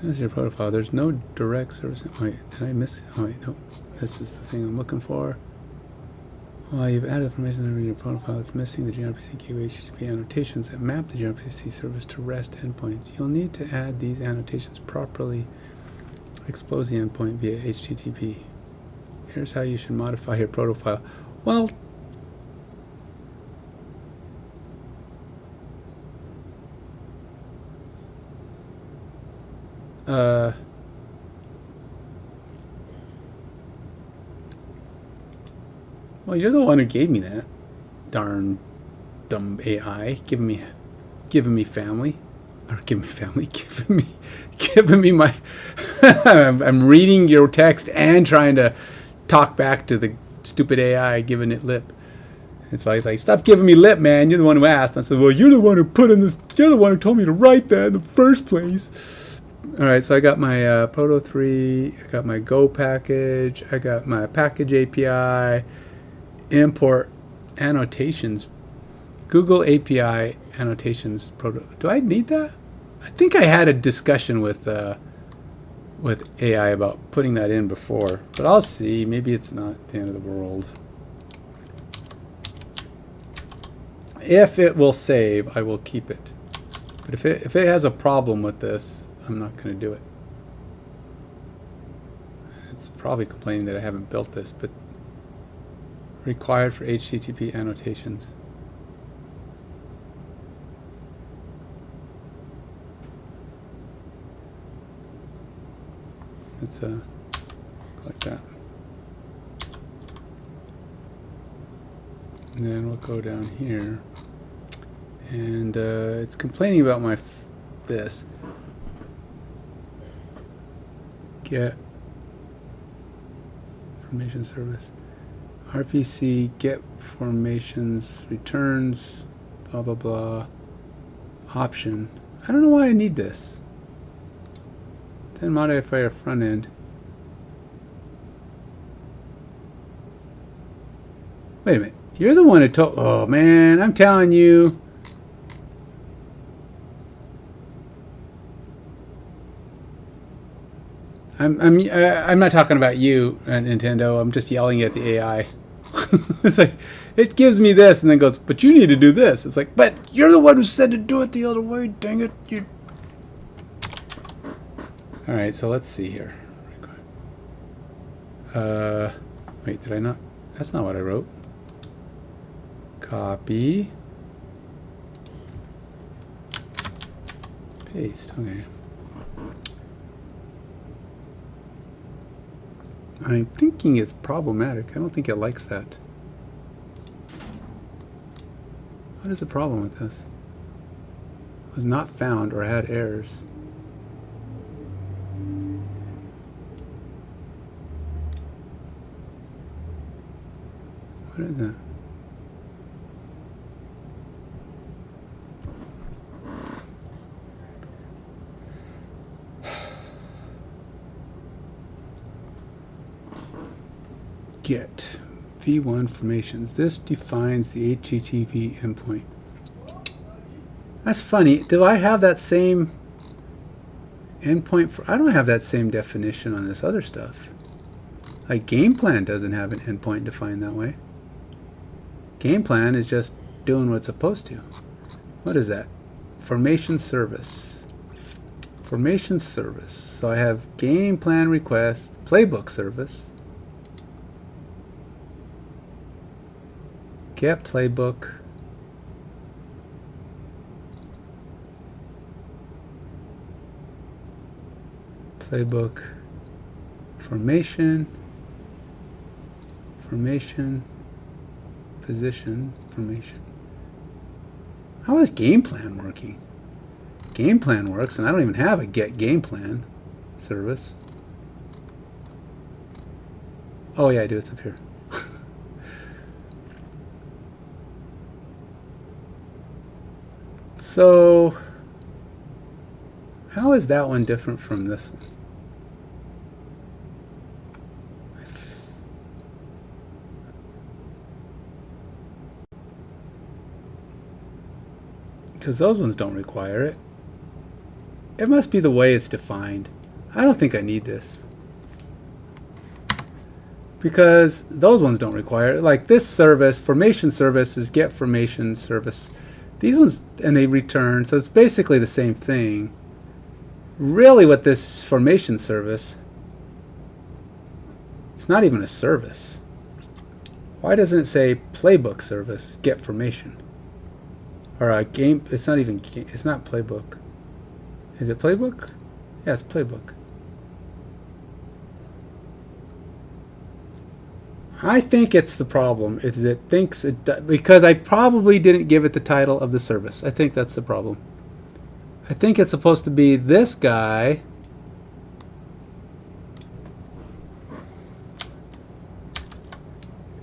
Here's your profile. There's no direct service. Wait, did I miss? Oh, wait, no. This is the thing I'm looking for. Well, you've added information in your profile. It's missing the gRPC gateway HTTP annotations that map the gRPC service to REST endpoints. You'll need to add these annotations properly. Expose the endpoint via HTTP. Here's how you should modify your profile. Well, well, you're the one who gave me that. Darn dumb AI. Giving me family. Or giving me family. Giving me my... I'm reading your text and trying to talk back to the stupid AI, giving it lip. It's why he's like, stop giving me lip, man. You're the one who asked. I said, well, you're the one who put in this... You're the one who told me to write that in the first place. All right, so I got my Proto 3. I got my Go package. I got my package API. Import annotations. Google API annotations. Proto. Do I need that? I think I had a discussion with AI about putting that in before, but I'll see. Maybe it's not the end of the world. If it will save, I will keep it. But if it has a problem with this, I'm not going to do it. It's probably complaining that I haven't built this, but required for HTTP annotations. Let's like that. And then we'll go down here, and it's complaining about my this. Get formation service. RPC get formations returns blah blah blah option. I don't know why I need this. Then modify our front end. Wait a minute. You're the one who told. Oh man, I'm telling you. I'm not talking about you, Nintendo. I'm just yelling at the AI. It's like it gives me this and then goes, but you need to do this. It's like, but you're the one who said to do it the other way. Dang it! You. All right, so let's see here. Wait, did I not? That's not what I wrote. Copy. Paste. Okay. I'm thinking it's problematic. I don't think it likes that. What is the problem with this? Was not found or had errors. What is that? Get v1 formations. This defines the HTTP endpoint. That's funny. Do I have that same endpoint for? I don't have that same definition on this other stuff. Like game plan doesn't have an endpoint defined that way. Game plan is just doing what it's supposed to. What is that? Formation service. Formation service. So I have game plan request, playbook service. Get playbook. Playbook. Formation. Formation. Position. Formation. How is game plan working? Game plan works, and I don't even have a get game plan service. Oh yeah, I do. It's up here. So, how is that one different from this one? Because those ones don't require it. It must be the way it's defined. I don't think I need this. Because those ones don't require it. Like this service, formation service is get formation service. These ones, and they return, so it's basically the same thing. Really what this formation service, it's not even a service. Why doesn't it say playbook service, get formation? Or a game, it's not even, it's not playbook. Is it playbook? Yeah, it's playbook. I think it's the problem. Is it thinks it because I probably didn't give it the title of the service. I think that's the problem. I think it's supposed to be this guy.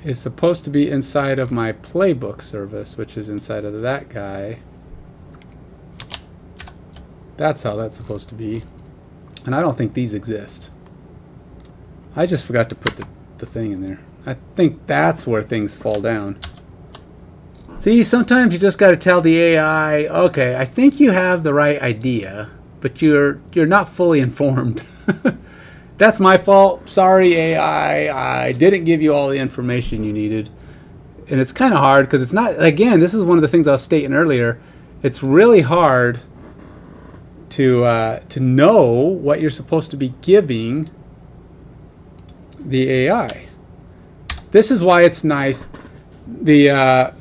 Is supposed to be inside of my playbook service, which is inside of that guy. That's how that's supposed to be. And I don't think these exist. I just forgot to put the thing in there. I think that's where things fall down. See, sometimes you just got to tell the AI, okay, I think you have the right idea, but you're not fully informed. That's my fault. Sorry, AI. I didn't give you all the information you needed. And it's kind of hard because it's not, again, this is one of the things I was stating earlier. It's really hard to know what you're supposed to be giving the AI. this is why it's nice. The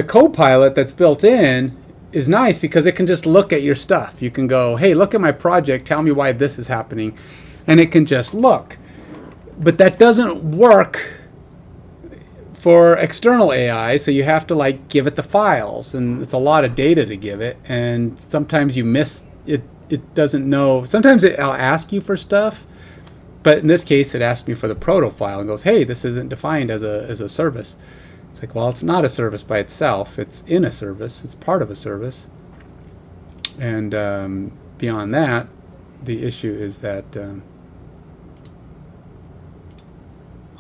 Copilot that's built in is nice because it can just look at your stuff. You can go, hey, look at my project. Tell me why this is happening. And it can just look. But that doesn't work for external AI. So you have to like give it the files. And it's a lot of data to give it. And sometimes you miss it. It doesn't know. Sometimes it'll ask you for stuff. But in this case, it asked me for the proto file and goes, hey, this isn't defined as a service. It's like, well, it's not a service by itself. It's in a service. It's part of a service. And beyond that, the issue is that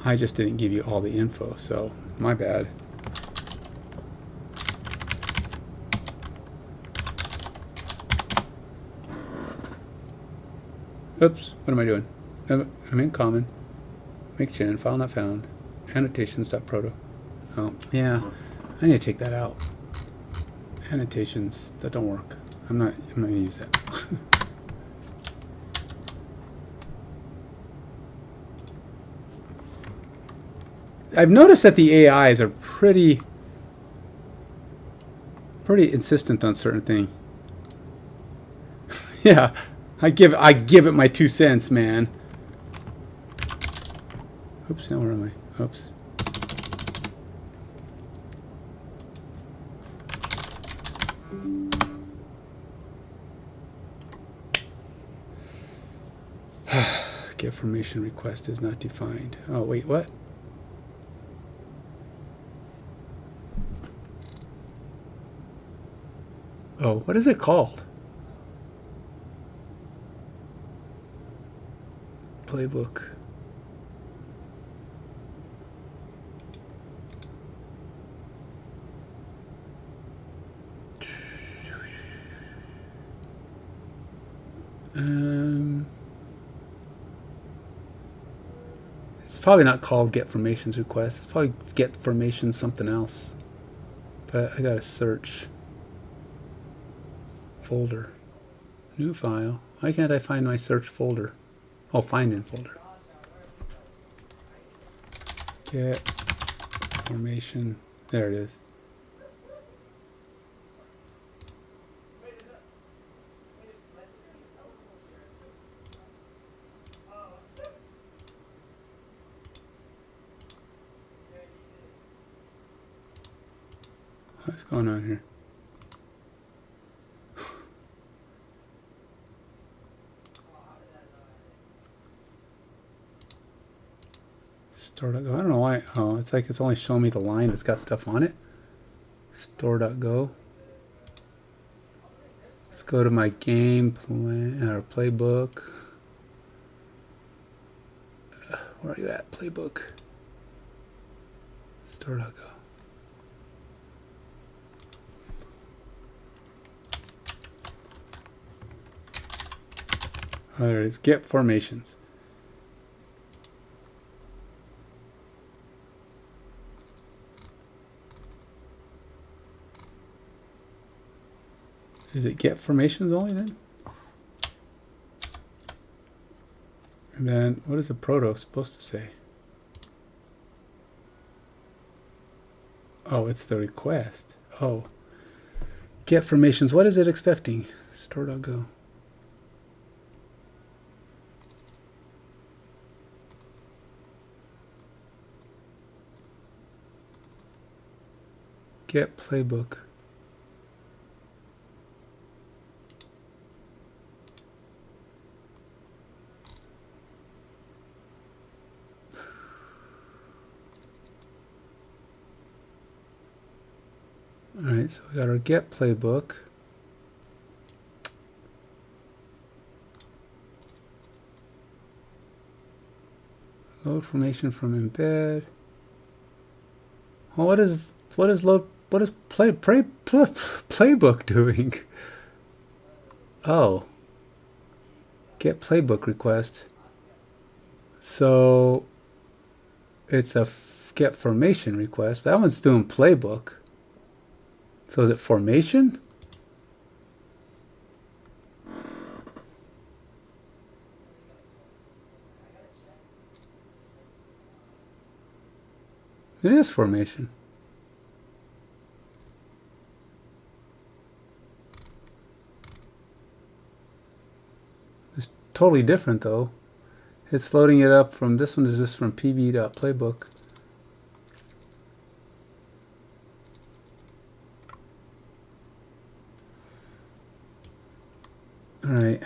I just didn't give you all the info. So my bad. Oops, what am I doing? I'm in common. Make chain, file not found. Annotations.proto. Oh, yeah. I need to take that out. Annotations, that don't work. I'm not gonna use that. I've noticed that the AIs are pretty insistent on certain things. Yeah, I give it my 2 cents, man. Oops, now where am I? Oops. Get formation request is not defined. Oh, wait, what? Oh, what is it called? Playbook. It's probably not called get formations request. It's probably get formation something else. But I gotta search. Folder. New file. Why can't I find my search folder? Oh, find in folder. Get formation. There it is. What's going on here? Store.go. I don't know why. Oh, it's like it's only showing me the line that's got stuff on it. Store.go. Let's go to my game plan or playbook. Where are you at? Playbook. Store.go. Oh, there it is. Get formations. Is it get formations only then? And then what is the proto supposed to say? Oh, it's the request. Oh. Get formations. What is it expecting? Store.go. Get playbook. All right, so we got our get playbook. Load formation from embed. Well, what is playbook doing? Oh, get playbook request. So it's a get formation request. That one's doing playbook. So is it formation? It is formation. It's totally different though. It's loading it up from, this one is just from pb.playbook. All right.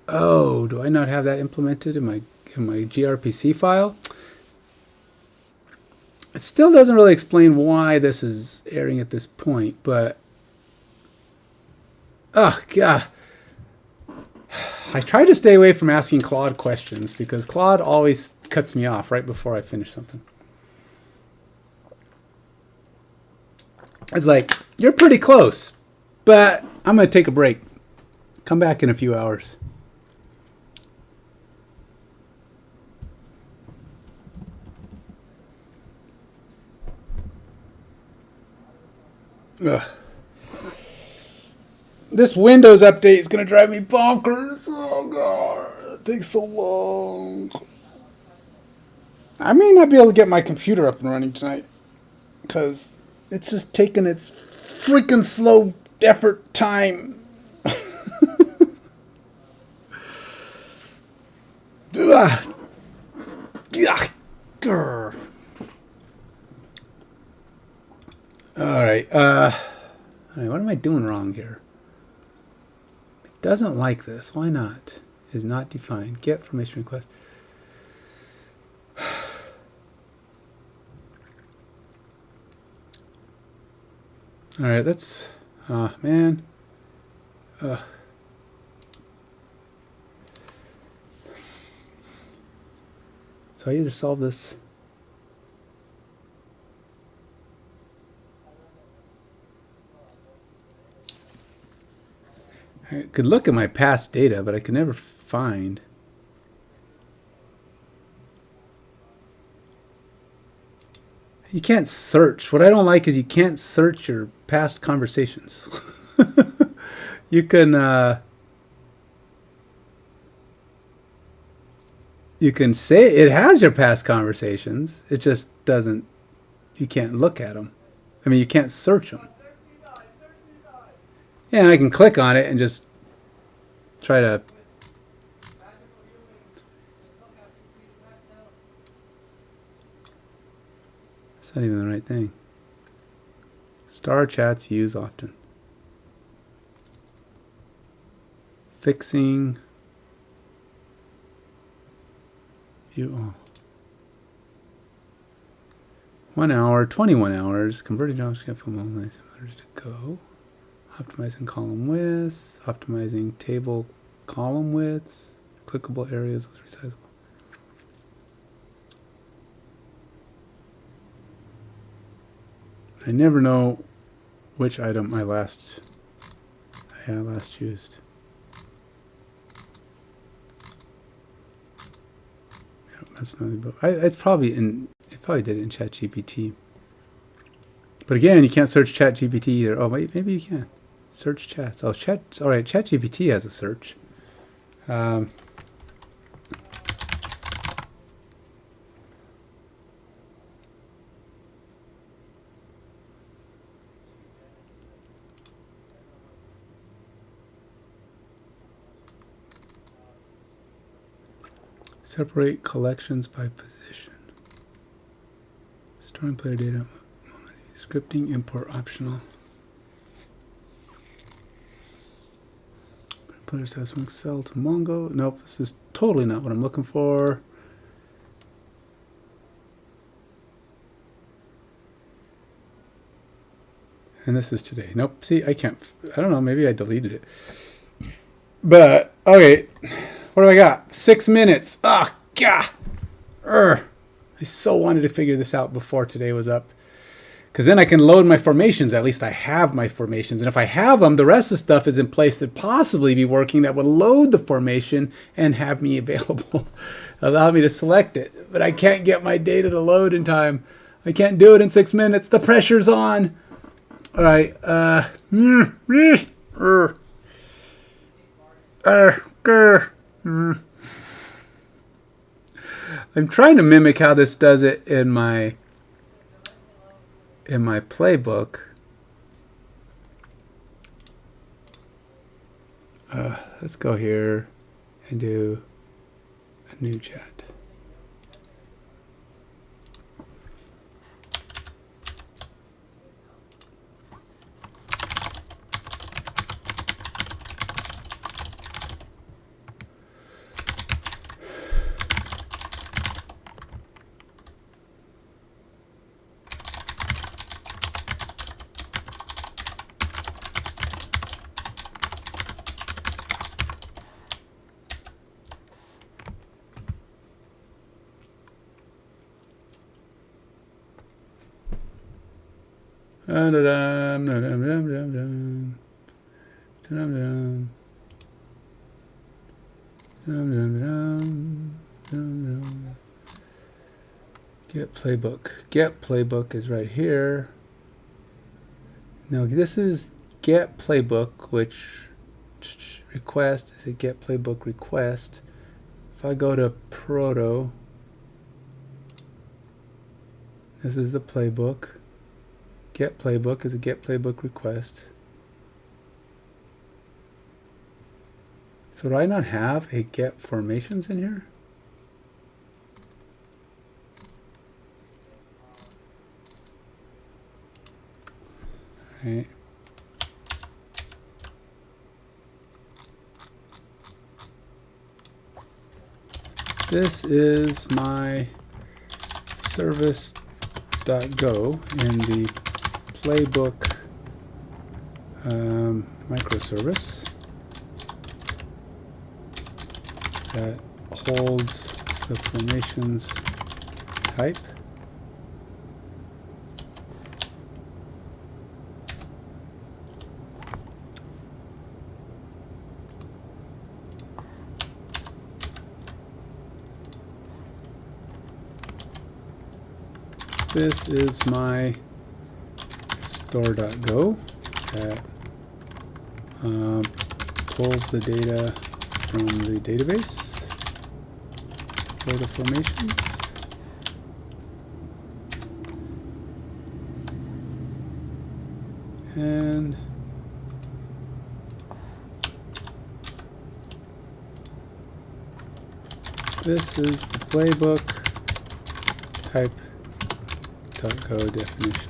Oh, do I not have that implemented in my gRPC file? It still doesn't really explain why this is airing at this point, but oh god, I try to stay away from asking Claude questions because Claude always cuts me off right before I finish something. It's like, you're pretty close, but I'm gonna take a break. Come back in a few hours. Ugh. This Windows update is going to drive me bonkers. Oh, God. It takes so long. I may not be able to get my computer up and running tonight because it's just taking its freaking slow effort time. Ugh. Ugh. Grr. All right. What am I doing wrong here? It doesn't like this. Why not? Is not defined. Get permission request. All right. Let's. Man. So I either solve this. I could look at my past data, but I could never find. You can't search. What I don't like is you can't search your past conversations. You can say it has your past conversations. It just doesn't. You can't look at them. I mean, you can't search them. Yeah, and I can click on it and just try to. That's not even the right thing. Star chats use often. Fixing. View all. 1 hour, 21 hours. Converting JavaScript from online to go. Optimizing column widths, optimizing table column widths, clickable areas with resizable. I never know which item I last used. Yep, that's not about. It probably did it in ChatGPT. But again, you can't search ChatGPT either. Oh, wait, maybe you can. Search chats. Oh, chat. All right, ChatGPT has a search. Separate collections by position. Storing player data. Scripting import optional. Player says from Excel to Mongo. Nope, this is totally not what I'm looking for. And this is today. Nope, see, I can't, I don't know, maybe I deleted it. But, okay, what do I got? 6 minutes. Ah, oh, God. I so wanted to figure this out before today was up. Because then I can load my formations. At least I have my formations. And if I have them, the rest of the stuff is in place to possibly be working that would load the formation and have me available. Allow me to select it. But I can't get my data to load in time. I can't do it in 6 minutes. The pressure's on. All right. I'm trying to mimic how this does it in my playbook. Let's go here and do a new chat. Get playbook. Get playbook is right here. Now this is get playbook, which request is a get playbook request. If I go to proto, this is the playbook. Get playbook is a get playbook request. So do I not have a get formations in here? All right. This is my service.go in the playbook microservice that holds the formations type. This is my store.go that pulls the data from the database for the formations. And this is the playbook type.go definitions.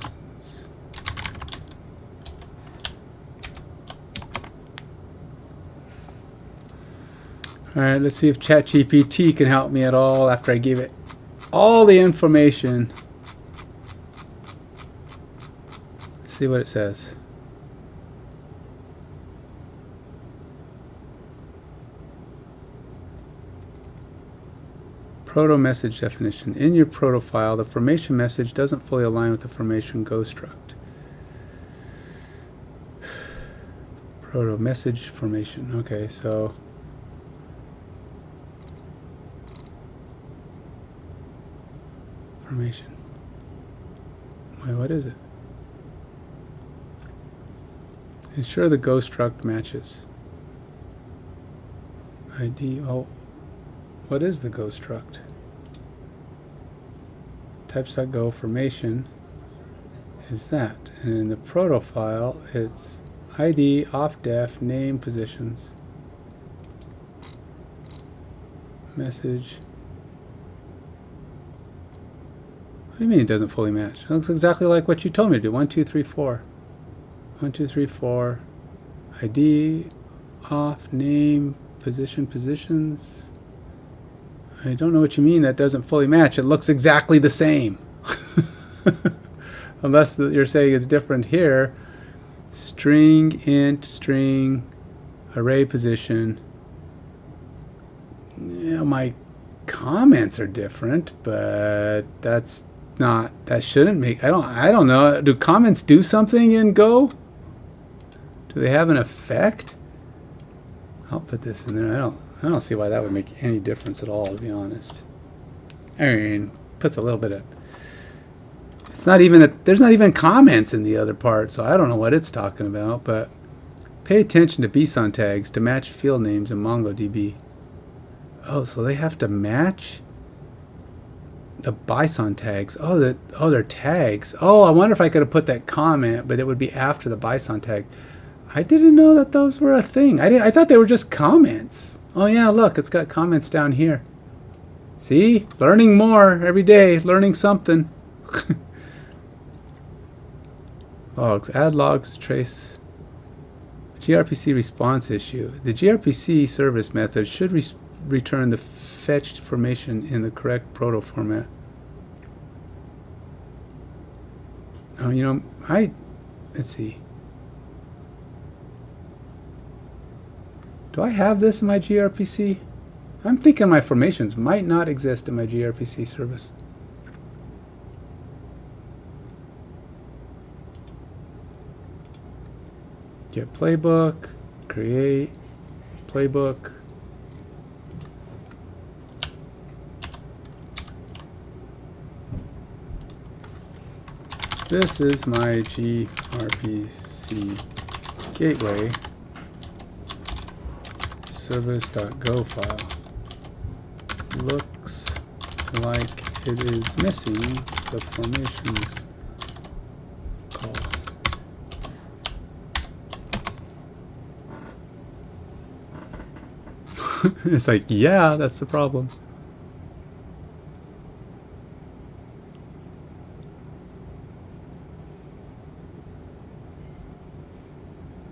All right, let's see if ChatGPT can help me at all after I gave it all the information. Let's see what it says. Proto message definition. In your proto file, the formation message doesn't fully align with the formation go struct. Proto message formation. Okay, so formation. Wait, what is it? Ensure the go struct matches. ID. Oh, what is the go struct? Types.go formation is that, and in the proto file, it's ID off def name positions message. What do you mean it doesn't fully match? It looks exactly like what you told me to do. 1, 2, 3, 4. 1, 2, 3, 4. ID off name positions. I don't know what you mean that doesn't fully match. It looks exactly the same. Unless you're saying it's different here. String, int, string, array position. Yeah, my comments are different, but that shouldn't make, I don't know. Do comments do something in Go? Do they have an effect? I'll put this in there. I don't see why that would make any difference at all, to be honest. I mean, puts a little bit of, it's not even there's not even comments in the other part, so I don't know what it's talking about, but pay attention to BSON tags to match field names in MongoDB. Oh, so they have to match the BSON tags. Oh, they're tags. Oh, I wonder if I could have put that comment, but it would be after the BSON tag. I didn't know that those were a thing. I thought they were just comments. Oh yeah, look, it's got comments down here. See? Learning more every day, learning something. Logs, add logs to trace gRPC response issue. The gRPC service method should return the fetched information in the correct proto format. Oh, you know, let's see. Do I have this in my gRPC? I'm thinking my formations might not exist in my gRPC service. Get playbook, create playbook. This is my gRPC gateway service.go file. Looks like it is missing the formations call. It's like, yeah, that's the problem.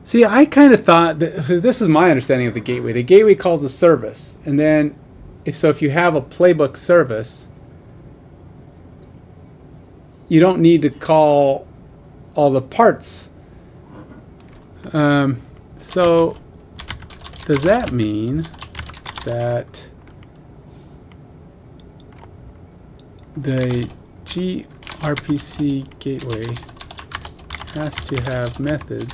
See, I kind of thought that this is my understanding of the gateway. The gateway calls a service, and then if you have a playbook service, you don't need to call all the parts. So does that mean that the gRPC gateway has to have methods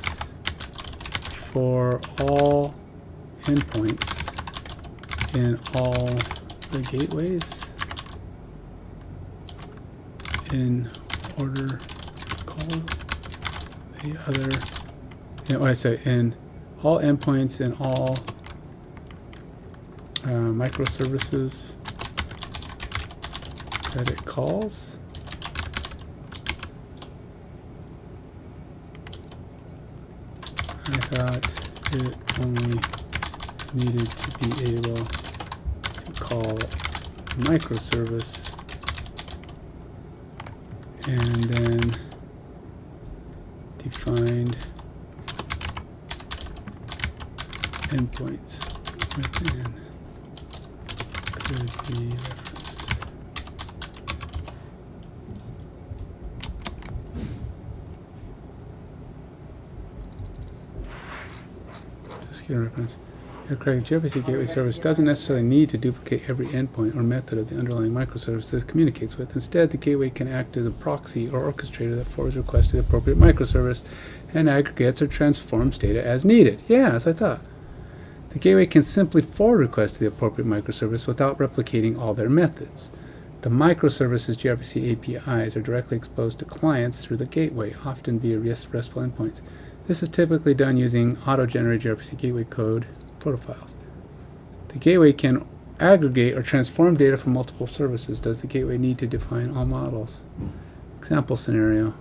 for all endpoints in all the gateways in order to call the other, I say in all endpoints in all microservices that it calls. I thought it only needed to be able to call microservice and then defined endpoints within could be referenced. Just get a reference. You're correct. gRPC gateway service doesn't necessarily need to duplicate every endpoint or method of the underlying microservice that it communicates with. Instead, the gateway can act as a proxy or orchestrator that forwards requests to the appropriate microservice and aggregates or transforms data as needed. Yeah, as I thought. The gateway can simply forward requests to the appropriate microservice without replicating all their methods. The microservices gRPC APIs are directly exposed to clients through the gateway, often via RESTful endpoints. This is typically done using auto-generated gRPC gateway code protofiles. The gateway can aggregate or transform data from multiple services. Does the gateway need to define all models? Example scenario.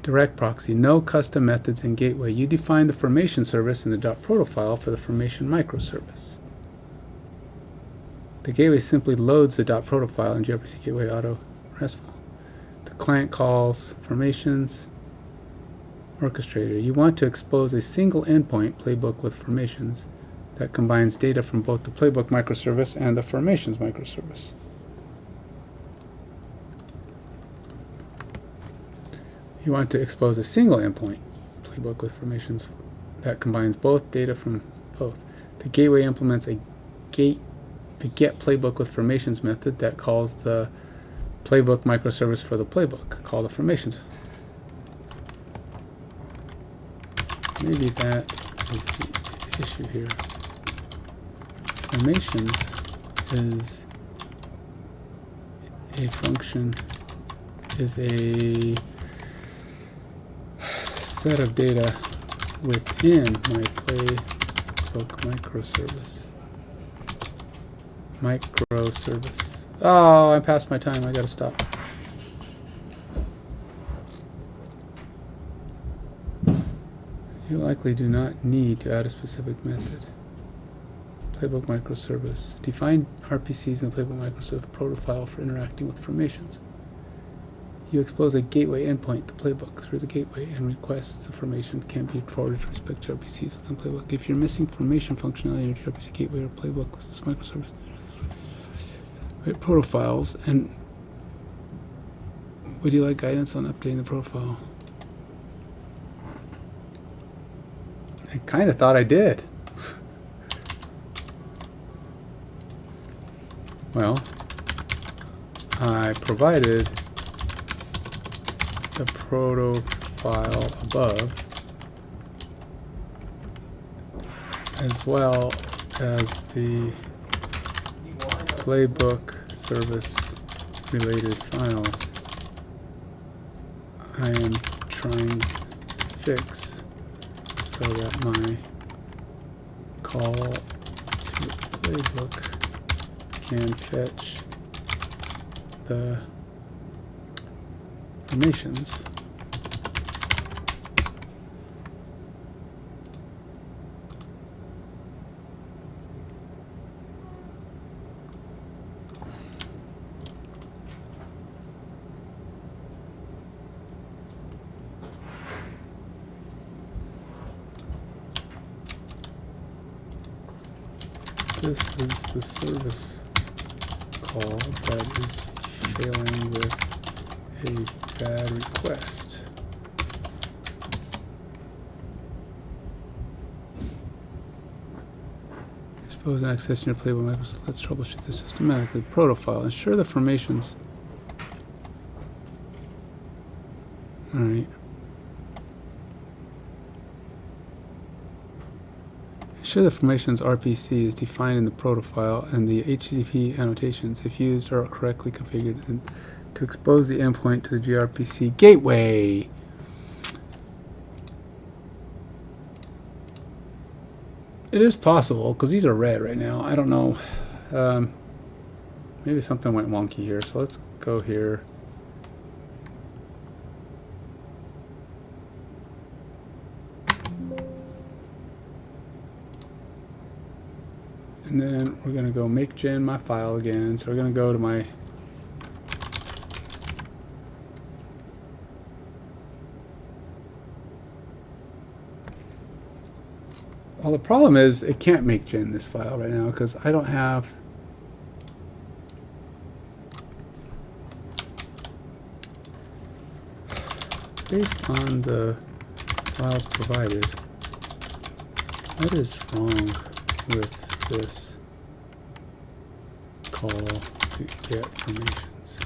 Direct proxy, no custom methods in gateway. You define the formation service in the .proto file for the formation microservice. The gateway simply loads the .proto file in gRPC gateway auto RESTful. The client calls formations orchestrator. You want to expose a single endpoint playbook with formations that combines data from both the playbook microservice and the formations microservice. You want to expose a single endpoint playbook with formations that combines both data from both. The gateway implements a get playbook with formations method that calls the playbook microservice for the playbook. Call the formations. Maybe that is the issue here. Formations is a function, is a set of data within my playbook microservice. Oh, I passed my time. I gotta stop. You likely do not need to add a specific method. Playbook microservice. Define RPCs in the playbook microservice profile for interacting with formations. You expose a gateway endpoint, the playbook, through the gateway, and requests the formation can be forwarded with respect to RPCs within playbook. If you're missing formation functionality in your RPC gateway or playbook microservice, write profiles. And would you like guidance on updating the profile? I kind of thought I did. Well, I provided the profile above, as well as the playbook service related files. I am trying to fix so that my call to the playbook can fetch the formations. This is the service call that is failing with a bad request. Expose and access your playbook microservice. Let's troubleshoot this systematically. Protofile. Ensure the formations. Alright. Ensure the formations RPC is defined in the protofile and the HTTP annotations, if used, are correctly configured and to expose the endpoint to the gRPC gateway. It is possible, because these are red right now. I don't know. Maybe something went wonky here. So let's go here. And then we're going to go make gen my file again. So we're going to go to my well, the problem is it can't make gen this file right now because I don't have based on the files provided. What is wrong with this call to get formations?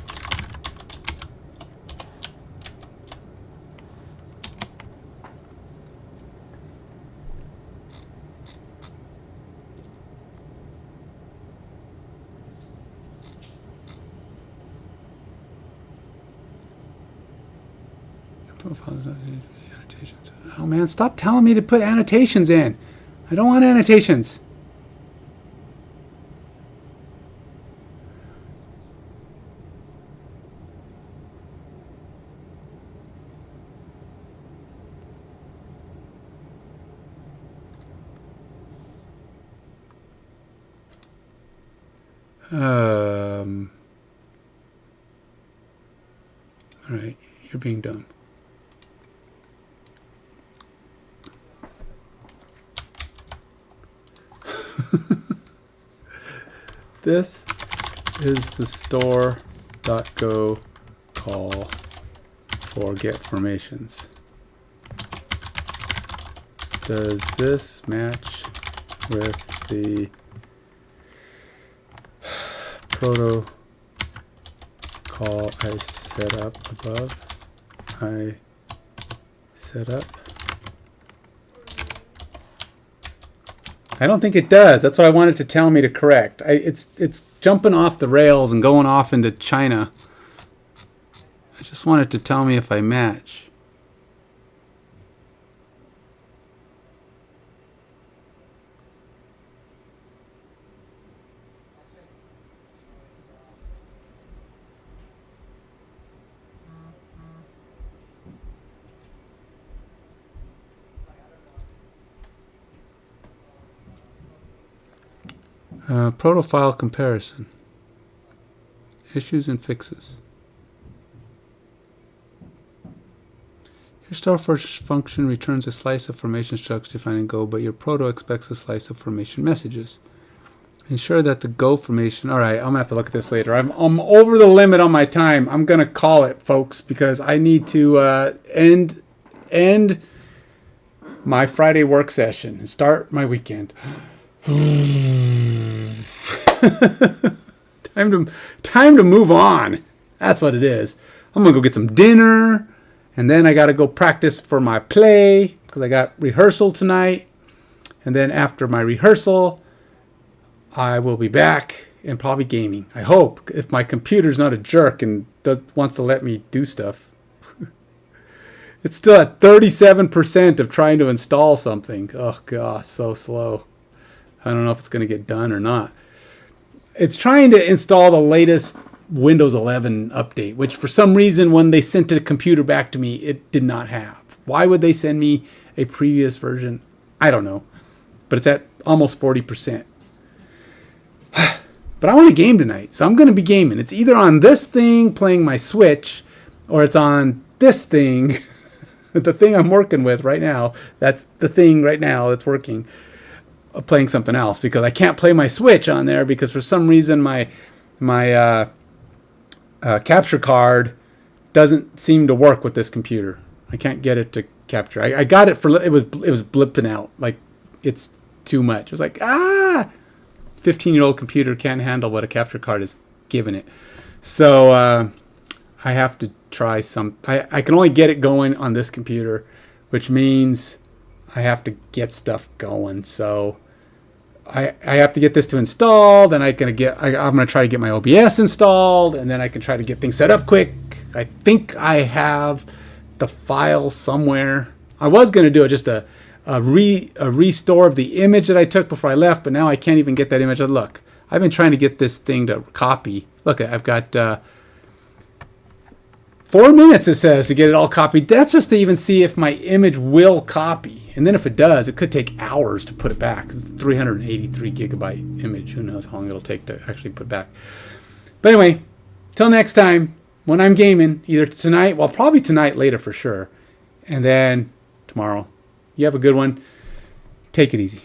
Profile does not need annotations. Oh man, stop telling me to put annotations in. I don't want annotations. All right, you're being dumb. This is the store.go call for get formations. Does this match with the protocol I set up above? I don't think it does. That's what I wanted to tell me to correct. It's jumping off the rails and going off into China. I just wanted to tell me if I match. Proto file comparison. Issues and fixes. Your store function returns a slice of formation structs defined in Go, but your proto expects a slice of formation messages. Ensure that the Go formation... All right, I'm going to have to look at this later. I'm over the limit on my time. I'm going to call it, folks, because I need to end my Friday work session and start my weekend. Time to move on. That's what it is. I'm gonna go get some dinner, and then I gotta go practice for my play because I got rehearsal tonight. And then after my rehearsal, I will be back and probably gaming. I hope, if my computer's not a jerk and wants to let me do stuff. It's still at 37% of trying to install something. Oh gosh, so slow. I don't know if it's going to get done or not. It's trying to install the latest Windows 11 update, which for some reason when they sent the computer back to me, it did not have. Why would they send me a previous version? I don't know. But it's at almost 40%. But I want to game tonight, so I'm going to be gaming. It's either on this thing playing my Switch, or it's on this thing, the thing I'm working with right now. That's the thing right now that's working. Playing something else because I can't play my Switch on there because for some reason my capture card doesn't seem to work with this computer. I can't get it to capture. I got it it was blipping out like it's too much. It was like 15-year-old computer can't handle what a capture card is giving it. So I have to try some. I can only get it going on this computer, which means I have to get stuff going. So I have to get this to install. Then I'm gonna try to get my OBS installed, and then I can try to get things set up quick. I think I have the file somewhere. I was gonna do it just a restore of the image that I took before I left, but now I can't even get that image. Look, I've been trying to get this thing to copy. Look, I've got 4 minutes, it says, to get it all copied. That's just to even see if my image will copy. And then if it does, it could take hours to put it back. It's a 383 gigabyte image. Who knows how long it'll take to actually put back. But anyway, till next time, when I'm gaming, either tonight, well, probably tonight later for sure, and then tomorrow. You have a good one. Take it easy.